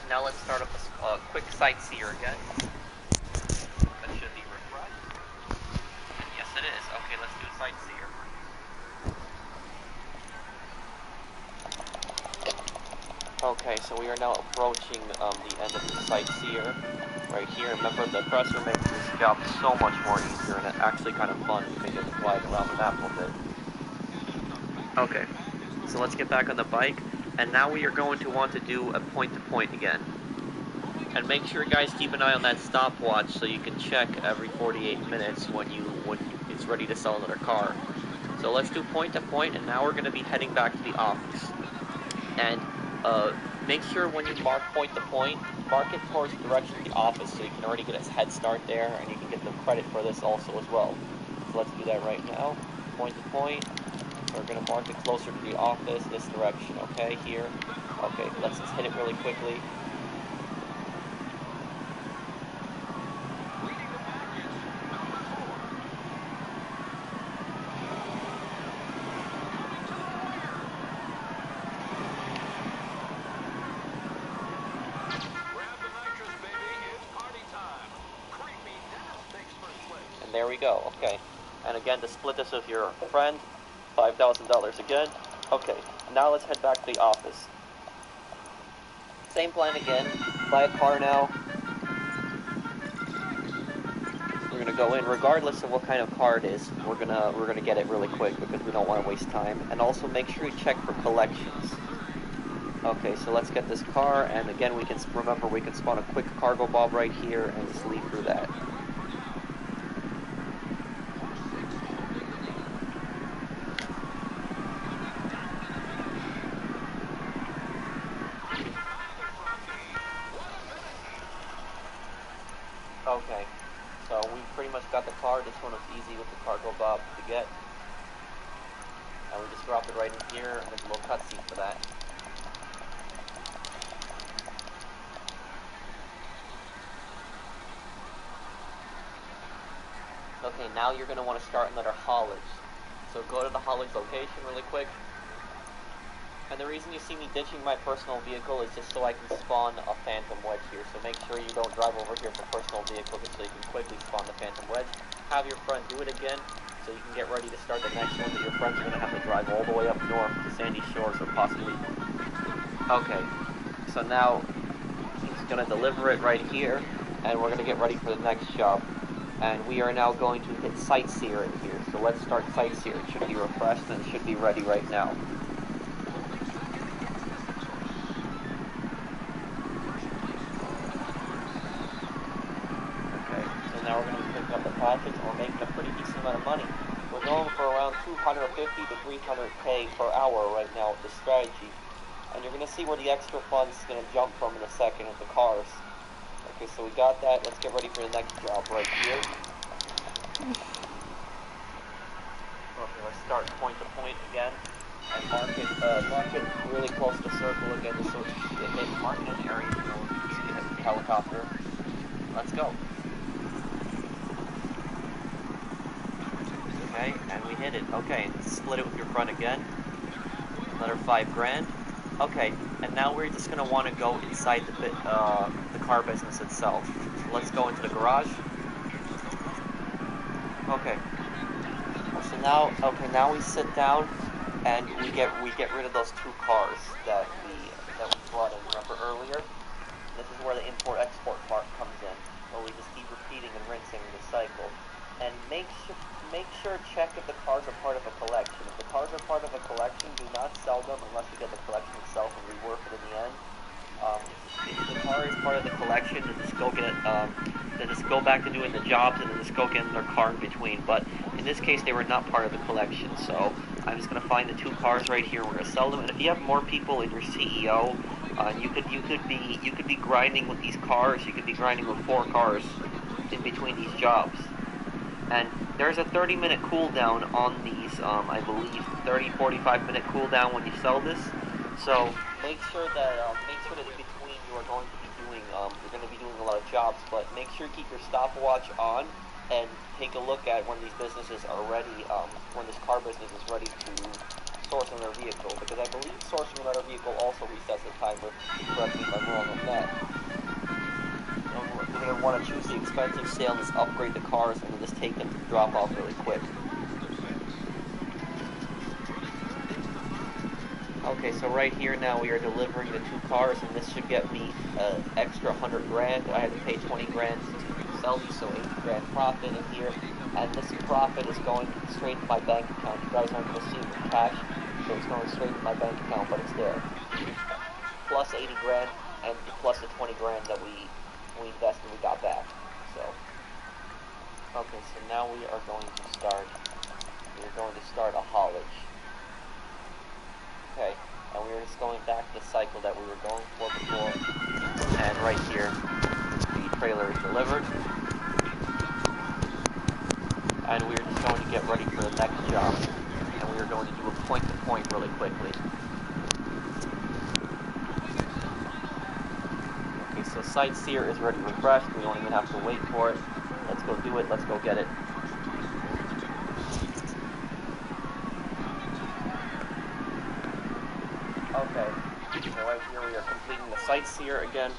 now let's start up a quick sightseer again. That should be refreshed. Yes, it is. Okay, let's do a sightseer. Okay, so we are now approaching the end of the sightseer right here. Remember, the presser makes this job so much more easier, and it's actually kind of fun. You can just glide around the map a little bit. Okay, so let's get back on the bike, and now we are going to want to do a point-to-point again. And make sure, guys, keep an eye on that stopwatch so you can check every 48 minutes when it's ready to sell another car. So let's do point-to-point, and now we're going to be heading back to the office. And make sure when you mark point to point, mark it towards the direction of the office so you can already get a head start there, and you can get the credit for this also as well. So let's do that right now. Point to point. So we're going to mark it closer to the office, this direction, okay, here. Okay, let's just hit it really quickly. There we go, okay. And again, to split this with your friend, $5,000 again. Okay, now let's head back to the office. Same plan again, buy a car now. We're gonna go in regardless of what kind of car it is. We're gonna get it really quick because we don't want to waste time. And also make sure you check for collections. Okay, so let's get this car, and again we can spawn a quick cargo bob right here and just leave through that. Okay, so we pretty much got the car. This one was easy with the cargo bob to get. And we just drop it right in here, and there's a little cutscene for that. Okay, now you're going to want to start another haulage. So go to the haulage location really quick. And the reason you see me ditching my personal vehicle is just so I can spawn a phantom wedge here. So make sure you don't drive over here for personal vehicle just so you can quickly spawn the phantom wedge. Have your friend do it again so you can get ready to start the next one, that your friend's going to have to drive all the way up north to Sandy Shores or possibly... Okay, so now he's going to deliver it right here, and we're going to get ready for the next job. And we are now going to hit Sightseer in here. So let's start Sightseer. It should be refreshed and it should be ready right now. Now we're going to be picking up the package, and we're making a pretty decent amount of money. We're going for around 250 to 300k per hour right now with this strategy. And you're going to see where the extra funds is going to jump from in a second with the cars. Okay, so we got that. Let's get ready for the next job right here. Okay, let's start point to point again. And mark it really close to circle again, just so it's mark it in the area, you know, so you hit the helicopter. Let's go. Okay, and we hit it. Okay, split it with your friend again. Another $5,000. Okay, and now we're just gonna want to go inside the car business itself. So let's go into the garage. Okay. So now we sit down and we get rid of those two cars that we brought in. Remember earlier? This is where the import-export part comes in. So we just keep repeating and rinsing the cycle. And make sure check if the cars are part of a collection. If the cars are part of a collection, do not sell them unless you get the collection itself and rework it in the end. If the car is part of the collection, then just go back to doing the jobs and then just go get in their car in between. But in this case, they were not part of the collection, so I'm just gonna find the 2 cars right here. We're gonna sell them, and if you have more people in your CEO, you could be grinding with these cars. You could be grinding with 4 cars in between these jobs. And there's a 30-minute cooldown on these. I believe 45-minute cooldown when you sell this. So make sure that in between you are going to be doing a lot of jobs. But make sure you keep your stopwatch on and take a look at when these businesses are ready. When this car business is ready to source another vehicle, because I believe sourcing another vehicle also resets the timer. Correct me if I'm wrong on that. You're going to want to choose the expensive sale, just upgrade the cars, and then just take them to the drop-off really quick. Okay, so right here now we are delivering the 2 cars, and this should get me an extra 100 grand. I had to pay 20 grand to sell these, so 80 grand profit in here. And this profit is going straight to my bank account. You guys aren't going to see it with cash, so it's going straight to my bank account, but it's there. Plus 80 grand, and plus the 20 grand that we invested, we got back. So, okay, so now we are going to start a haulage. Okay, and we're just going back to the cycle that we were going for before. And right here, the trailer is delivered. And we're just going to get ready for the next job. And we are going to do a point-to-point really quickly. Okay, so Sightseer is already refreshed. We don't even have to wait for it. Let's go do it. Let's go get it. Okay, so right here we are completing the Sightseer again.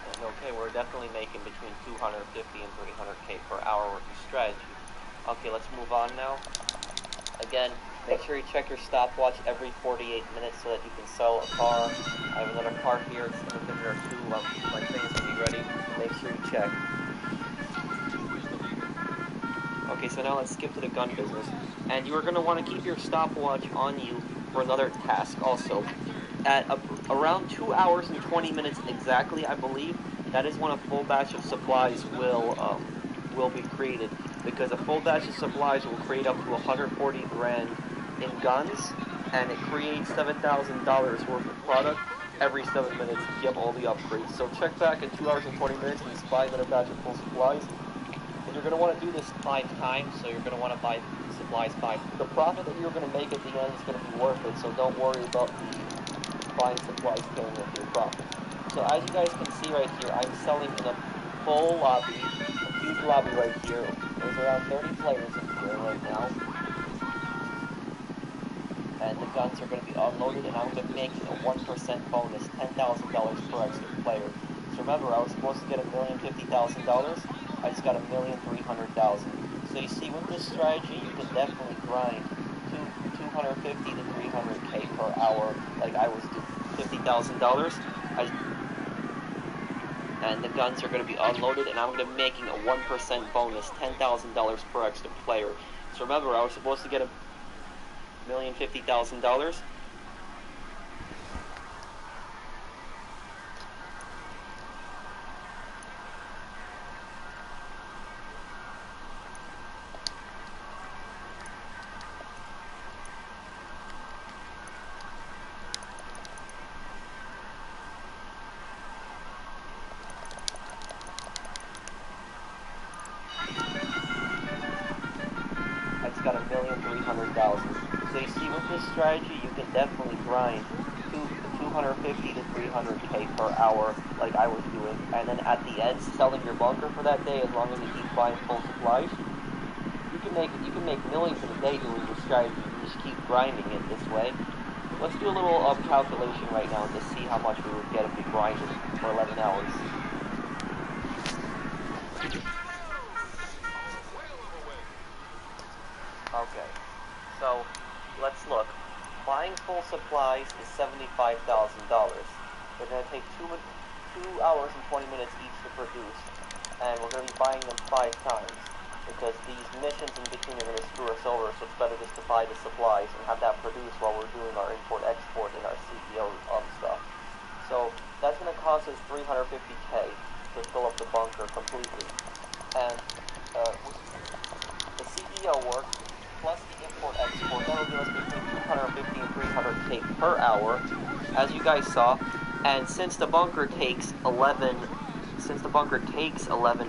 And okay, we're definitely making between 250 and 300k per hour with the strategy. Okay, let's move on now. Again, make sure you check your stopwatch every 48 minutes so that you can sell a car. I have another car here. It's in the mirror too. My thing is going to be ready. So make sure you check. Okay, so now let's skip to the gun business. And you are going to want to keep your stopwatch on you for another task also. At around 2 hours and 20 minutes exactly, I believe, that is when a full batch of supplies will be created. Because a full batch of supplies will create up to 140 grand in guns, and it creates $7,000 worth of product every 7 minutes if you have all the upgrades. So check back in 2 hours and 20 minutes and just buy another batch of full supplies. And you're going to want to do this 5 times, so you're going to want to buy supplies 5. The profit that you're going to make at the end is going to be worth it, so don't worry about the buying supplies killing with your profit. So as you guys can see right here, I'm selling in a full lobby, a huge lobby right here. There's around 30 players in here right now. And the guns are going to be unloaded, and I'm going to be making a 1% bonus, $10,000 per extra player. So remember, I was supposed to get $1,050,000. I just got $1,300,000. So you see, with this strategy, you can definitely grind 250 to 300k per hour, like I was doing. $50,000. And the guns are going to be unloaded, and I'm going to be making a 1% bonus, $10,000 per extra player. So remember, I was supposed to get $1,050,000. Got $1,300,000. So you see, with this strategy, you can definitely grind 250 to 300k per hour, like I was doing. And then at the end, selling your bunker for that day, as long as you keep buying full supplies, you can make millions in a day doing this strategy. You just keep grinding it this way. Let's do a little calculation right now to see how much we would get if we grinded for 11 hours. Okay, so let's look. Buying full supplies is $75,000. They're going to take 2 hours and 20 minutes each to produce, and we're going to be buying them 5 times. because these missions in between are going to screw us over, so it's better just to buy the supplies and have that produced while we're doing our import-export and our CPO stuff. So that's going to cost us 350k to fill up the bunker completely. And the CEO work plus the import-export, that'll give us between 250 and 300k per hour, as you guys saw. And since the bunker takes 11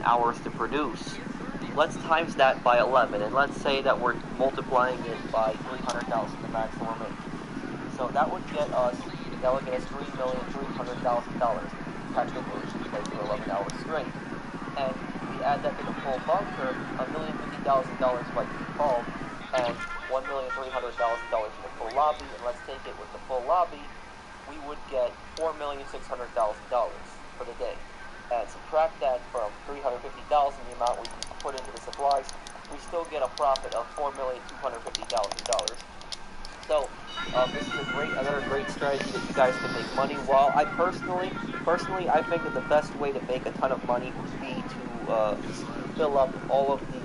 hours to produce, let's times that by 11, and let's say that we're multiplying it by 300,000, the max that we're making. So that would get us $3,300,000 technically, because we're 11 hours straight. And we add that to the full bunker, $1,050,000 by default, and $1,300,000 for the full lobby, and let's take it with the full lobby, we would get $4,600,000 for the day. And subtract that from $350,000, the amount we put into the supplies, we still get a profit of $4,250,000. So this is another great strategy that you guys can make money. While I personally, I think that the best way to make a ton of money would be to fill up all of the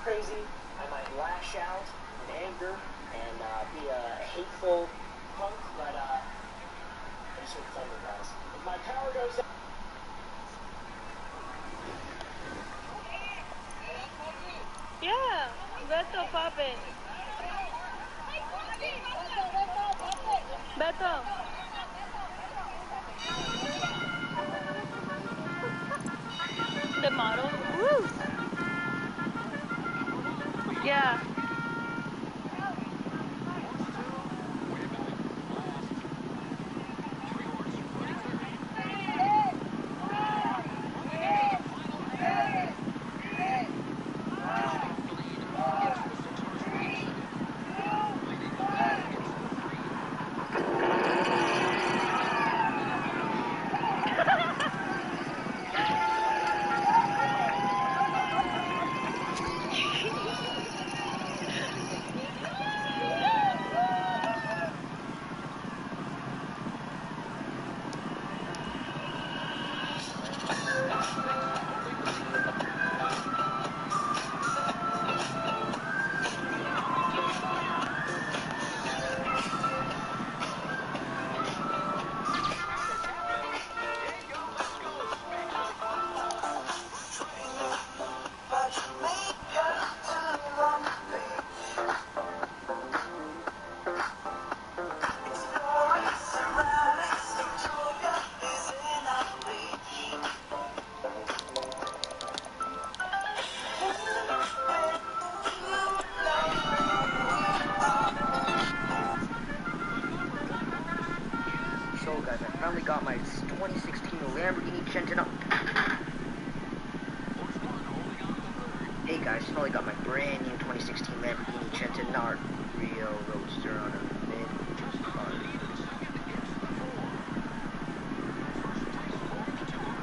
crazy, I might lash out in anger and be a hateful punk, but I just want to tell you guys, if my power goes out... Yeah, Beto, papi. Beto. The model. Woo! Yeah. Probably got my brand new 2016 Lamborghini Centenario Roadster on a mid-card.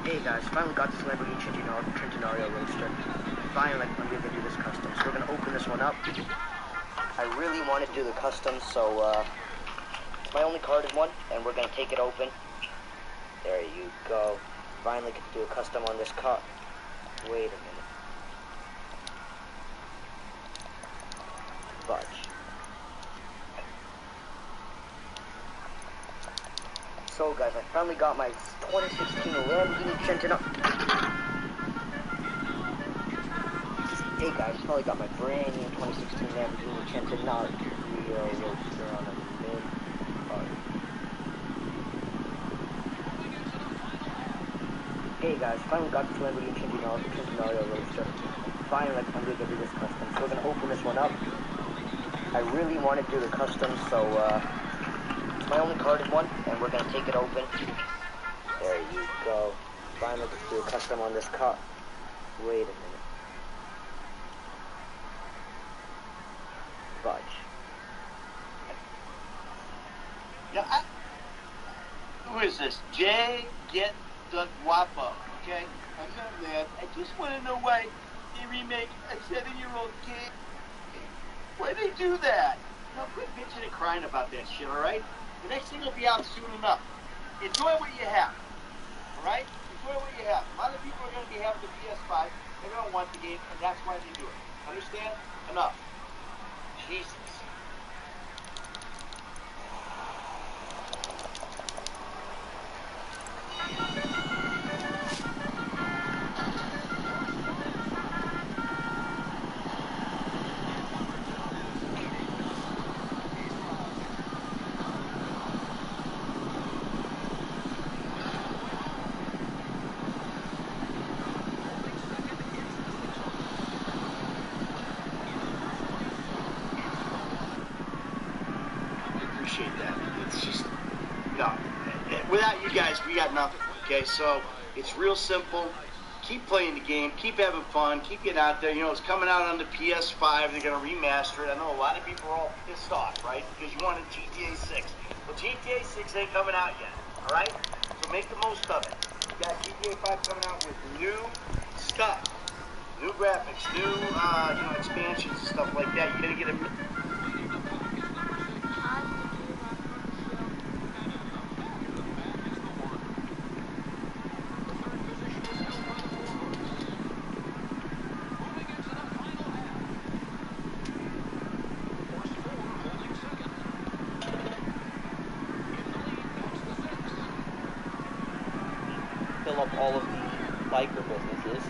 Hey guys, finally got this Lamborghini Centenario Roadster. Finally, I'm gonna do this custom. So we're gonna open this one up. I really want to do the custom, so it's my only carded one, and we're gonna take it open. There you go. Finally get to do a custom on this car. Wait a minute. Fudge. So guys, I finally got my 2016 Lamborghini Centenario. Hey guys, finally got my brand new 2016 Lamborghini Centenario Roadster on a mid-card. Hey guys, finally got this Lamborghini Centenario Roadster. Finally, I'm gonna do this custom. So we're gonna open this one up. I really want to do the custom, so it's my only carded one, and we're gonna take it open. There you go. Finally, let's do a custom on this car. Wait a minute. Fudge. Yeah, who is this? Jay Get the Guapo, okay? I'm not mad. I just want to know why they remake a 7-year-old kid. Why they do that? Now quit bitching and crying about that shit, alright? The next thing will be out soon enough. Enjoy what you have, alright? Enjoy what you have. A lot of people are going to be having the PS5. They're going to want the game, and that's why they do it. Understand? Enough. Jesus. It's just, no, without you guys, we got nothing, okay? So, it's real simple. Keep playing the game, keep having fun, keep getting out there. You know, it's coming out on the PS5, they're going to remaster it. I know a lot of people are all pissed off, right? Because you wanted GTA 6. Well, GTA 6 ain't coming out yet, all right? So make the most of it. You got GTA 5 coming out with new stuff, new graphics, new, expansions and stuff like that. You're going to get a... fill up all of the biker businesses.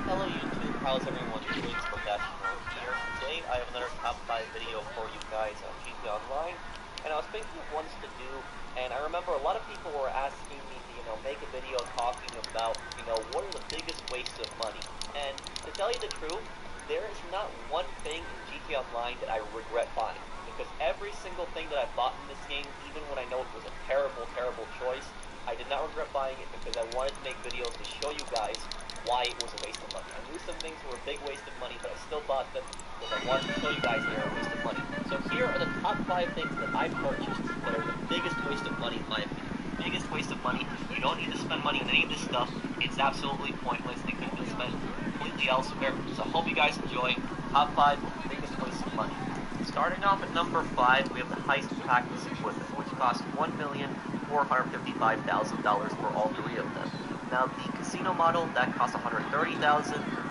Hello YouTube, how's everyone doing? It's Professional here. Today I have another top 5 video for you guys on GTA Online, and I was thinking of ones to do, and I remember a lot of people were asking me to, make a video talking about, what are the biggest wastes of money. And to tell you the truth, there is not one thing in GTA Online that I regret buying, because every single thing that I bought in this game, even when I know it was a terrible, terrible choice, I did not regret buying it because I wanted to make videos to show you guys why it was a waste of money. I knew some things were a big waste of money, but I still bought them because I wanted to show you guys they are a waste of money. So here are the top 5 things that I purchased that are the biggest waste of money in my opinion. Biggest waste of money. You don't need to spend money on any of this stuff. It's absolutely pointless. It could have been spent completely elsewhere. So I hope you guys enjoy top 5 biggest waste of money. Starting off at number 5, we have the heist practice equipment, which cost $1,455,000 for all 3 of them. Now the casino model, that cost $130,000.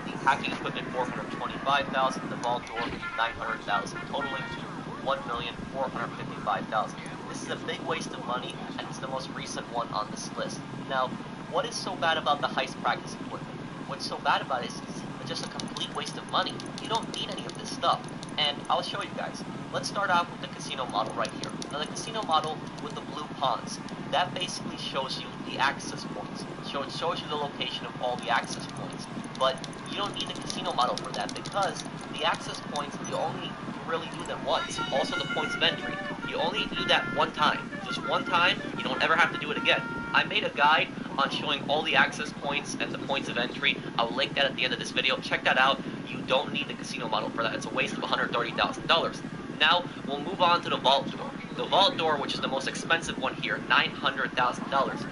The hacking equipment 425,000, the vault door 900,000, totaling to 1,455,000. This is a big waste of money, and it's the most recent one on this list. Now, what is so bad about the heist practice equipment? What's so bad about it is it's just a complete waste of money. You don't need any of this stuff, and I'll show you guys. Let's start off with the casino model right here. Now, the casino model with the blue pawns, that basically shows you the access points. So it shows you the location of all the access points, but you don't need the casino model for that because the access points, you only really do them once. Also the points of entry, you only do that one time. Just one time, you don't ever have to do it again. I made a guide on showing all the access points and the points of entry. I'll link that at the end of this video. Check that out. You don't need the casino model for that. It's a waste of $130,000. Now, we'll move on to the vault door. The vault door, which is the most expensive one here, $900,000.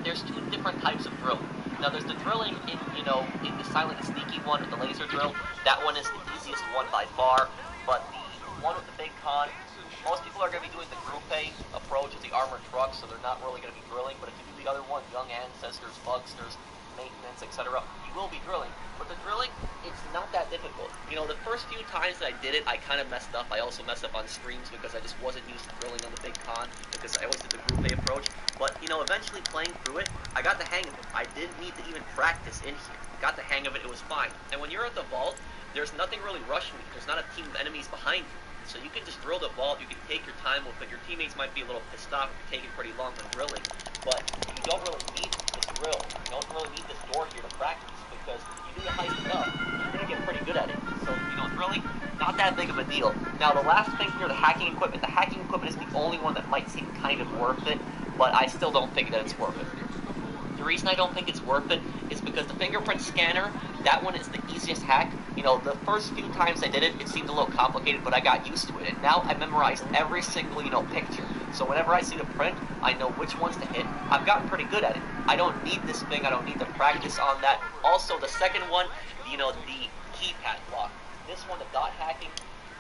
There's two different types of drill. Now, there's the drilling in the silent and sneaky one with the laser drill. That one is the easiest one by far, but the one with the big con, most people are going to be doing the Group A approach with the armored truck, so they're not really going to be drilling, but if you do the other one, Young Ancestors, Bugsters, Maintenance, etc., you will be drilling. But the drilling, it's not that difficult. The first few times that I did it, I kind of messed up. I also messed up on streams because I just wasn't used to drilling on the big con because I always did the Group A approach. But, eventually playing through it, I got the hang of it. I didn't need to even practice in here. Got the hang of it, it was fine. And when you're at the vault, there's nothing really rushing you. There's not a team of enemies behind you. So you can just drill the vault, you can take your time with it. Your teammates might be a little pissed off if you're taking pretty long when drilling, but you don't really need this drill. You don't really need this door here to practice, because if you do the heist enough, you're going to get pretty good at it. So, drilling, not that big of a deal. Now, the last thing here, the hacking equipment. The hacking equipment is the only one that might seem kind of worth it, but I still don't think that it's worth it. The reason I don't think it's worth it is because the fingerprint scanner, that one is the easiest hack. The first few times I did it, it seemed a little complicated, but I got used to it. And now I memorized every single, picture. So whenever I see the print, I know which ones to hit. I've gotten pretty good at it. I don't need this thing. I don't need to practice on that. Also, the second one, the keypad block. This one, the dot hacking,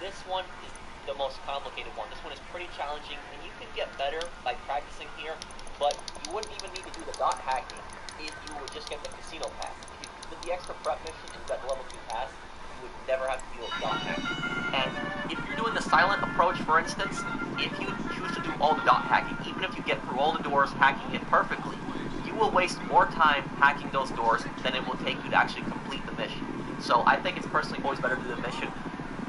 this one is the most complicated one. This one is pretty challenging, and you can get better by practicing here, but you wouldn't even need to do the dot hacking if you would just get the casino pass. If you did the extra prep mission and got the level 2 pass, you would never have to deal with dot hacking. And if you're doing the silent approach, for instance, if you choose to do all the dot hacking, even if you get through all the doors hacking it perfectly, you will waste more time hacking those doors than it will take you to actually complete the mission. So I think it's personally always better to do the mission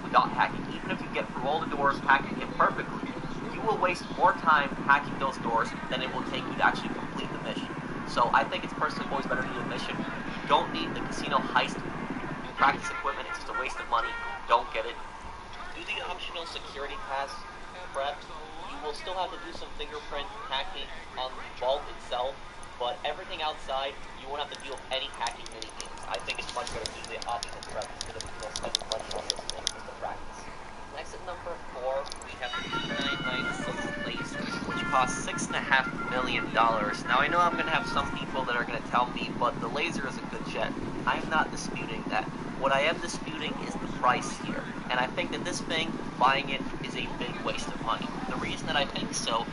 with dot hacking. Even if you get through all the doors hacking it perfectly, you will waste more time hacking those doors than it will take you to actually complete the mission. So I think it's personally always better to do the mission. You don't need the casino heist practice equipment. It's just a waste of money. Don't get it. Do the optional security pass prep. You will still have to do some fingerprint hacking on the vault itself, but everything outside, you won't have to deal with any hacking minigames. I think it's much better to do the optional prep instead of spending money on this thing just to practice. Next at number 4, we have the P996 lasers, which cost $6.5 million. Now I know I'm going to have some people that are going to tell me, but the laser is a good jet. I'm not disputing that. What I am disputing is the price here. And I think that this thing, buying it, is a big waste of money. The reason that I think so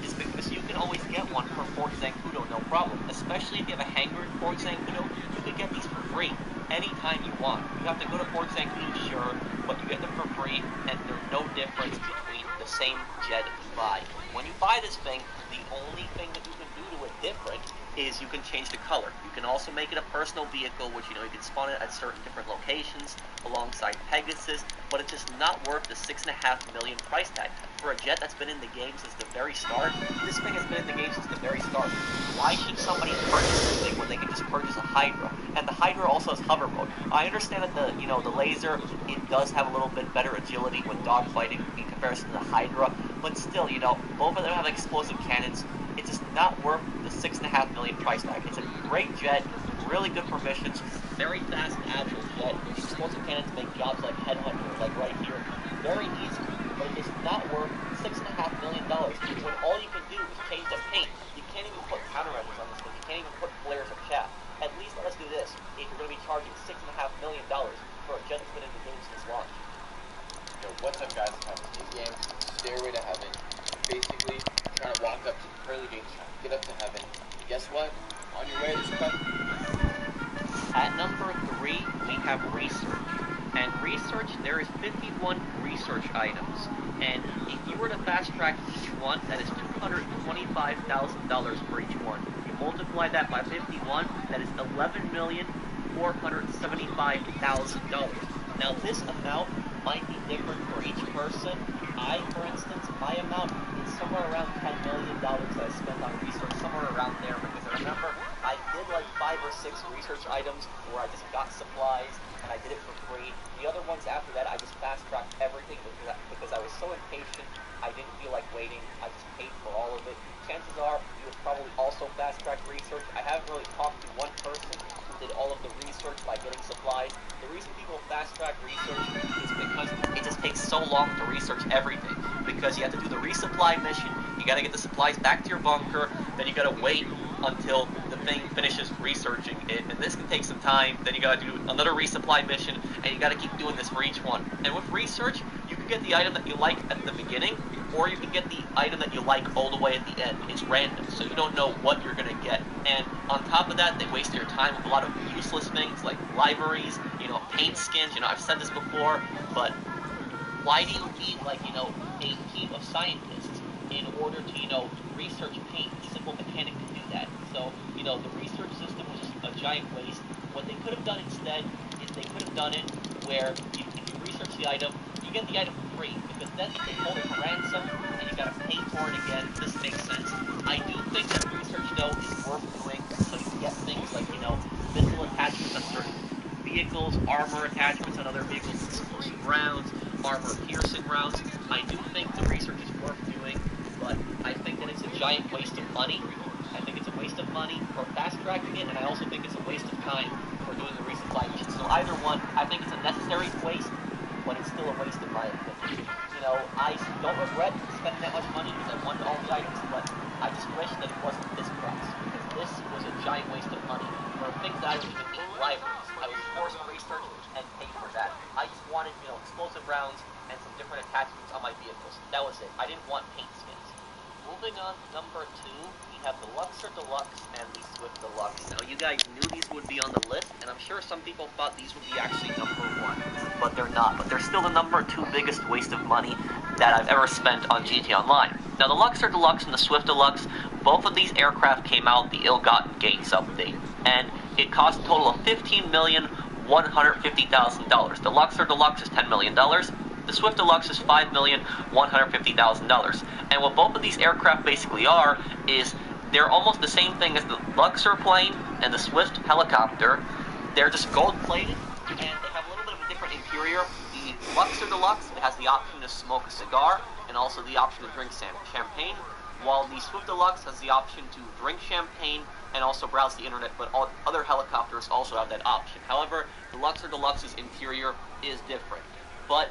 is because you can always get one from Fort Zancudo, no problem. Especially if you have a hangar in Fort Zancudo, you can get these for free anytime you want. You have to go to Fort Zancudo, sure, but you get them for free, and there's no difference between the same jet you buy. When you buy this thing, the only thing that you can do to it different is you can change the color. You can also make it a personal vehicle, which you can spawn it at certain different locations alongside Pegasus, but it's just not worth the $6.5 million price tag. For a jet that's been in the game since the very start, this thing has been in the game since the very start. Why should somebody purchase this thing when they can just purchase a Hydra? And the Hydra also has hover mode. I understand that the laser, it does have a little bit better agility when dogfighting in comparison to the Hydra, but still, both of them have explosive cannons. It's just not worth the $6.5 million price tag. It's a great jet, really good for missions, very fast and agile jet. The explosive cannons make jobs like Headhunter, like right here, very easy. But it's not worth $6.5 million when all you can do is change the paint. You can't even put countermeasures on this thing. You can't even put flares of chaff. At least let us do this. If you're going to be charging $6.5 million for a jet that's been in the game since launch. Yo, what's up, guys? I'm in game, Stairway to Heaven. Basically, trying to walk up to the pearly gates, trying to get up to heaven. Guess what? On your way, there's a At number 3, we have research. And research, there is 51 research items. And if you were to fast track each one, that is $225,000 for each one. You multiply that by 51, that is $11,475,000. Now this amount might be different for each person. For instance, my amount is somewhere around $10 million that I spent on research, somewhere around there, because I remember I did like 5 or 6 research items where I just got supplies and I did it for free. The other ones after that, I just fast-tracked everything because I was so impatient, I didn't feel like waiting, I just paid for all of it. Chances are, you would probably also fast-track research. I haven't really talked to one person who did all of the research by getting supplies. The reason people fast-track research is because it just takes so long to research everything. Because you have to do the resupply mission, you gotta get the supplies back to your bunker, then you gotta wait until the thing finishes researching it, and this can take some time. Then you gotta do another resupply mission, and you gotta keep doing this for each one. And with research, you can get the item that you like at the beginning, or you can get the item that you like all the way at the end. It's random, so you don't know what you're gonna get. And on top of that, they waste your time with a lot of useless things like libraries, paint skins. I've said this before, but why do you need, a team of scientists in order to, research paint? A simple mechanic can do that. So, the research system was just a giant waste. What they could have done instead is they could have done it where if you research the item, you get the item for free, because then they hold it for ransom, and you gotta pay for it again. This makes sense. I do think that research, though, is worth doing, so you can get things like, missile attachments on certain vehicles, armor attachments on other vehicles, explosive rounds, armor-piercing rounds. I do think the research is worth doing, but I think that it's a giant waste of money. I think it's a waste of money for fast-tracking it, and I also think it's a waste of time for doing the resupply mission. So either one, I think it's a necessary waste, but it's still a waste in my opinion. I don't regret spending that much money because I wanted all the items, but I just wish that it wasn't this price, because this was a giant waste of money for things that I don't even need. Libraries. I was forced to research and pay for that. I just wanted, explosive rounds and some different attachments on my vehicles. That was it. I didn't want paint skins. Moving on to number 2, we have the Luxor Deluxe and the Swift Deluxe. Now, you guys knew these would be on the list, and I'm sure some people thought these would be actually number 1, but they're not. But they're still the number 2 biggest waste of money that I've ever spent on GTA Online. Now, the Luxor Deluxe and the Swift Deluxe, both of these aircraft came out the Ill-Gotten Gains update, and it cost a total of $15,150,000. The Luxor Deluxe is $10 million. The Swift Deluxe is $5,150,000. And what both of these aircraft basically are is they're almost the same thing as the Luxor plane and the Swift helicopter. They're just gold-plated, and they have a little bit of a different interior. The Luxor Deluxe has the option to smoke a cigar and also the option to drink champagne, while the Swift Deluxe has the option to drink champagne and also browse the internet, but all other helicopters also have that option. However, the Luxor Deluxe's interior is different. But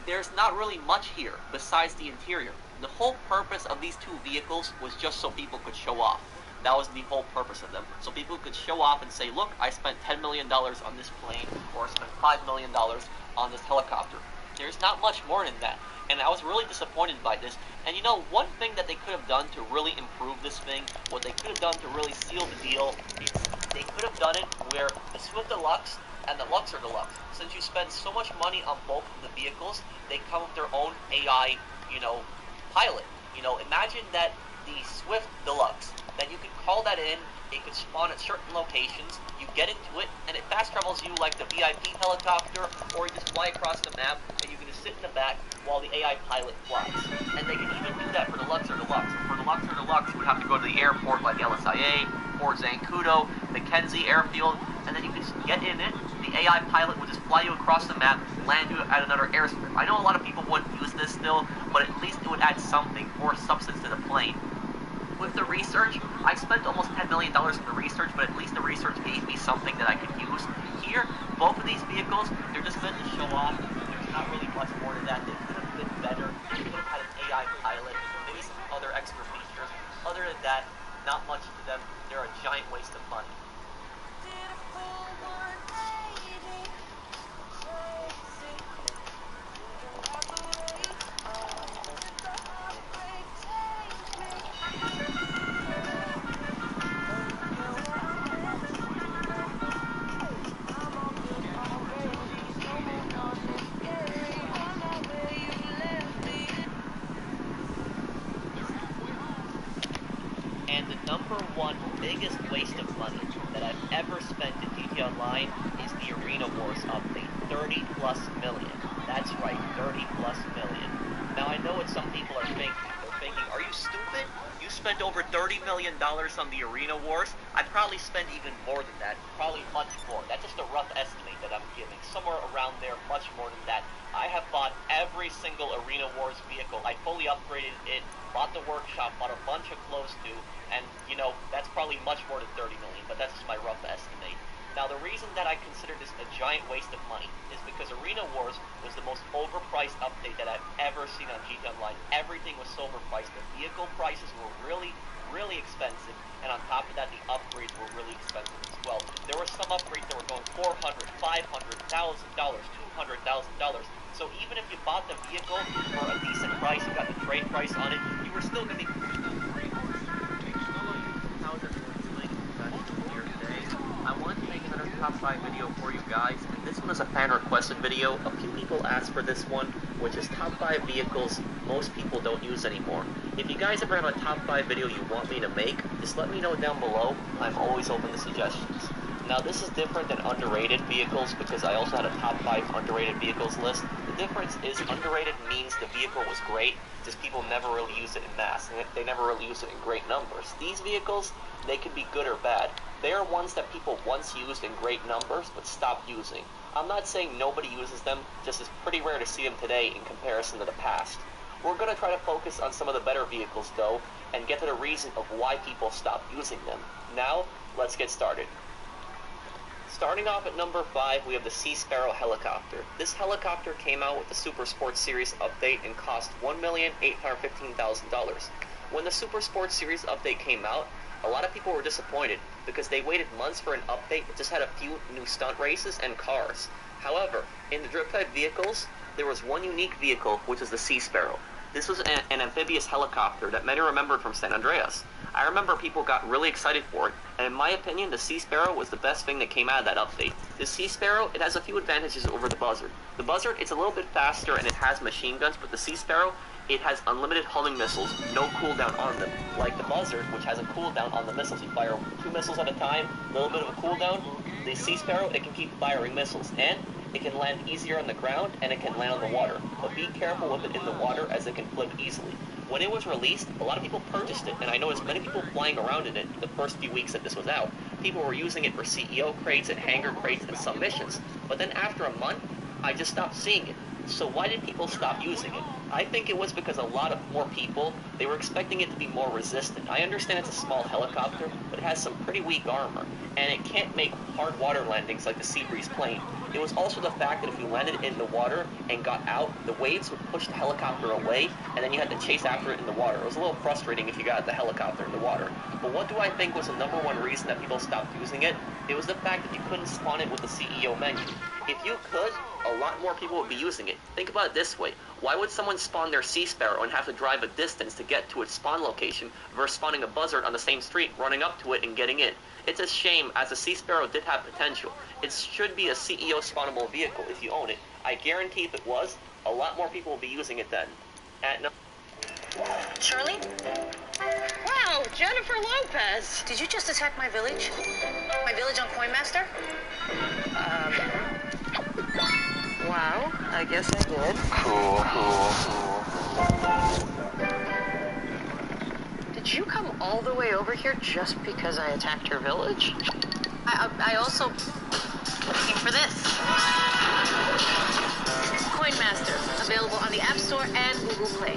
there's not really much here besides the interior. The whole purpose of these 2 vehicles was just so people could show off. That was the whole purpose of them. So people could show off and say, look, I spent $10 million on this plane, or I spent $5 million on this helicopter. There's not much more than that. And I was really disappointed by this. And one thing that they could have done to really improve this thing, what they could have done to really seal the deal, is they could have done it where the Swift Deluxe and the Luxor Deluxe, since you spend so much money on both of the vehicles, they come with their own AI, pilot. Imagine that the Swift Deluxe, that you could call that in, it could spawn at certain locations, you get into it, and it fast travels you like the VIP helicopter, or you just fly across the map, and you can just sit in the back while the AI pilot flies. And they can even do that for the Luxor Deluxe. For the Luxor Deluxe, you would have to go to the airport like LSIA, Fort Zancudo, Mackenzie Airfield, and then you can just get in it, the AI pilot would just fly you across the map, land you at another airstrip. I know a lot of people wouldn't use this still, but at least it would add something more substance to the plane. With the research, I spent almost $10 million on the research, but at least the research gave me something that I could use. Here, both of these vehicles, they're just meant to show off. There's not really much more to that. They could have been better. They could have had an AI pilot, maybe some other extra features. Other than that, not much to them. They're a giant waste of money. biggest waste of money that I've ever spent in GTA Online is the Arena Wars update. 30 plus million. That's right, 30 plus million. Now I know what some people are thinking. They're thinking, are you stupid? You spent over $30 million on the Arena Wars? I'd probably spend even more than that. Probably much more. That's just a rough estimate that I'm giving. Somewhere around there, much more than that. I have bought every single Arena Wars vehicle. I fully upgraded it, bought the workshop, bought a bunch of clothes too, and, you know, that's probably much more than 30 million, but that's just my rough estimate. Now, the reason that I consider this a giant waste of money is because Arena Wars was the most overpriced update that I've ever seen on GTA Online. Everything was so overpriced. The vehicle prices were really, really expensive, and on top of that, the upgrades were really expensive as well. There were some upgrades that were going $400,000, $500,000, $200,000. So even if you bought the vehicle for a decent price, you got the trade price on it, you were still going to be... How's everyone doing? Here today. I wanted to make another top 5 video for you guys, and this one is a fan requested video. A few people asked for this one, which is top 5 vehicles most people don't use anymore. If you guys ever have a top 5 video you want me to make, just let me know down below. I'm always open to suggestions. Now this is different than underrated vehicles because I also had a top 5 underrated vehicles list. The difference is underrated means the vehicle was great, just people never really use it in mass, and they never really use it in great numbers. These vehicles, they can be good or bad. They are ones that people once used in great numbers but stopped using. I'm not saying nobody uses them, just it's pretty rare to see them today in comparison to the past. We're going to try to focus on some of the better vehicles though, and get to the reason of why people stopped using them. Now, let's get started. Starting off at number 5, we have the Sea Sparrow helicopter. This helicopter came out with the Super Sports Series update and cost $1,815,000. When the Super Sports Series update came out, a lot of people were disappointed because they waited months for an update that just had a few new stunt races and cars. However, in the drift type vehicles, there was one unique vehicle, which is the Sea Sparrow. This was an amphibious helicopter that many remembered from San Andreas. I remember people got really excited for it, and in my opinion, the Sea Sparrow was the best thing that came out of that update. The Sea Sparrow, it has a few advantages over the Buzzard. The Buzzard, it's a little bit faster and it has machine guns, but the Sea Sparrow, it has unlimited homing missiles, no cooldown on them. Like the Buzzard, which has a cooldown on the missiles. You fire 2 missiles at a time, a little bit of a cooldown. The Sea Sparrow, it can keep firing missiles, and it can land easier on the ground, and it can land on the water. But be careful with it in the water, as it can flip easily. When it was released, a lot of people purchased it, and I noticed many people flying around in it the first few weeks that this was out. People were using it for CEO crates and hangar crates and some missions. But then after a month, I just stopped seeing it. So why did people stop using it? I think it was because a lot of more people, they were expecting it to be more resistant. I understand it's a small helicopter, but it has some pretty weak armor, and it can't make hard water landings like the Seabreeze plane. It was also the fact that if you landed in the water and got out, the waves would push the helicopter away, and then you had to chase after it in the water. It was a little frustrating if you got the helicopter in the water. But what do I think was the number one reason that people stopped using it? It was the fact that you couldn't spawn it with the CEO menu. If you could, a lot more people would be using it. Think about it this way. Why would someone spawn their Sea Sparrow and have to drive a distance to get to its spawn location versus spawning a Buzzard on the same street, running up to it and getting in? It's a shame, as the Sea Sparrow did have potential. It should be a CEO spawnable vehicle if you own it. I guarantee if it was, a lot more people will be using it then. Shirley? Wow, Jennifer Lopez! Did you just attack my village? My village on Coinmaster? Wow, I guess I did. Cool. Did you come all the way over here just because I attacked your village? I also came for this. Coinmaster, available on the App Store and Google Play.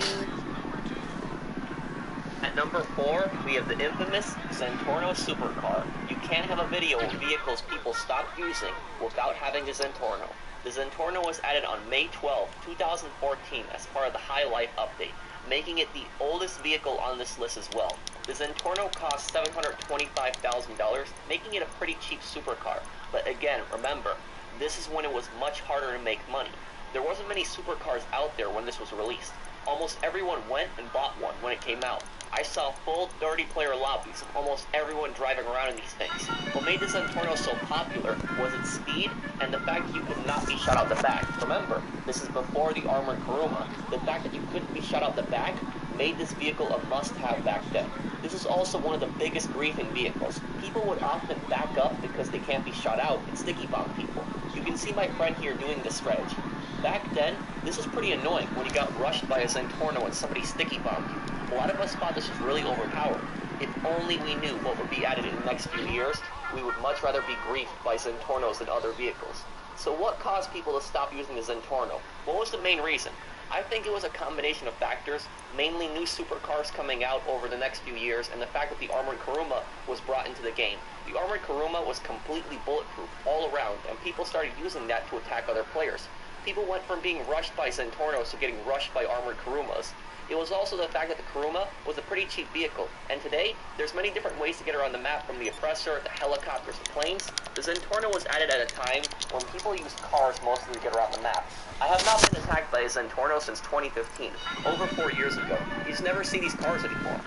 At number 4, we have the infamous Zentorno supercar. You can't have a video of vehicles people stopped using without having the Zentorno. The Zentorno was added on May 12, 2014 as part of the High Life update, making it the oldest vehicle on this list as well. The Zentorno cost $725,000, making it a pretty cheap supercar. But again, remember, this is when it was much harder to make money. There wasn't many supercars out there when this was released. Almost everyone went and bought one when it came out. I saw full 30-player lobbies of almost everyone driving around in these things. What made the Zentorno so popular was its speed and the fact that you could not be shot out the back. Remember, this is before the armored Kuruma. The fact that you couldn't be shot out the back made this vehicle a must-have back then. This is also one of the biggest griefing vehicles. People would often back up because they can't be shot out and sticky bomb people. You can see my friend here doing this strategy. Back then, this was pretty annoying when you got rushed by a Zentorno and somebody sticky bombed you. A lot of us thought this was really overpowered. If only we knew what would be added in the next few years, we would much rather be griefed by Zentornos than other vehicles. So what caused people to stop using the Zentorno? What was the main reason? I think it was a combination of factors, mainly new supercars coming out over the next few years, and the fact that the Armored Kuruma was brought into the game. The Armored Kuruma was completely bulletproof all around, and people started using that to attack other players. People went from being rushed by Zentornos to getting rushed by Armored Kurumas. It was also the fact that the Kuruma was a pretty cheap vehicle, and today, there's many different ways to get around the map, from the oppressor, the helicopters, the planes. The Zentorno was added at a time when people used cars mostly to get around the map. I have not been attacked by a Zentorno since 2015, over 4 years ago. You just never see these cars anymore.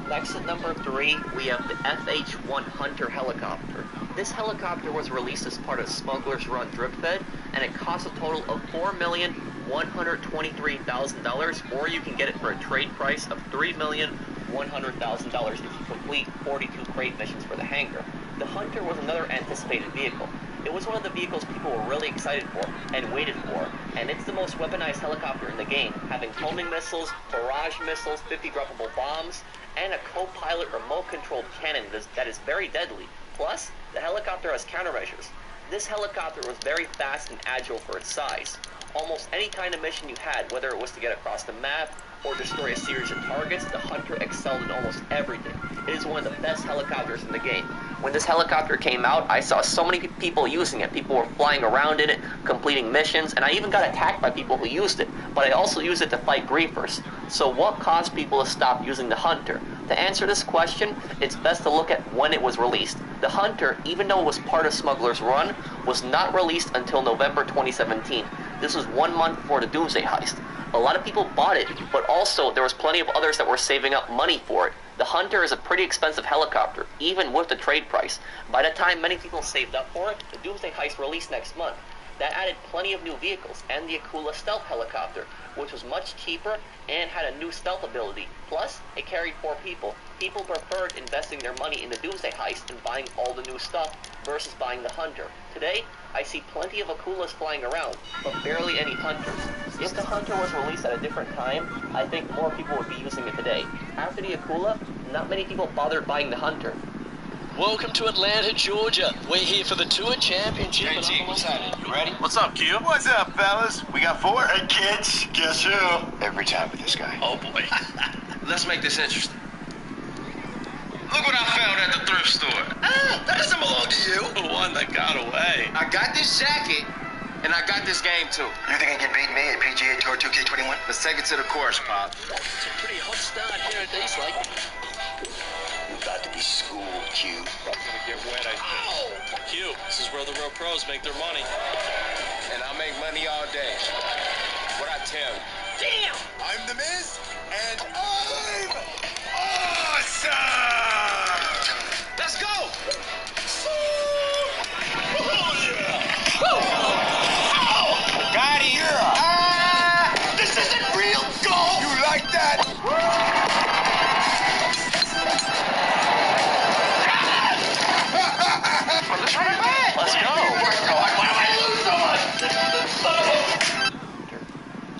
Next at number 3, we have the FH-1 Hunter helicopter. This helicopter was released as part of Smuggler's Run Drip Fed, and it costs a total of $4,123,000, or you can get it for a trade price of $3,100,000 if you complete 42 crate missions for the hangar. The Hunter was another anticipated vehicle. It was one of the vehicles people were really excited for and waited for, and it's the most weaponized helicopter in the game, having homing missiles, barrage missiles, 50 droppable bombs, and a co-pilot remote-controlled cannon that is very deadly. Plus, the helicopter has countermeasures. This helicopter was very fast and agile for its size. Almost any kind of mission you had, whether it was to get across the map or destroy a series of targets, the Hunter excelled in almost everything. It is one of the best helicopters in the game. When this helicopter came out, I saw so many people using it. People were flying around in it, completing missions, and I even got attacked by people who used it. But I also used it to fight griefers. So what caused people to stop using the Hunter? To answer this question, it's best to look at when it was released. The Hunter, even though it was part of Smuggler's Run, was not released until November 2017. This was 1 month before the Doomsday Heist. A lot of people bought it, but also there was plenty of others that were saving up money for it. The Hunter is a pretty expensive helicopter, even with the trade price. By the time many people saved up for it, the Doomsday Heist released next month. That added plenty of new vehicles, and the Akula stealth helicopter, which was much cheaper and had a new stealth ability. Plus, it carried 4 people. People preferred investing their money in the Doomsday Heist and buying all the new stuff versus buying the Hunter. Today, I see plenty of Akulas flying around, but barely any Hunters. If the Hunter was released at a different time, I think more people would be using it today. After the Akula, not many people bothered buying the Hunter. Welcome to Atlanta, Georgia. We're here for the Tour Championship. JT, what's happening? You ready? What's up, Q? What's up, fellas? We got 4? Hey, kids, guess who? Every time with this guy. Oh, boy. Let's make this interesting. Look what I found at the thrift store. That doesn't belong to you. The one that got away. I got this jacket, and I got this game, too. You think you can beat me at PGA Tour 2K21? Let's take it to the course, Pop. It's a pretty hot start here at Eastlake. You're about to be schooled, Q. I'm gonna get wet, I think. Q, this is where the real pros make their money. And I make money all day. What I tell you. Damn! I'm the Miz, and I'm awesome! Let's go! Oh, yeah! Got it! Yeah! This isn't real golf! You like that? Let's go! Why do I lose so much?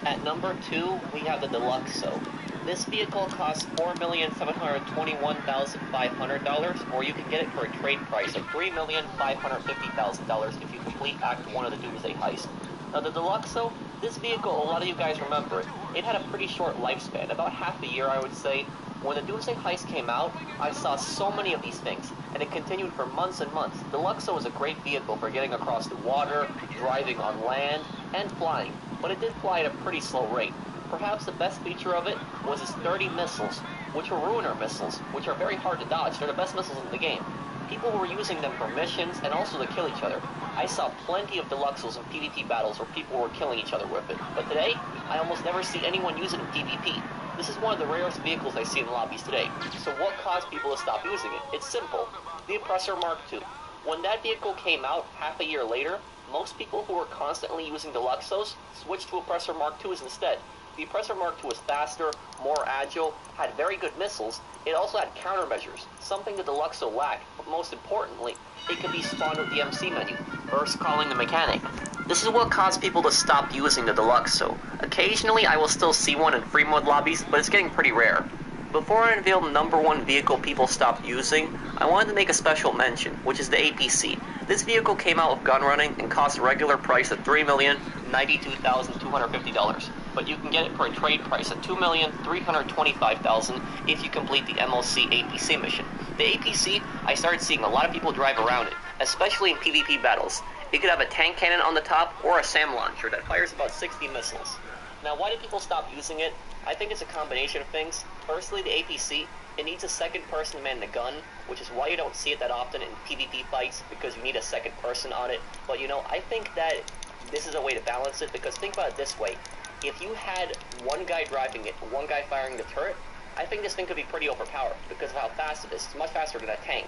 At number 2, we have the Deluxo. This vehicle costs $4,721,500, or you can get it for a trade price of $3,550,000 if you complete Act 1 of the Doomsday Heist. Now the Deluxo, this vehicle, a lot of you guys remember it. It had a pretty short lifespan, about half a year I would say. When the Doomsday Heist came out, I saw so many of these things, and it continued for months and months. The Deluxo was a great vehicle for getting across the water, driving on land, and flying, but it did fly at a pretty slow rate. Perhaps the best feature of it was its 30 missiles, which were Ruiner missiles, which are very hard to dodge. They're the best missiles in the game. People were using them for missions and also to kill each other. I saw plenty of Deluxos in PvP battles where people were killing each other with it, but today, I almost never see anyone use it in PvP. This is one of the rarest vehicles I see in lobbies today. So what caused people to stop using it? It's simple. The Oppressor Mark II. When that vehicle came out half a year later, most people who were constantly using Deluxos switched to Oppressor Mark IIs instead. The Oppressor Mark II was faster, more agile, had very good missiles. It also had countermeasures, something the Deluxo lacked, but most importantly, it could be spawned with the MC menu, versus calling the mechanic. This is what caused people to stop using the Deluxo. Occasionally I will still see one in free mode lobbies, but it's getting pretty rare. Before I unveil the #1 vehicle people stopped using, I wanted to make a special mention, which is the APC. This vehicle came out with gun running and cost a regular price of $3,092,250, but you can get it for a trade price of $2,325,000 if you complete the MLC APC mission. The APC, I started seeing a lot of people drive around it, especially in PvP battles. It could have a tank cannon on the top or a SAM launcher that fires about 60 missiles. Now, why did people stop using it? I think it's a combination of things. Firstly, the APC, it needs a second person to man the gun, which is why you don't see it that often in PvP fights, because you need a second person on it. But you know, I think that this is a way to balance it, because think about it this way. If you had one guy driving it, one guy firing the turret, I think this thing could be pretty overpowered, because of how fast it is. It's much faster than a tank.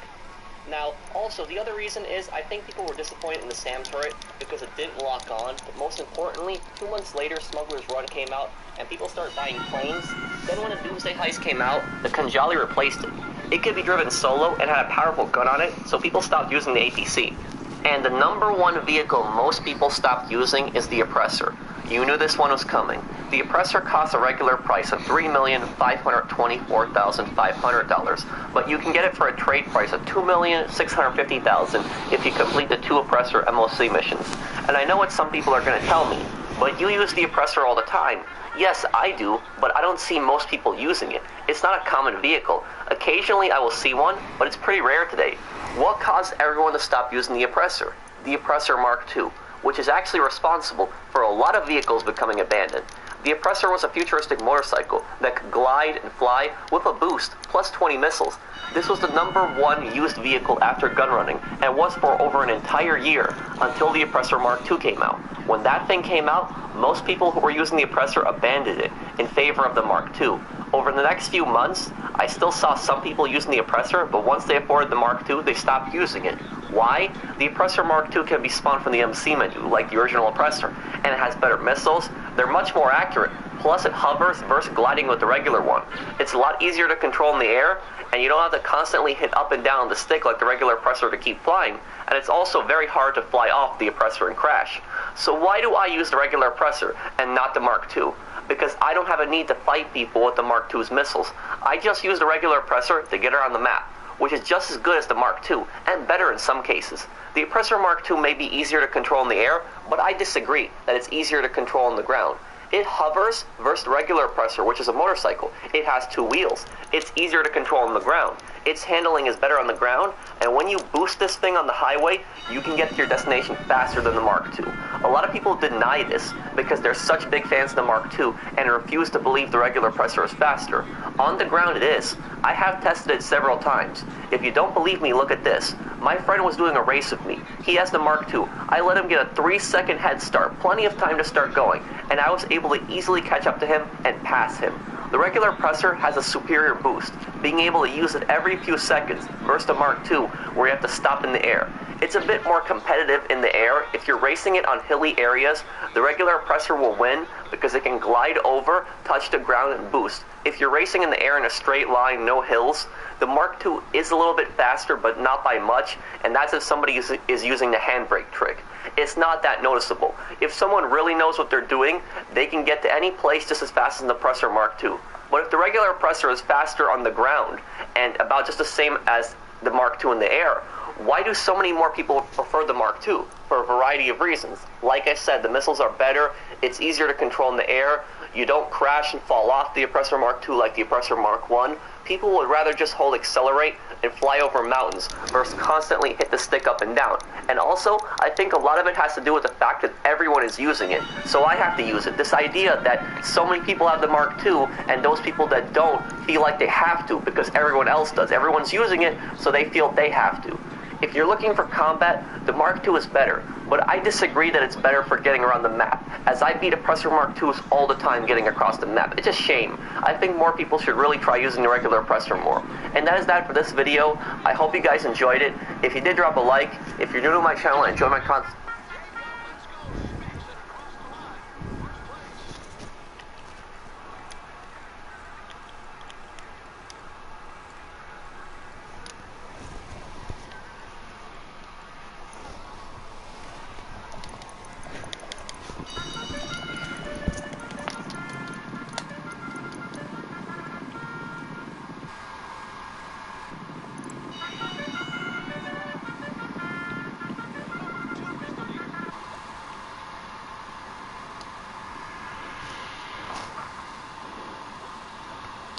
Now, also, the other reason is I think people were disappointed in the SAM turret because it didn't lock on, but most importantly, 2 months later, Smuggler's Run came out, and people started buying planes. Then when the Doomsday Heist came out, the Kanjali replaced it. It could be driven solo and had a powerful gun on it, so people stopped using the APC. And the #1 vehicle most people stopped using is the Oppressor. You knew this one was coming. The Oppressor costs a regular price of $3,524,500, but you can get it for a trade price of $2,650,000 if you complete the 2 Oppressor MOC missions. And I know what some people are going to tell me, but you use the Oppressor all the time. Yes, I do, but I don't see most people using it. It's not a common vehicle. Occasionally I will see one, but it's pretty rare today. What caused everyone to stop using the Oppressor? The Oppressor Mark II, which is actually responsible for a lot of vehicles becoming abandoned. The Oppressor was a futuristic motorcycle that could glide and fly with a boost, plus 20 missiles. This was the #1 used vehicle after gun running, and was for over an entire year, until the Oppressor Mark II came out. When that thing came out, most people who were using the Oppressor abandoned it in favor of the Mark II. Over the next few months, I still saw some people using the Oppressor, but once they afforded the Mark II, they stopped using it. Why? The Oppressor Mark II can be spawned from the MC menu, like the original Oppressor, and it has better missiles. They're much more accurate, plus it hovers versus gliding with the regular one. It's a lot easier to control in the air, and you don't have to constantly hit up and down the stick like the regular Oppressor to keep flying, and it's also very hard to fly off the Oppressor and crash. So why do I use the regular Oppressor and not the Mark II? Because I don't have a need to fight people with the Mark II's missiles. I just use the regular Oppressor to get around the map, which is just as good as the Mark II, and better in some cases. The Oppressor Mark II may be easier to control in the air, but I disagree that it's easier to control on the ground. It hovers versus the regular Oppressor, which is a motorcycle. It has 2 wheels. It's easier to control on the ground. Its handling is better on the ground, and when you boost this thing on the highway, you can get to your destination faster than the Mark II. A lot of people deny this because they're such big fans of the Mark II and refuse to believe the regular Oppressor is faster. On the ground it is. I have tested it several times. If you don't believe me, look at this. My friend was doing a race with me. He has the Mark II. I let him get a 3-second head start, plenty of time to start going, and I was able to easily catch up to him and pass him. The regular Oppressor has a superior boost, being able to use it every few seconds, versus the Mark II, where you have to stop in the air. It's a bit more competitive in the air. If you're racing it on hilly areas, the regular Oppressor will win because it can glide over, touch the ground, and boost. If you're racing in the air in a straight line, no hills, the Mark II is a little bit faster, but not by much, and that's if somebody is using the handbrake trick. It's not that noticeable. If someone really knows what they're doing, they can get to any place just as fast as the Oppressor Mark II. But if the regular Oppressor is faster on the ground, and about just the same as the Mark II in the air, why do so many more people prefer the Mark II? For a variety of reasons. Like I said, the missiles are better, it's easier to control in the air, you don't crash and fall off the Oppressor Mark II like the Oppressor Mark I. People would rather just hold accelerate and fly over mountains versus constantly hit the stick up and down. And also, I think a lot of it has to do with the fact that everyone is using it, so I have to use it. This idea that so many people have the Mark II, and those people that don't feel like they have to because everyone else does. Everyone's using it, so they feel they have to. If you're looking for combat, the Mark II is better, but I disagree that it's better for getting around the map, as I beat Oppressor Mark IIs all the time getting across the map. It's a shame. I think more people should really try using the regular Oppressor more. And that is that for this video. I hope you guys enjoyed it. If you did, drop a like. If you're new to my channel and enjoy my content,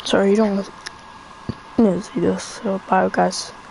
Sorry, you don't need to see this. So bye, guys.